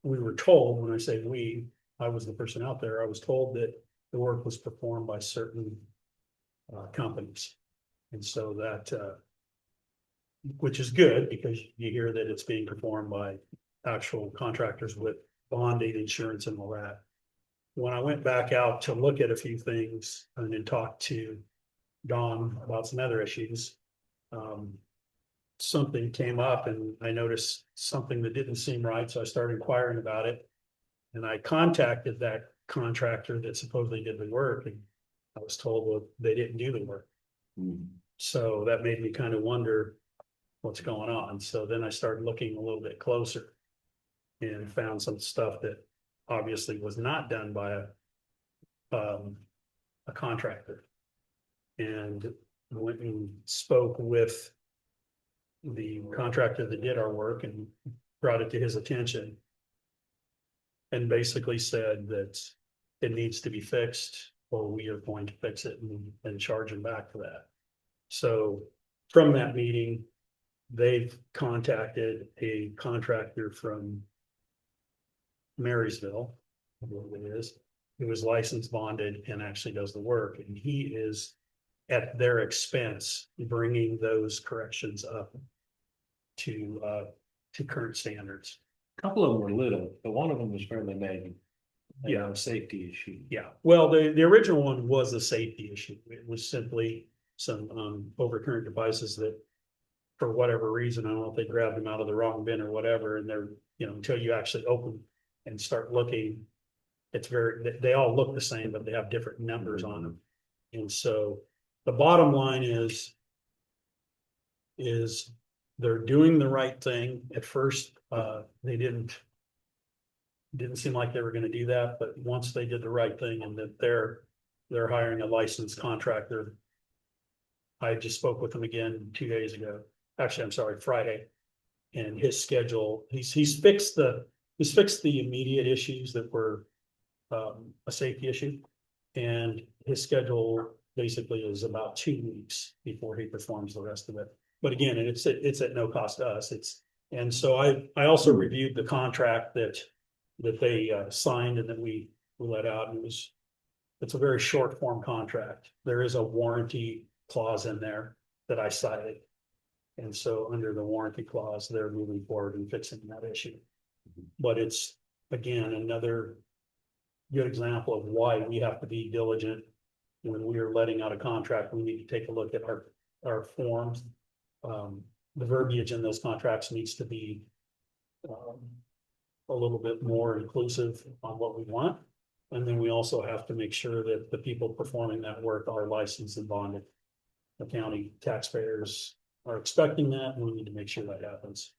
we were told, when I say we, I was the person out there, I was told that the work was performed by certain companies. And so that, which is good, because you hear that it's being performed by actual contractors with bonding, insurance, and all that. When I went back out to look at a few things and then talk to Don about some other issues, something came up and I noticed something that didn't seem right. So I started inquiring about it. And I contacted that contractor that supposedly did the work, and I was told, well, they didn't do the work. So that made me kind of wonder what's going on. So then I started looking a little bit closer and found some stuff that obviously was not done by a contractor. And I went and spoke with the contractor that did our work and brought it to his attention. And basically said that it needs to be fixed, or we are going to fix it and charge him back for that. So from that meeting, they've contacted a contractor from Marysville, I believe it is, who is licensed, bonded, and actually does the work. And he is at their expense bringing those corrections up to current standards. A couple of them were little, but one of them was fairly major. Yeah. A safety issue. Yeah, well, the original one was a safety issue. It was simply some overcurrent devices that, for whatever reason, I don't know if they grabbed them out of the wrong bin or whatever, and they're, until you actually open and start looking, it's they all look the same, but they have different numbers on them. And so the bottom line is they're doing the right thing. At first, they didn't seem like they were gonna do that, but once they did the right thing and that they're hiring a licensed contractor. I just spoke with him again 2 days ago. Actually, I'm sorry, Friday. And his schedule, he's fixed the immediate issues that were a safety issue. And his schedule basically is about 2 weeks before he performs the rest of it. But again, it's at no cost to us. And so I also reviewed the contract that they signed and that we let out, and it's a very short form contract. There is a warranty clause in there that I cited. And so under the warranty clause, they're moving forward and fixing that issue. But it's, again, another good example of why we have to be diligent when we are letting out a contract. We need to take a look at our forms. The verbiage in those contracts needs to be a little bit more inclusive on what we want. And then we also have to make sure that the people performing that work are licensed and bonded. The county taxpayers are expecting that, and we need to make sure that happens.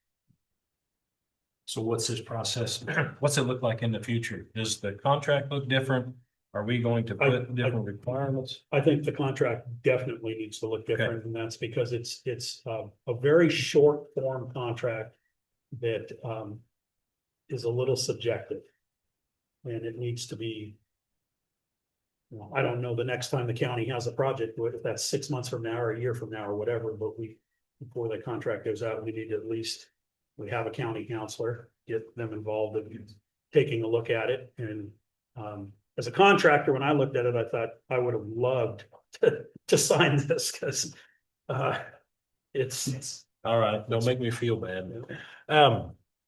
So what's this process? What's it look like in the future? Does the contract look different? Are we going to put different requirements? I think the contract definitely needs to look different, and that's because it's a very short form contract that is a little subjective. And it needs to be, I don't know the next time the county has a project, if that's 6 months from now or a year from now or whatever, but before the contract goes out, we need to at least, we have a county counselor, get them involved in taking a look at it. And as a contractor, when I looked at it, I thought I would have loved to sign this, because it's All right, don't make me feel bad.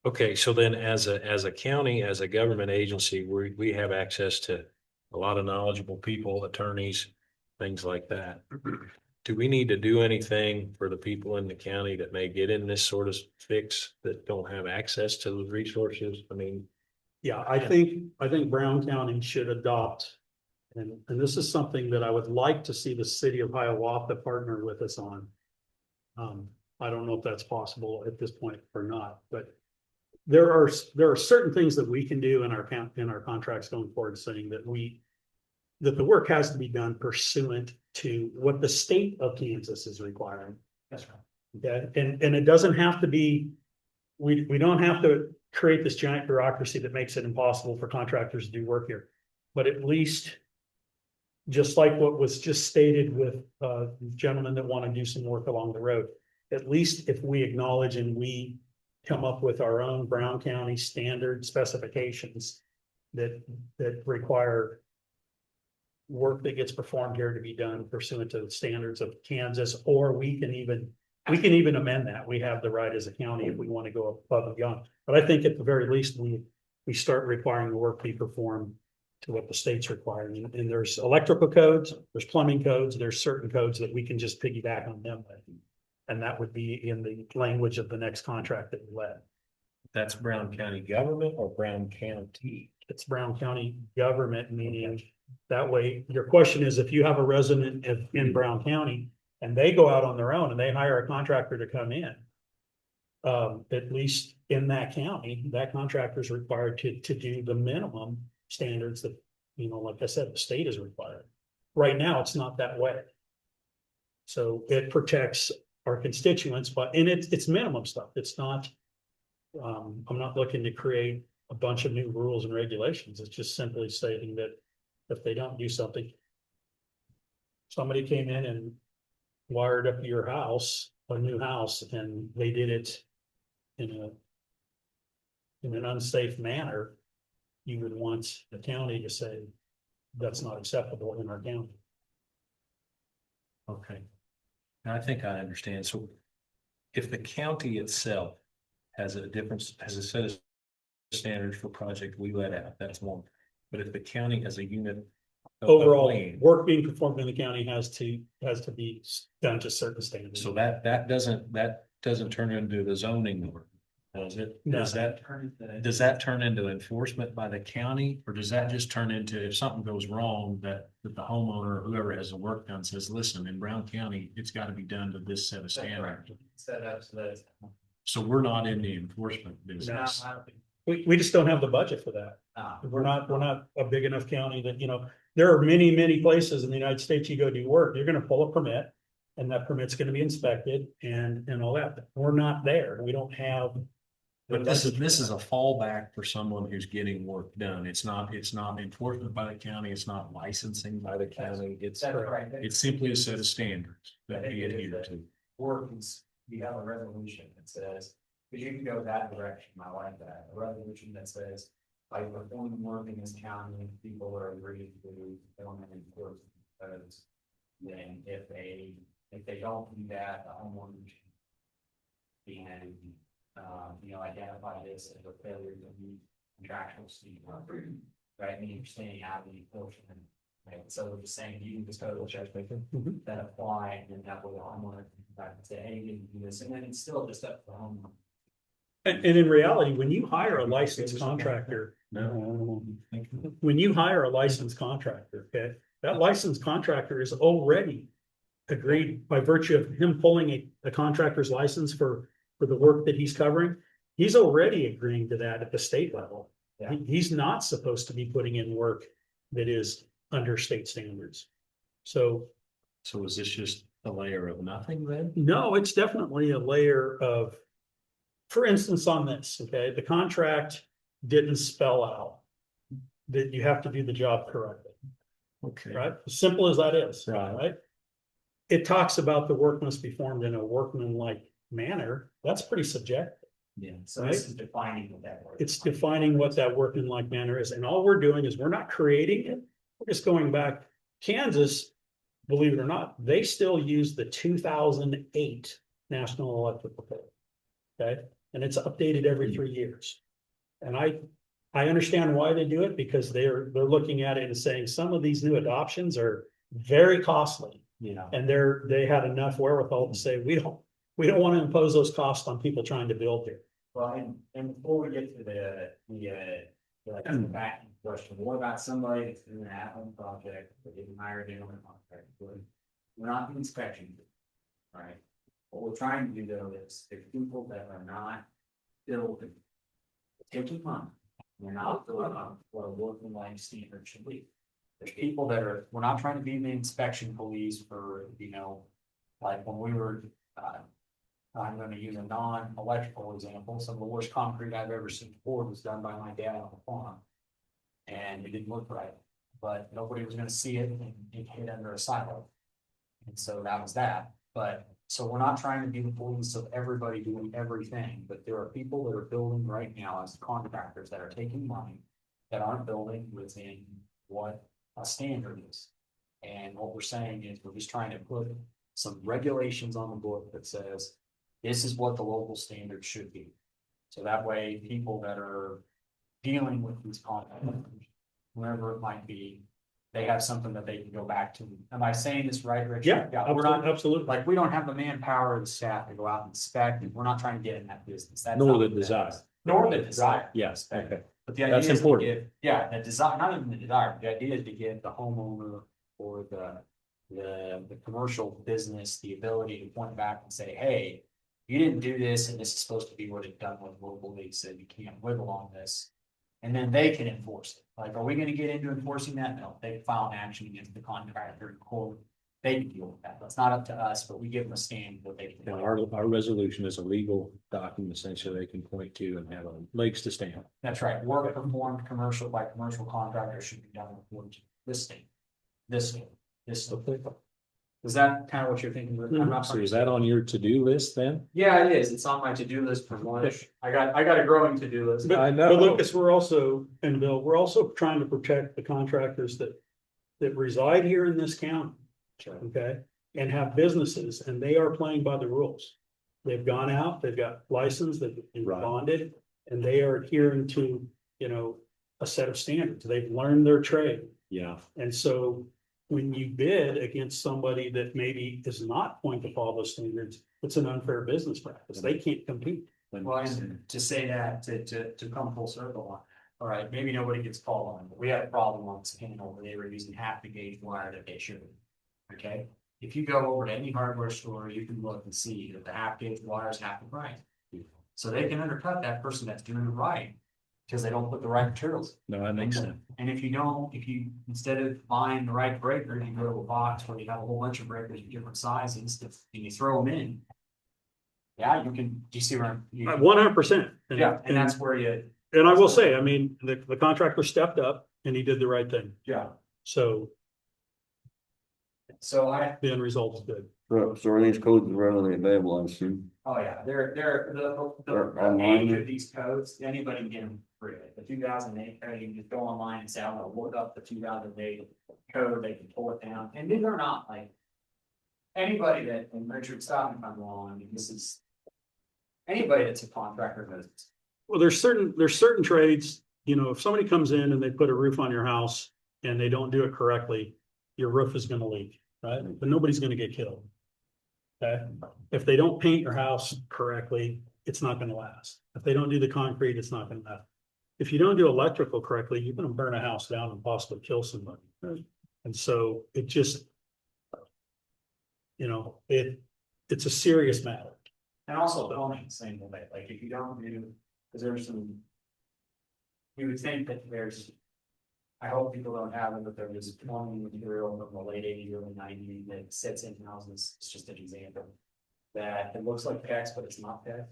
Okay, so then as a county, as a government agency, we have access to a lot of knowledgeable people, attorneys, things like that. Do we need to do anything for the people in the county that may get in this sort of fix that don't have access to the resources? I mean, Yeah, I think Brown County should adopt. And this is something that I would like to see the city of Hiawatha partner with us on. I don't know if that's possible at this point or not, but there are certain things that we can do in our contracts going forward, saying that the work has to be done pursuant to what the state of Kansas is requiring. That's right. Okay, and it doesn't have to be, we don't have to create this giant bureaucracy that makes it impossible for contractors to do work here. But at least, just like what was just stated with gentlemen that want to do some work along the road, at least if we acknowledge and we come up with our own Brown County standard specifications that require work that gets performed here to be done pursuant to the standards of Kansas, or we can even amend that. We have the right as a county if we want to go above and beyond. But I think at the very least, we start requiring the work be performed to what the state's requiring. And there's electrical codes, there's plumbing codes, there's certain codes that we can just piggyback on them with. And that would be in the language of the next contract that we let. that's Brown County government or Brown County? It's Brown County government, meaning that way, your question is, if you have a resident in Brown County and they go out on their own and they hire a contractor to come in, at least in that county, that contractor is required to do the minimum standards that, like I said, the state is required. Right now, it's not that way. So it protects our constituents, and it's minimum stuff. It's not, I'm not looking to create a bunch of new rules and regulations. It's just simply stating that if they don't do something, somebody came in and wired up your house, a new house, and they did it in an unsafe manner, you would want the county to say that's not acceptable in our county. Okay. Now, I think I understand. So if the county itself has a set of standards for project we let out, that's one. But if the county has a unit of Overall, land, work being performed in the county has to be done to certain standards. so that doesn't turn into the zoning order, does it? No. Does that turn into enforcement by the county, or does that just turn into, if something goes wrong, that the homeowner or whoever has the work done says, listen, in Brown County, it's got to be done to this set of standards. Set up so that. So we're not in the enforcement business. We just don't have the budget for that. We're not a big enough county that, there are many, many places in the United States you go do work, you're gonna pull a permit. And that permit's gonna be inspected and all that. But we're not there. We don't have. But this is a fallback for someone who's getting work done. It's not enforcement by the county. It's not licensing by the county. It's simply a set of standards that we adhere to. Work is, we have a resolution that says, because you can go that direction, I like that, a resolution that says, by performing work in this county, people are agreed to perform and enforce codes. Then if they don't do that, the homeowner and identify this as a failure to meet contractual standards, right? Meaning you're staying out of the enforcement. Right, so we're just saying you can just go to the check that apply, and then that way the homeowner can come back and say, hey, you can do this, and then it's still just up to the homeowner. And in reality, when you hire a licensed contractor, when you hire a licensed contractor, okay, that licensed contractor is already agreed by virtue of him pulling a contractor's license for the work that he's covering. He's already agreeing to that at the state level. Yeah. He's not supposed to be putting in work that is under state standards. So is this just a layer of nothing then? no, it's definitely a layer of, for instance, on this, okay, the contract didn't spell out that you have to do the job correctly, Okay. right? As simple as that is, Right. right? It talks about the work must be performed in a workmanlike manner. That's pretty subjective. Yeah. So this is defining what that word. It's defining what that workmanlike manner is. And all we're doing is we're not creating it. We're just going back. Kansas, believe it or not, they still use the 2008 National Electrical Code. Okay, and it's updated every 3 years. And I understand why they do it, because they're looking at it and saying some of these new adoptions are very costly. Yeah. And they had enough wherewithal to say, we don't want to impose those costs on people trying to build here. Well, and before we get to the back question, what about somebody that's doing an at-home project, but didn't hire a general contractor? We're not the inspection. Right? What we're trying to do though is, the people that are not building, taking money, they're not building up what a working life standard should be. There's people that are, we're not trying to be the inspection police for, like when we were, I'm gonna use a non-electrical example, some of the worst concrete I've ever seen poured was done by my dad on the farm. And it didn't look right, but nobody was gonna see it and it hid under a silo. And so that was that, but, so we're not trying to be the police of everybody doing everything, but there are people that are building right now as contractors that are taking money. That aren't building within what a standard is. And what we're saying is, we're just trying to put some regulations on the book that says, this is what the local standard should be. So that way, people that are dealing with these contractors, whoever it might be, they have something that they can go back to. Am I saying this right, Richard? We're not, Absolutely. like, we don't have the manpower or the staff to go out and inspect, and we're not trying to get in that business. That's Nor not the what that desire. is. Nor the desire. Yes, okay. But the idea That's is to important. give, yeah, the desire, not even the desire, but the idea is to give the homeowner or the commercial business the ability to point back and say, hey, you didn't do this, and this is supposed to be what it's done with local leagues, so you can't wiggle on this. And then they can enforce it. Like, are we gonna get into enforcing that? No, they file an action against the contractor in court. They can deal with that. That's not up to us, but we give them a stand that they can. Now, our resolution is a legal document essentially they can point to and have legs to stand. That's right. Work performed commercial by commercial contractors should be done according to this state. This state, this state. Is that kind of what you're thinking? I'm not So is that on your to-do list then? Yeah, it is. It's on my to-do list for lunch. I got a growing to-do list. I But Lucas, we're also, and Bill, we're also trying to protect the contractors that reside here in this county. Okay, and have businesses, and they are playing by the rules. They've gone out, they've got licensed, they've been Right. bonded, and they are adhering to, a set of standards. They've learned their trade. Yeah, And so when you bid against somebody that maybe is not going to follow those standards, it's an unfair business practice. They can't compete. Well, and to say that, to come full circle on, all right, maybe nobody gets called on, but we had a problem on this panel where they were using half the gauge wire that they shouldn't. Okay, if you go over to any hardware store, you can look and see that the half gauge wire is half the price. So they can undercut that person that's doing it right, because they don't put the right materials. no, that makes sense. And if you, instead of buying the right breaker, you go to a box where you have a whole bunch of breakers of different sizes, and you throw them in. Yeah, you can, do you see where I'm? 100%. Yeah, and that's where you, And I will say, I mean, the contractor stepped up and he did the right thing. yeah, So so the end result is good. So are these codes readily available, I assume? oh yeah, they're They're the online. age of these codes, anybody can get them free. The 2008 code, you can just go online and say, I'm gonna look up the 2008 code, they can pull it down, and these are not like. Anybody that, and Richard, stop me if I'm wrong, I mean, this is. Anybody that's a contractor knows this. Well, there's certain trades, if somebody comes in and they put a roof on your house and they don't do it correctly, your roof is gonna leak, right? But nobody's gonna get killed. Okay, if they don't paint your house correctly, it's not gonna last. If they don't do the concrete, it's not gonna last. If you don't do electrical correctly, you're gonna burn a house down and possibly kill somebody. And so it just. It's a serious matter. And also filming the same way, like if you don't do, because there's some. You would think that there's. I hope people don't have it, but there was plumbing material from the late '80s, early '90s that sits in houses, it's just an example. That it looks like PEX, but it's not PEX.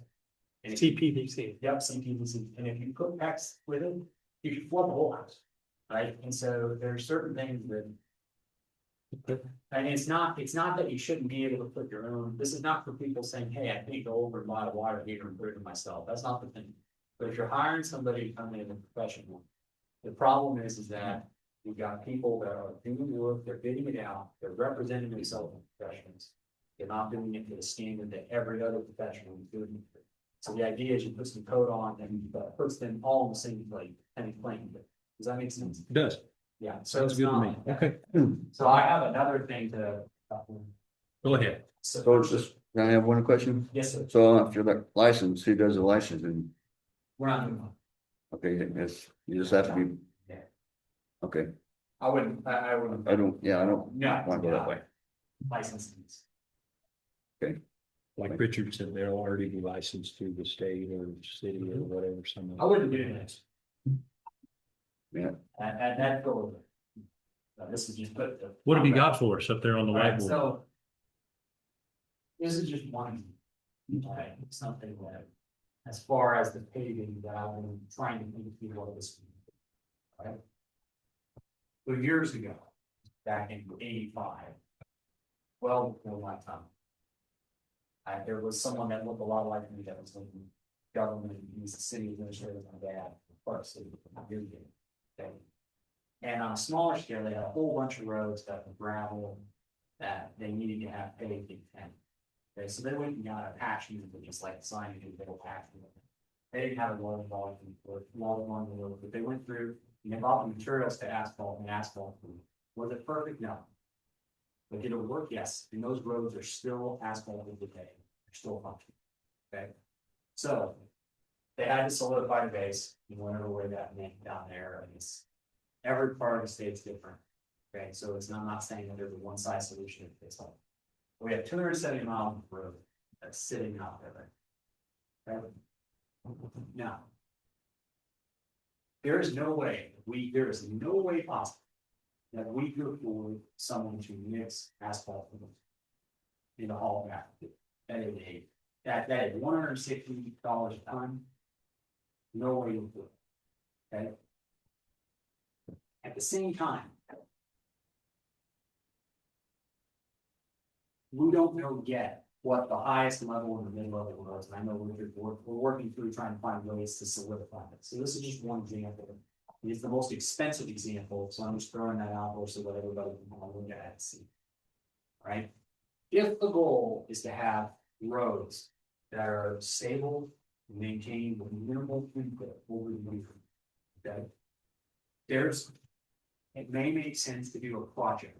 And if you- CPVC. Yep, CPVC, and if you put PEX with it, you can flood the whole house, right? And so there are certain things that. And it's not that you shouldn't be able to put your own, this is not for people saying, hey, I can't go over and buy a water heater and put it in myself, that's not the thing. But if you're hiring somebody to come in as a professional, the problem is that you've got people that are doing work, they're bidding it out, they're representing themselves as professionals. They're not doing it to the standard that every other professional is doing it. So the idea is you put some code on and puts them all in the same plane, and playing. Does that make sense? It does. Yeah, so Sounds it's good to me. not. Okay, So I have another thing to. Go ahead. So it's just, can I have one question? Yes, sir. So after the license, who does the licensing? We're not doing that. Okay, yes, you just have to be. Yeah. Okay, I wouldn't, I wouldn't. I don't, yeah, I don't No. want to go that way. Licensing. Like Richard said, they'll already be licensed through the state or city or whatever, some. I wouldn't do this. Yeah. And that goes. This is just put. the- What have you got for us up there on the Alright, whiteboard? so. This is just one. Right, something that, as far as the paving that I've been trying to think through what this. Right. Well, years ago, back in '85. Well, before my time. There was someone that looked a lot like me that was in government, he was the city administrator, my dad, Clark City, okay. And on a smaller scale, they had a whole bunch of roads that were gravel that they needed to have paved in ten. Okay, so they went and got a patch unit, just like signing a little patch unit. They didn't have a lot of volume for a lot of long road, but they went through and they bought the materials to asphalt and asphalt. Was it perfect? No. But did it work? Yes, and those roads are still asphalted today, they're still functioning, okay? So, they had to solidify the base, in whatever way that meant down there, and it's, every part of the state's different. Okay, so it's not, I'm not saying that there's a one size solution that fits all. We have 270 miles of road that's sitting out there. Okay? Now. There is no way, possible that we could afford someone to mix asphalt in the haul back. That is $160 a ton. No way you do it. Okay. At the same time. We don't know yet what the highest level and the mid level was, and I know we're working through trying to find ways to solidify it. So this is just one example. It's the most expensive example, so I'm just throwing that out there so that everybody can kind of look at it and see. Right? If the goal is to have roads that are stable, maintained with minimal input over the year, okay? It may make sense to do a project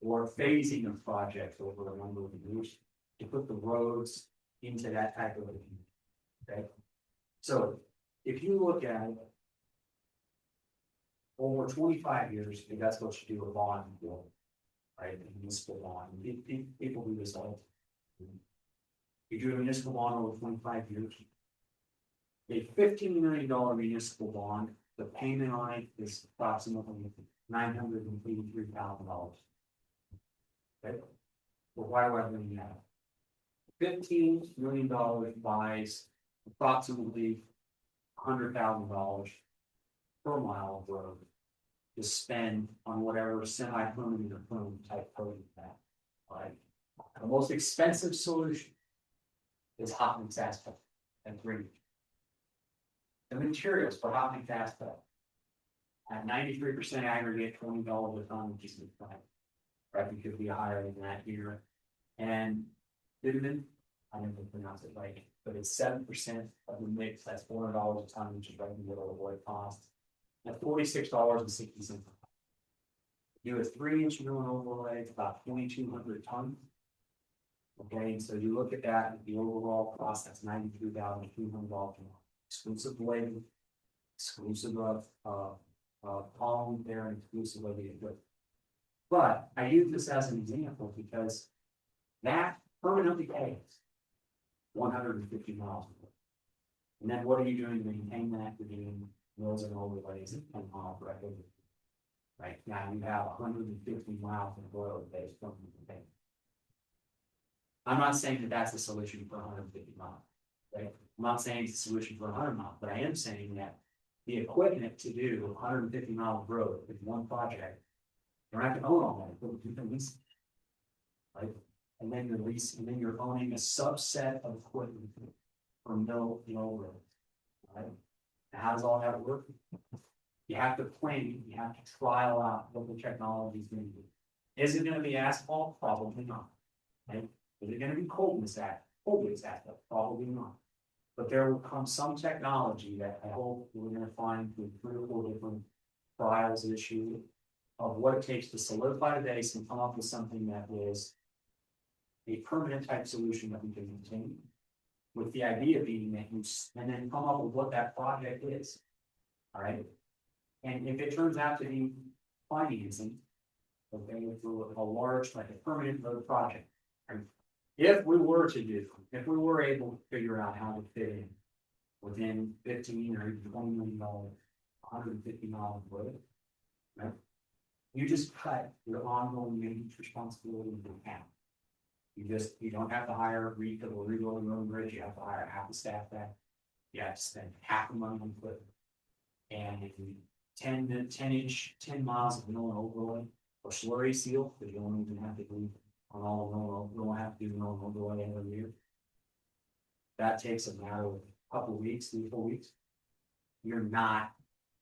or phasing of projects over a number of years to put the roads into that type of a, okay? So if you look at it, over 25 years, and that's what you do a bond for, right? A municipal bond. People do this all. You do a municipal bond over 25 years. A $15 million municipal bond, the payment on it is approximately $983,000. Okay, well, why do I bring that? $15 million buys approximately $100,000 per mile of road to spend on whatever semi-permanent or permanent type coating that. Right? The most expensive solution is hot mix asphalt and green. The materials for hot mix asphalt at 93% aggregate, $20 a ton, which is fine. Right, it could be higher than that here. And bitumen, I never pronounce it right, but it's 7% of the mix, that's $400 a ton, which is right in the middle of what it costs. At $46.60. Do a 3-inch mill and overlay, it's about 2,200 tons. Okay, so you look at that, the overall cost, that's $93,200. Exclusive labor, exclusive of column there, and exclusive of the equipment. But I use this as an example because that permanently pays 150 miles. And then what are you doing to maintain that? You're doing mills and overlays at 10 miles record. Right now you have 150 miles of road based on the thing. I'm not saying that that's a solution for 150 miles. Right? I'm not saying it's a solution for 100 miles, but I am saying that the equipment to do 150 mile road with one project, you're not gonna own all that, you can lease it. Right? And then you're owning a subset of equipment from mill and overlay. Right? Now, how does all that work? You have to plan, you have to trial out what the technology is going to be. Is it going to be asphalt? Probably not. Right? Is it gonna be cold this aspect? Probably not. But there will come some technology that I hope we're gonna find through 3 or 4 different trials issue of what it takes to solidify the base and come up with something that is a permanent type solution that we can maintain. With the idea being that and then come up with what that project is. All right? And if it turns out to be financing, okay, through a large, like a permanent road project. And if we were able to figure out how to fit in within 15 or even $20 million, 150 miles of road, right? You just cut your ongoing maintenance responsibility into half. You don't have to hire a rebuild or rebuild your own bridge, you have to hire half the staff that. You have to spend half the money on equipment. And if you 10 miles of mill and overlay or slurry seal, because you don't even have to do on all, you don't have to do mill and overlay every year. That takes a matter of a couple of weeks, 3 or 4 weeks. You're not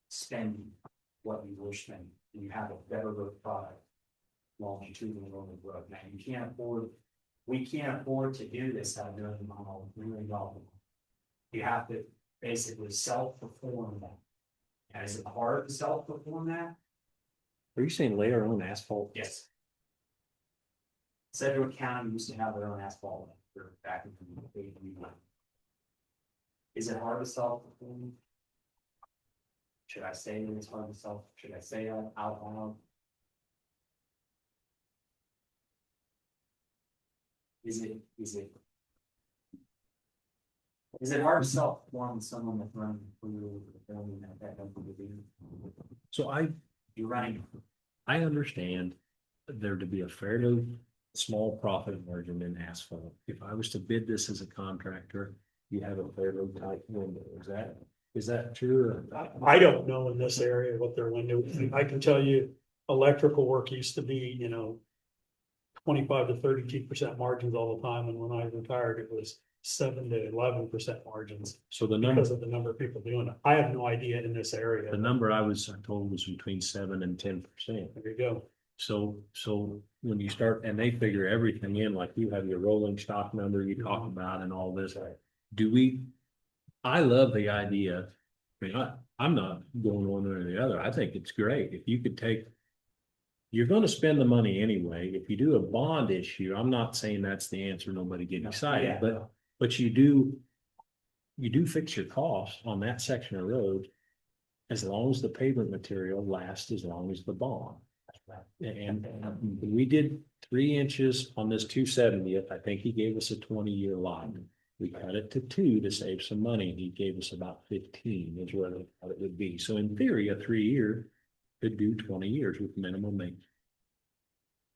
spending what you were spending, and you have a better road product longitudinally on the road. Now, we can't afford to do this at $1 million. You have to basically self-perform that. And is it hard to self-perform that? Are you saying layer on asphalt? Yes. Sedgwick County used to have their own asphalt back in the 80s. Is it hard to self-perform? Should I say that it's hard to should I say that out loud? Is it hard to self-perform someone that's running through the building that doesn't do? So You're running. I understand there to be a fairly small profit margin in asphalt. If I was to bid this as a contractor, you have a fairly tight window. Is that true? I don't know in this area what their window is. I can tell you, electrical work used to be, 25 to 32% margins all the time, and when I retired, it was 7 to 11% margins. So the number, Because of the number of people doing it. I have no idea in this area. the number I was told was between 7 and 10%. There you go. So when you start, and they figure everything in, like you have your rolling stock number you talk about and all this. I love the idea. I mean, I'm not going one way or the other. I think it's great. If you could you're going to spend the money anyway. If you do a bond issue, I'm not saying that's the answer. Nobody get excited, but you do fix your costs on that section of road as long as the pavement material lasts as long as the bond. And we did 3 inches on this 270th. I think he gave us a 20-year life. We cut it to 2 to save some money. He gave us about 15 is what I thought it would be. So in theory, a 3-year could do 20 years with minimum maintenance.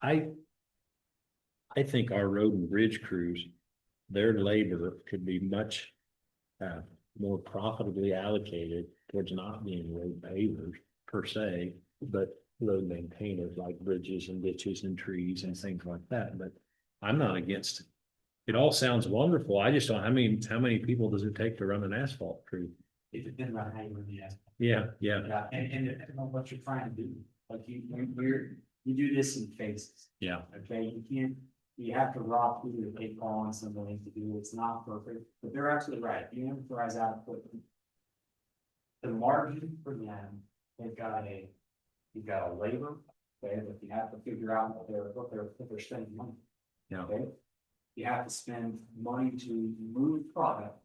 I think our road and bridge crews, their labor could be much more profitably allocated towards not being road pavers per se, but road maintainers like bridges and ditches and trees and things like that. But I'm not against it. It all sounds wonderful. I just don't, how many people does it take to run an asphalt crew? It depends on how you run the asphalt. Yeah. And depending on what you're trying to do, like you do this in phases. Yeah. Okay, you have to rock through the big call on something to do, it's not perfect, but they're absolutely right, you emphasize out equipment. The margin for them, you've got a labor, okay, but you have to figure out what they're spending money. Yeah. Okay, you have to spend money to move product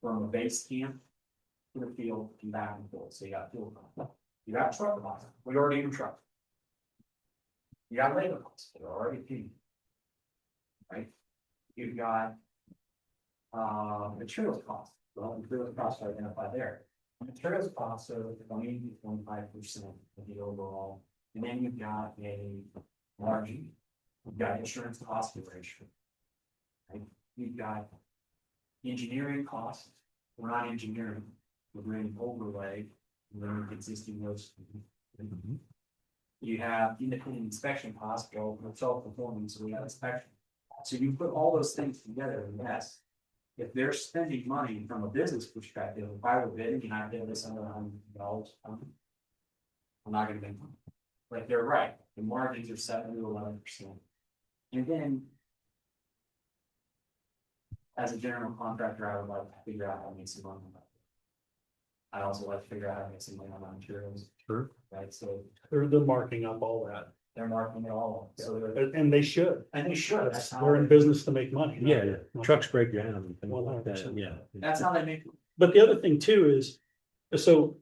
from a base camp to the field and back and forth. So you got fuel costs. You got truck costs. We already in truck. You got labor costs. They're already paid. Right? You've got materials costs. Well, materials costs are identified there. Materials costs are 20 to 25% of the overall. And then you've got a margin. You've got insurance cost ratio. Right? You've got engineering costs. We're not engineering. We're doing overlay. We're existing roads. You have independent inspection costs. Well, we're self-performing, so we have inspection. So you put all those things together, and yes, if they're spending money from a business perspective, if I were bidding and I bid this under $100, I'm not going to make money. But they're right. The margins are 7 to 11%. And then as a general contractor, I would like to figure out how to make some money. on that. I also like to figure out how to make some money on my materials. Sure. Right, so They're marking up all that, they're marking it all, up. So they're, and they should. and they should, that's how, They're in business to make money. Yeah, yeah. Trucks break down and things like that, 100%. yeah. that's how they make. But the other thing too is, so.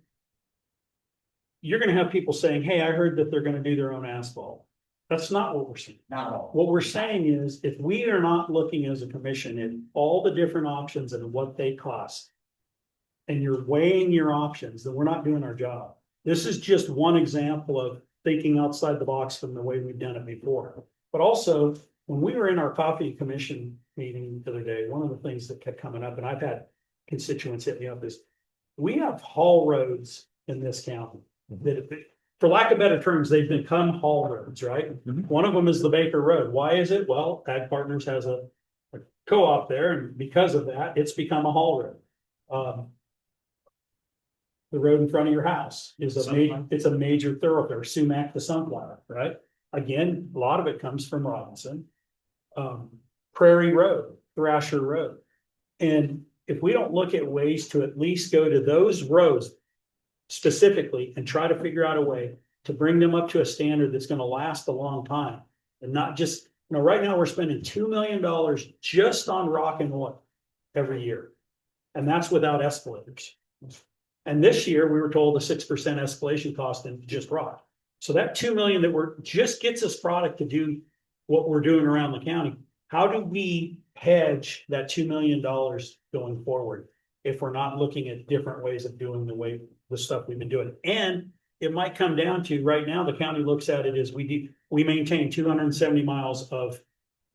You're gonna have people saying, hey, I heard that they're gonna do their own asphalt. That's not what we're saying. Not at all. What we're saying is, if we are not looking as a commission at all the different options and what they cost. And you're weighing your options, then we're not doing our job. This is just one example of thinking outside the box from the way we've done it before. But also, when we were in our coffee commission meeting the other day, one of the things that kept coming up, and I've had constituents hit me up, is we have haul roads in this county. That, for lack of better terms, they've become haul roads, right? Mhm. One of them is the Baker Road. Why is it? Well, Ag Partners has a co-op there, and because of that, it's become a haul road. The road in front of your house is it's a major thoroughfare, Sumac to Sunflower, right? Again, a lot of it comes from Robinson. Prairie Road, Thrasher Road. And if we don't look at ways to at least go to those roads specifically and try to figure out a way to bring them up to a standard that's gonna last a long time. And not just, right now we're spending $2 million just on rock and oil every year. And that's without escalators. And this year, we were told a 6% escalation cost in just rock. So that 2 million that just gets us product to do what we're doing around the county. How do we hedge that $2 million going forward? If we're not looking at different ways of doing the stuff we've been doing. And it might come down to, right now, the county looks at it as we maintain 270 miles of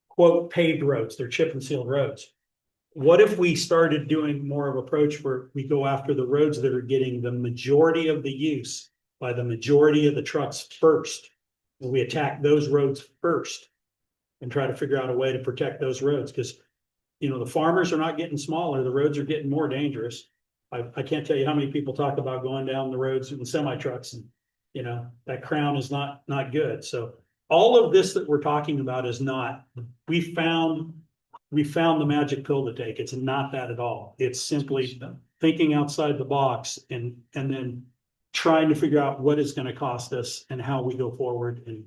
quote paved roads, they're chip and sealed roads. What if we started doing more of an approach where we go after the roads that are getting the majority of the use by the majority of the trucks first? And we attack those roads first and try to figure out a way to protect those roads, because the farmers are not getting smaller, the roads are getting more dangerous. I can't tell you how many people talk about going down the roads in semi trucks, and that crown is not good. So all of this that we're talking about is not, we found the magic pill to take. It's not that at all. It's simply thinking outside the box and then trying to figure out what it's going to cost us and how we go forward. And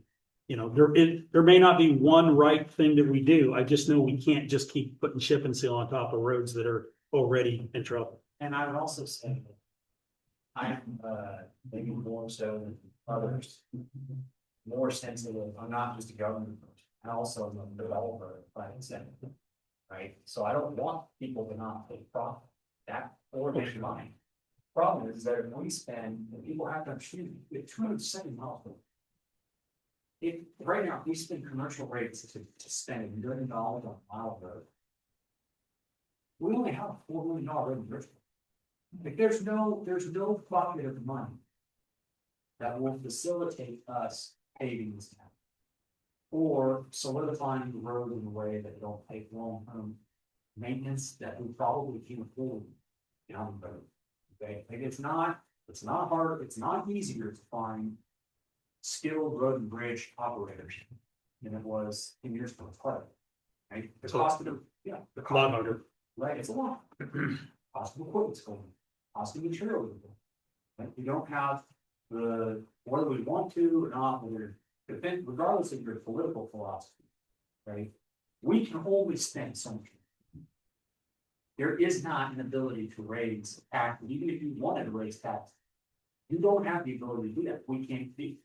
there may not be one right thing that we do. I just know we can't just keep putting chip and seal on top of roads that are already in trouble. And I would also say that I'm, maybe more so than others, more sensitive. I'm not just a government person. I also am a developer by example, right? So I don't want people to not take profit, that or make money. Problem is that if we spend, and people have to understand, we have 270 miles. If right now, if we spend commercial rates to spend $1 million on a mile of road, we only have a $4 million road in Richmond. Like there's no bucket of money that will facilitate us paving this town. Or solidifying the road in a way that don't take long-term maintenance that we probably can't afford down the road. Okay, like it's not hard, it's not easier to find skilled road and bridge operators than it was 10 years ago. Right? The cost of the Lot harder. right, it's a lot. Cost of equipment's going, cost of material is going. Like we don't have whether we want to or not, regardless of your political philosophy, right? We can only spend so much. There is not an ability to raise tax, even if you wanted to raise tax. You don't have the ability to do that. We can't be.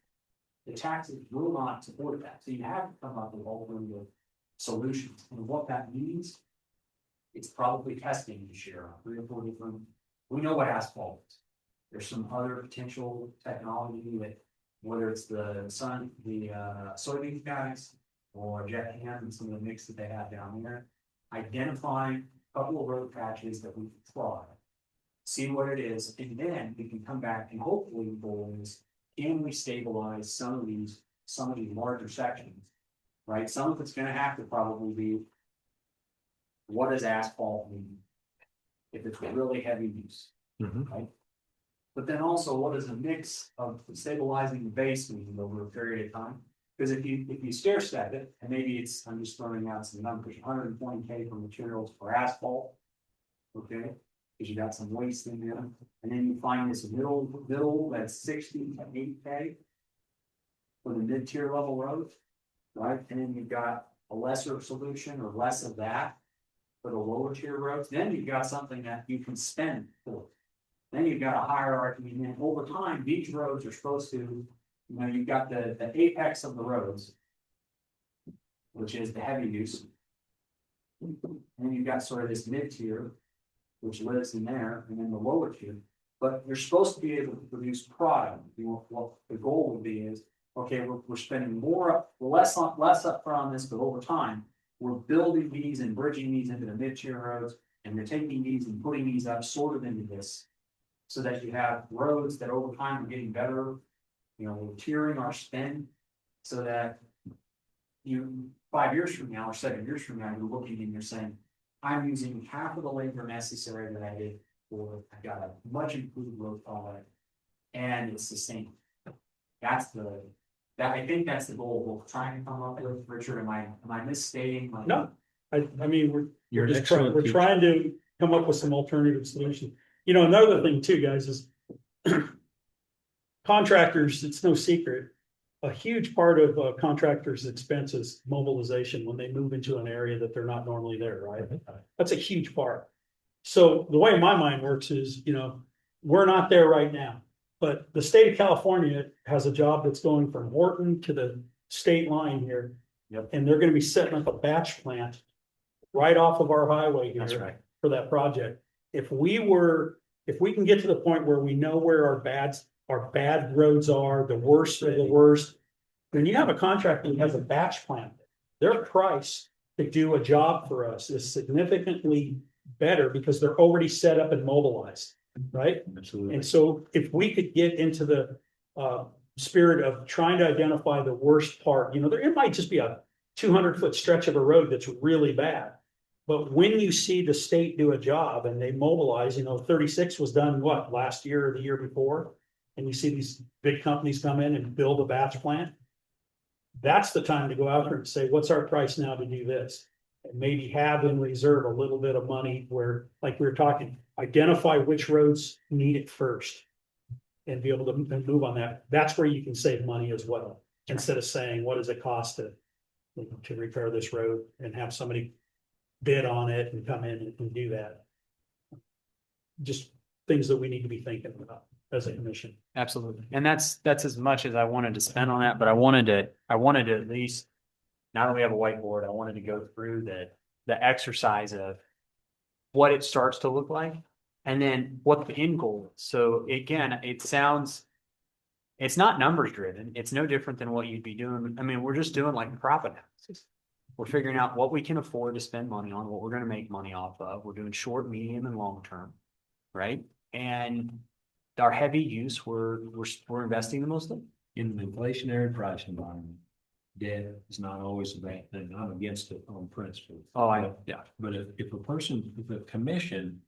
The taxes will not support that. So you have to come up with alternative solutions. And what that means, it's probably testing this year on 3 or 4 different. We know what asphalt is. There's some other potential technology that, whether it's the soybean guys or Jet Hand and some of the mix that they have down there, identify a couple of road patches that we can try, see what it is, and then we can come back and hopefully the goal is, can we stabilize some of these larger sections, right? Some of it's gonna have to probably be, what does asphalt mean? If it's really heavy use, right? But then also, what does a mix of stabilizing the base mean over a period of time? Cause if you stair step it, and maybe it's, I'm just throwing out some numbers, 120K for materials for asphalt. Okay, cause you got some waste in there, and then you find this middle that's 60 to 8K. For the mid-tier level roads, right, and then you've got a lesser solution or less of that. For the lower tier roads, then you've got something that you can spend for. Then you've got a hierarchy, and then over time, these roads are supposed to, you know, you've got the apex of the roads. Which is the heavy use. And you've got sort of this mid-tier, which lives in there, and then the lower tier. But you're supposed to be able to produce product. You know, what the goal would be is, okay, we're spending less upfront on this, but over time. We're building these and bridging these into the mid-tier roads, and they're taking these and putting these up sort of into this. So that you have roads that over time are getting better, you know, we're tiering our spend. So that you, 5 years from now or 7 years from now, you're looking and you're saying, I'm using half of the labor necessary that I did for, I've got a much improved road product. And it's sustainable. I think that's the goal we're trying to come up with. Richard, am I misstating? No, I mean, You're just trying, we're trying to come up with some alternative solutions. You know, another thing too, guys, is contractors, it's no secret. A huge part of contractors' expense is mobilization when they move into an area that they're not normally there, right? That's a huge part. So the way my mind works is, you know, we're not there right now. But the state of California has a job that's going from Horton to the state line here. Yep. And they're gonna be setting up a batch plant right off of our highway here. That's right. For that project. If we can get to the point where we know where our bad roads are, the worst of the worst. When you have a contractor that has a batch plant, their price to do a job for us is significantly better because they're already set up and mobilized. Right? Absolutely. And so if we could get into the spirit of trying to identify the worst part, you know, it might just be a 200-foot stretch of a road that's really bad. But when you see the state do a job and they mobilize, you know, 36 was done what, last year or the year before? And you see these big companies come in and build a batch plant. That's the time to go out there and say, what's our price now to do this? And maybe have in reserve a little bit of money where, like we were talking, identify which roads need it first. And be able to move on that. That's where you can save money as well. Instead of saying, what does it cost to repair this road and have somebody bid on it and come in and do that. Just things that we need to be thinking about as a commission. Absolutely. And that's as much as I wanted to spend on that, but I wanted to at least, now that we have a whiteboard, I wanted to go through the exercise of what it starts to look like and then what the end goal is. So again, it's not numbers driven. It's no different than what you'd be doing. I mean, we're just doing like a profit analysis. We're figuring out what we can afford to spend money on, what we're going to make money off of. We're doing short, medium, and long term, right? And our heavy use, we're investing the most in. In an inflationary price environment, debt is not always a bad thing. I'm against it on principle. Oh, I know. Yeah. But if a commission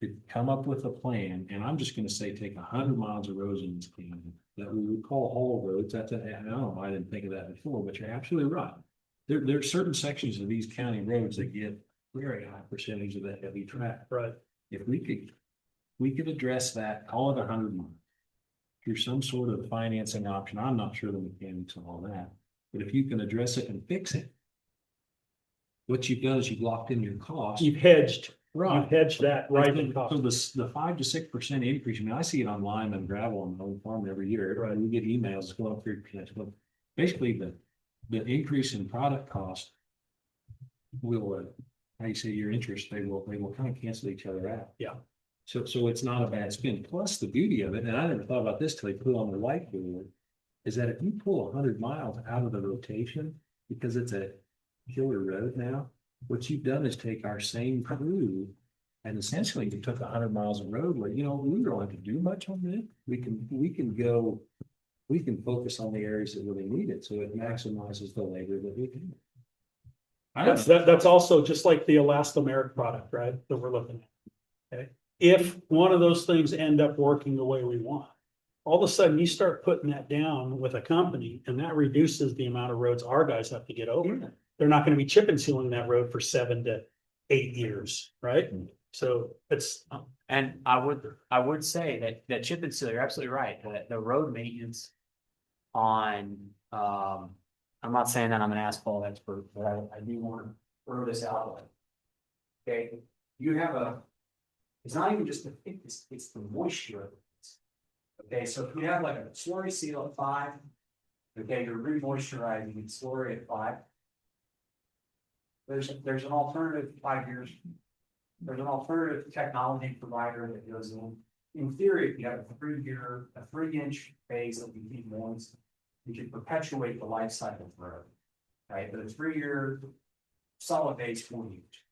could come up with a plan, and I'm just gonna say, take 100 miles of roads in this county that we would call haul roads, I don't know, I didn't think of that before, but you're absolutely right. There are certain sections of these county roads that get very high percentage of that heavy traffic. Right. If we could address that, call it 100 miles. Through some sort of financing option, I'm not sure the mechanics and all that, but if you can address it and fix it. What you've done is you've locked in your cost. You've hedged. Right. You've hedged that right in So cost. the 5 to 6% increase, I mean, I see it on lime and gravel on my own farm every year. Right. We get emails going up 3%. But basically the increase in product cost will, how you say your interest, they will kind of cancel each other out. Yeah. So it's not a bad spin. Plus the beauty of it, and I never thought about this till they put it on the whiteboard, is that if you pull 100 miles out of the rotation, because it's a killer road now, what you've done is take our same crew and essentially you took 100 miles of road where, you know, we don't have to do much on it. We can focus on the areas that really need it. So it maximizes the labor that we can. That's also just like the elastomeric product, right? That we're looking at. Okay. If one of those things end up working the way we want, all of a sudden you start putting that down with a company and that reduces the amount of roads our guys have to get over. They're not gonna be chip and sealing that road for 7 to 8 years, right? So it's, And I would say that chip and seal, you're absolutely right, the road maintenance on, I'm not saying that I'm an asphalt expert, but I do want to throw this out there. Okay, you have it's not even just the thickness, it's the moisture. Okay, so if you have like a slurry seal at 5, okay, you're re-moisturizing it slurry at 5. There's an alternative 5 years. There's an alternative technology provider that goes in. In theory, if you have a 3-inch phase that you keep moist, you can perpetuate the life cycle of the road. Right, but a 3-year solid base 4 years.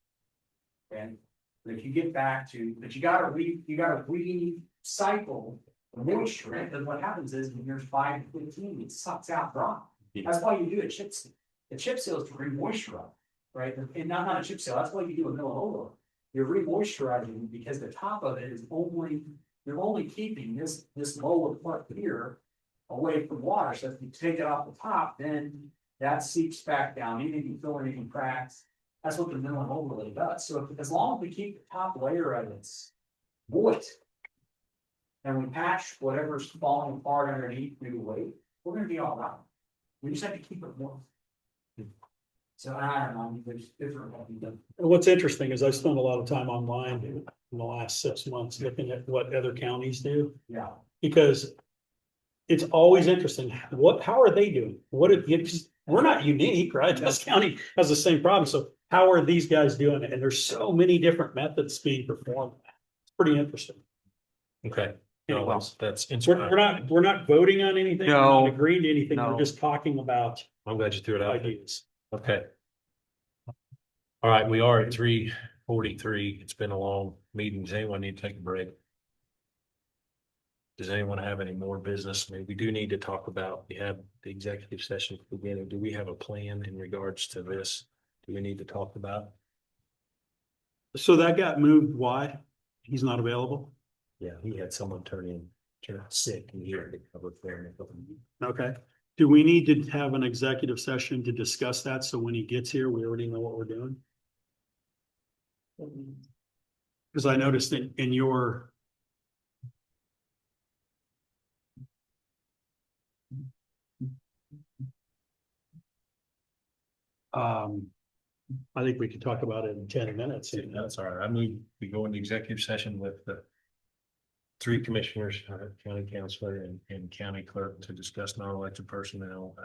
And but if you get back to, but you gotta recycle the moisture, and what happens is in years 5 to 15, it sucks out rock. That's why you do a chip seal. The chip seal is to re-moisturize, right? And not a chip seal, that's why you do a Millhola. You're re-moisturizing because the top of it is you're only keeping this lower part here away from water. So if you take it off the top, then that seeps back down, even if you fill in any cracks. That's what the minimum overlay does. So as long as we keep the top layer of it's moist, and we patch whatever's falling apart underneath through the weight, we're gonna be all right. We just have to keep it moist. So I don't know, there's different. what's interesting is I spent a lot of time online in the last 6 months looking at what other counties do. Yeah. Because it's always interesting, how are they doing? We're not unique, right? This county has the same problem, so how are these guys doing it? And there's so many different methods being performed. It's pretty interesting. Okay. Anyway, No, that's We're inspiring. we're not voting on anything, we're No. not agreeing to anything, we're No. just talking about I'm glad you threw it out. ideas. Okay. All right, we are at 3:43. It's been a long meeting. Does anyone need to take a break? Does anyone have any more business? I mean, we do need to talk about, we have the executive session at the beginning. Do we have a plan in regards to this? Do we need to talk about? So that got moved, why? He's not available? Yeah, he had someone turn sick and he had to cover for him. Okay. Do we need to have an executive session to discuss that, so when he gets here, we already know what we're doing? Because I noticed in your. I think we could talk about it in 10 minutes. That's all right. I move, we go into executive session with the 3 commissioners, county counselor and county clerk to discuss non-elected personnel,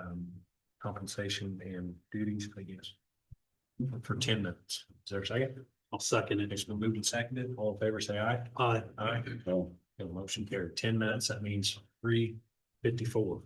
compensation and duties, I guess. For 10 minutes. Is there a second? I'll second it. It's been moved and seconded. All in favor, say aye. Aye. Aye. So. Motion carried. 10 minutes. That means 3:54.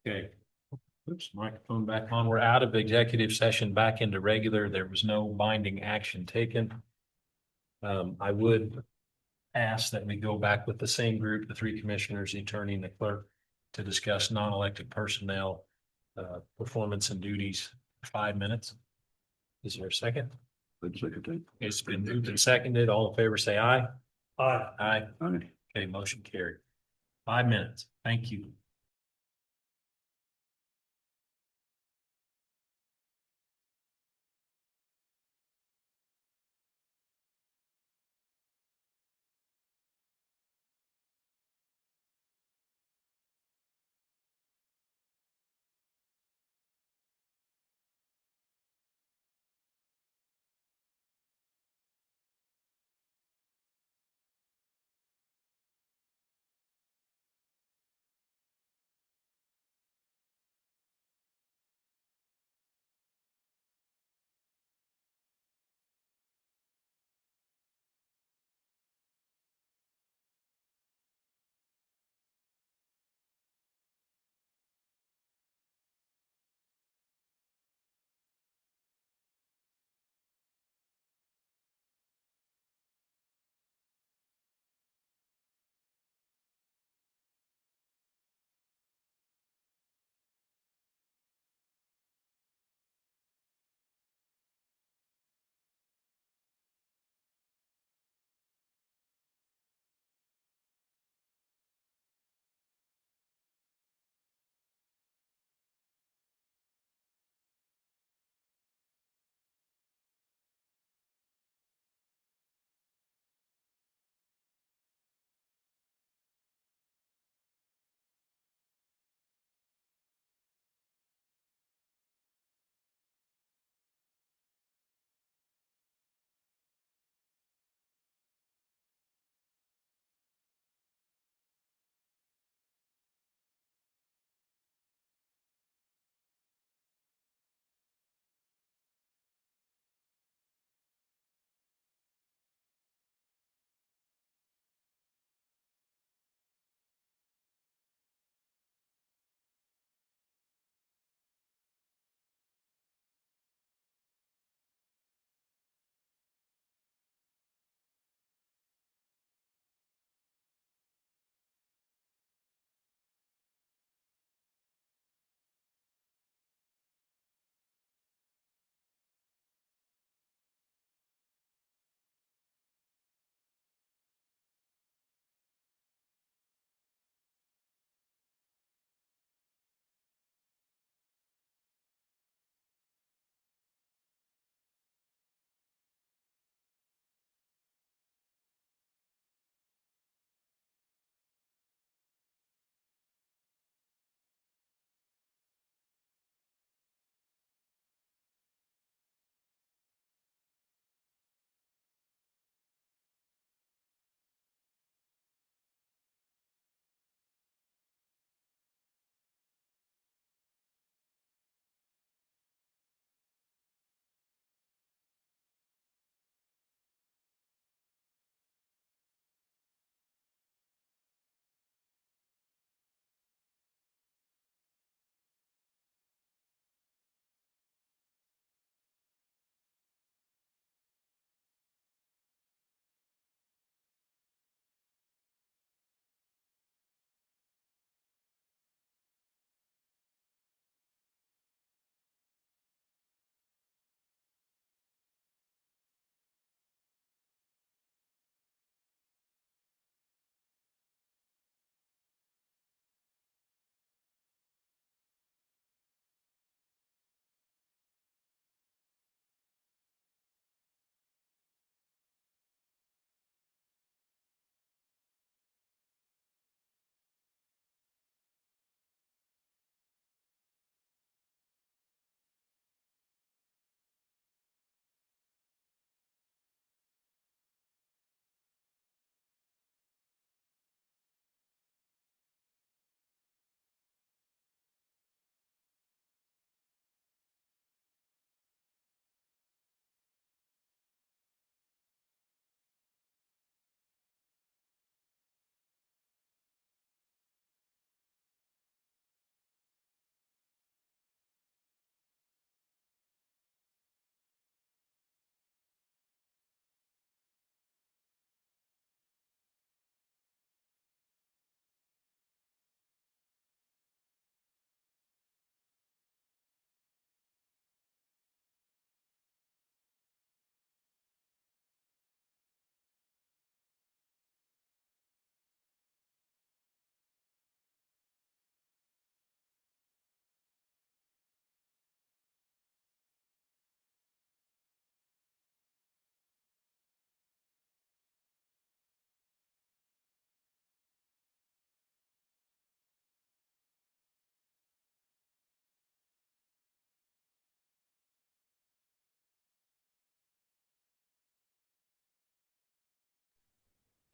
Okay. Oops, microphone back on. We're out of executive session, back into regular. There was no binding action taken. I would ask that we go back with the same group, the three commissioners, the attorney and the clerk, to discuss non-elected personnel, performance and duties, 5 minutes. Is there a second? Good secretary. It's been moved and seconded. All in favor, say aye. Aye. Aye. Aye. Okay, motion carried. 5 minutes. Thank you.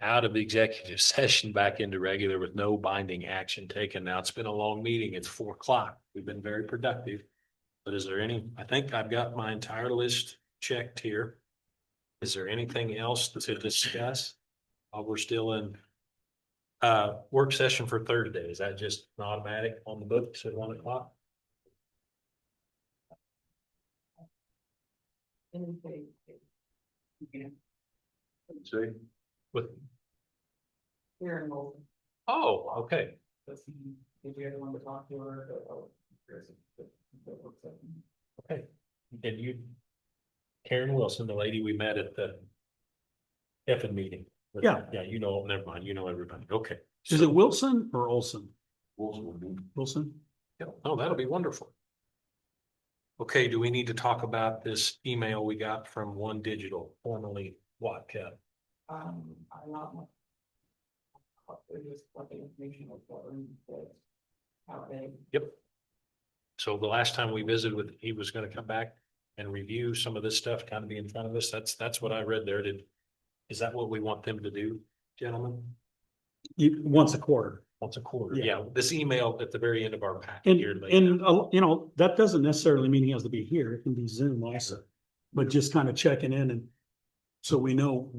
out of the executive session back into regular with no binding action taken. Now, it's been a long meeting. It's 4 o'clock. We've been very productive. But is there any, I think I've got my entire list checked here. Is there anything else to discuss? While we're still in work session for Thursday. Is that just an automatic on the books at 1 o'clock? See? With, Here in Bolton. oh, okay. If you ever want to talk to her. Okay. And you, Karen Wilson, the lady we met at the effing meeting. Yeah. Yeah, you know, never mind. You know everybody. Okay. Is it Wilson or Olson? Wilson. Wilson? Yeah, oh, that'll be wonderful. Okay, do we need to talk about this email we got from One Digital, formerly Wattcat? I'm not. Just what the information was how they. Yep. So the last time we visited with, he was gonna come back and review some of this stuff, kind of be in front of us. That's what I read there. Is that what we want them to do, gentlemen? Once a quarter. Once a quarter? Yeah. Yeah, this email at the very end of our packet And, here. you know, that doesn't necessarily mean he has to be here. It can be Zoom also. But just kind of checking in and so we know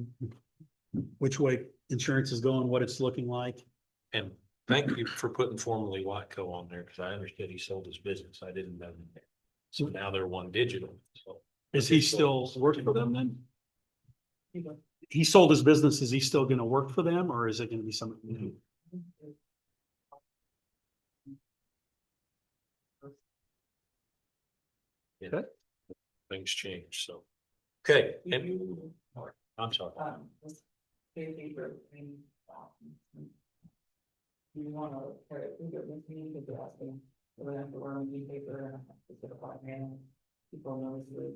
which way insurance is going, what it's looking like. And thank you for putting formerly Watco on there, because I understood he sold his business. I didn't know. So now they're One Digital, so. Is he still working for them then? He sold his business. Is he still gonna work for them or is it gonna be something new? Yeah. Okay. Things change, so. Okay, and, I'm sorry. You wanna carry it through with me, because they're asking, we're gonna have to run a paper and have to set up man. People know the.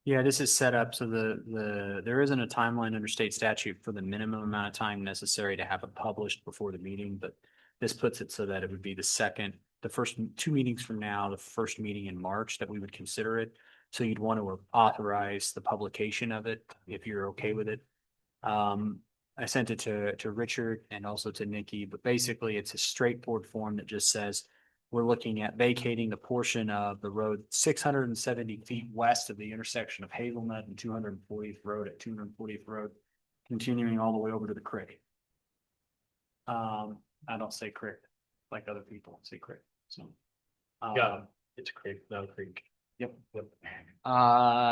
Yeah, this is set up so there isn't a timeline under state statute for the minimum amount of time necessary to have it published before the meeting, but this puts it so that it would be the first 2 meetings from now, the first meeting in March that we would consider it. So you'd want to authorize the publication of it if you're okay with it. I sent it to Richard and also to Nikki, but basically it's a straightforward form that just says we're looking at vacating the portion of the road 670 feet west of the intersection of Hazelnut and 240th Road at 240th Road, continuing all the way over to the creek. I don't say creek like other people say creek, so. Got it. It's a creek, not a creek. Yep. Yep.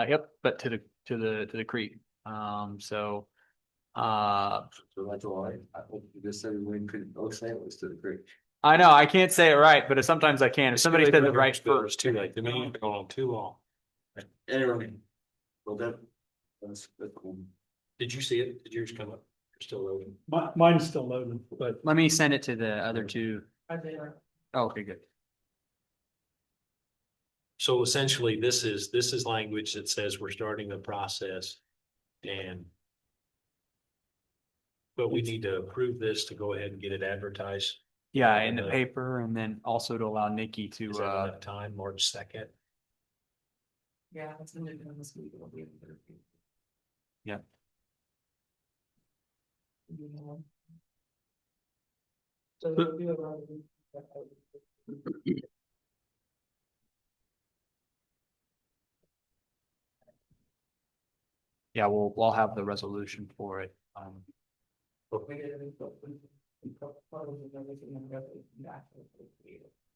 Yep, but to the creek. So that's why I hope you just said we couldn't both say it was to the creek. I know, I can't say it right, but sometimes I can. If somebody says it right It's first. too late. The meeting's been going on too long. Anyway, well, that's cool. Did you see it? Did yours come up? You're still loading. Mine's still loading, but Let me send it to the other two. Are they like? Oh, okay, good. So essentially, this is language that says we're starting the process and but we need to approve this to go ahead and get it advertised. Yeah, in the paper and then also to allow Nikki to, Is that enough time, March 2nd? Yeah, it's in this week, it'll be. Yeah. So it'll be around. yeah, we'll have the resolution for it.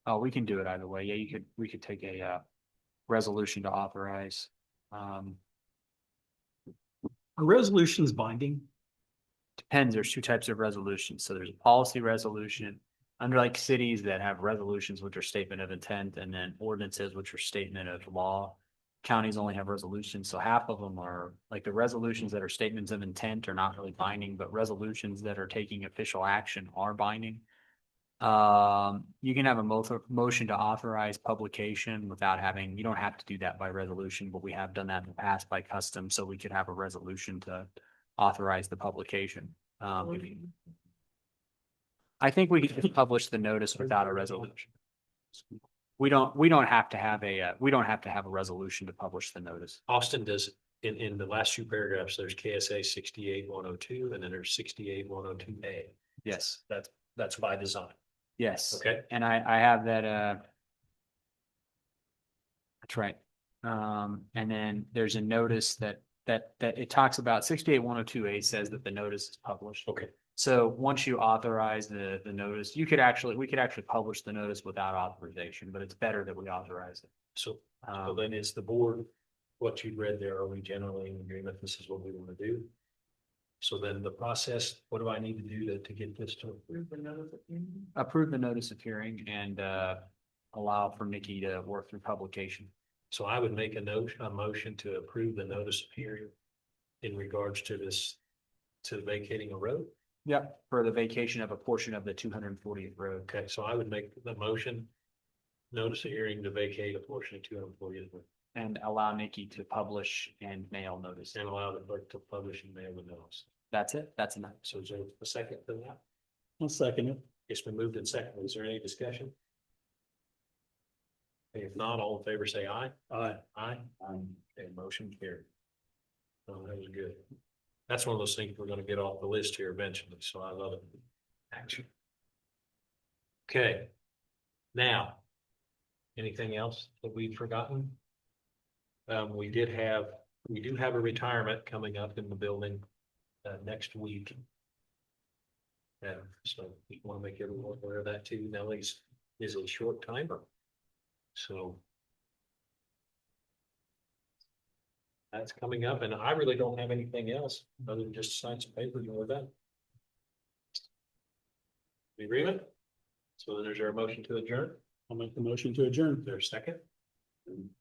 Oh, we can do it either way. Yeah, we could take a resolution to authorize. a resolution's binding. Depends, there's 2 types of resolutions. So there's a policy resolution. Unlike cities that have resolutions, which are statement of intent, and then ordinances, which are statement of law. Counties only have resolutions, so half of them are like the resolutions that are statements of intent are not really binding, but resolutions that are taking official action are binding. You can have a motion to authorize publication without having, you don't have to do that by resolution, but we have done that in the past by custom, so we could have a resolution to authorize the publication. I think we could just publish the notice without a resolution. We don't have to have a resolution to publish the notice. Austin, does in the last two paragraphs, there's KSA 68102 and then there's 68102A. Yes, That's by design. yes. Okay. And I have that, that's right. And then there's a notice that it talks about 68102A says that the notice is published. Okay. So once you authorize the notice, we could actually publish the notice without authorization, but it's better that we authorize it. So then is the board, what you read there, are we generally in agreement? This is what we want to do? So then the process, what do I need to do to get this to approve the notice of hearing? Approve the notice of hearing and allow for Nikki to work through publication. So I would make a motion to approve the notice of hearing in regards to this, to vacating a road. Yep. For the vacation of a portion of the 240th road. Okay, so I would make the motion, notice of hearing to vacate a portion of 240th road And allow Nikki to publish and mail notice. and allow the clerk to publish and mail the notice. That's it. That's enough. So is there a second to that? I'll second it. It's been moved and seconded. Is there any discussion? If not, all in favor, say aye. Aye. Aye. Okay, motion carried. Oh, that was good. That's one of those things we're gonna get off the list here eventually, so I love it. Action. Okay. Now. Anything else that we've forgotten? We do have a retirement coming up in the building, next week. So we want to make everyone aware of that too. Nellie's is a short timer. So. That's coming up and I really don't have anything else other than just sign some papers and we're done. The agreement? So then there's our motion to adjourn. I'll make the motion to adjourn. Is there a second?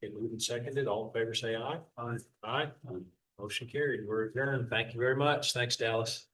Get moved and seconded. All in favor, say aye. Aye. Aye. Motion carried. We're adjourned. Thank you very much. Thanks, Dallas.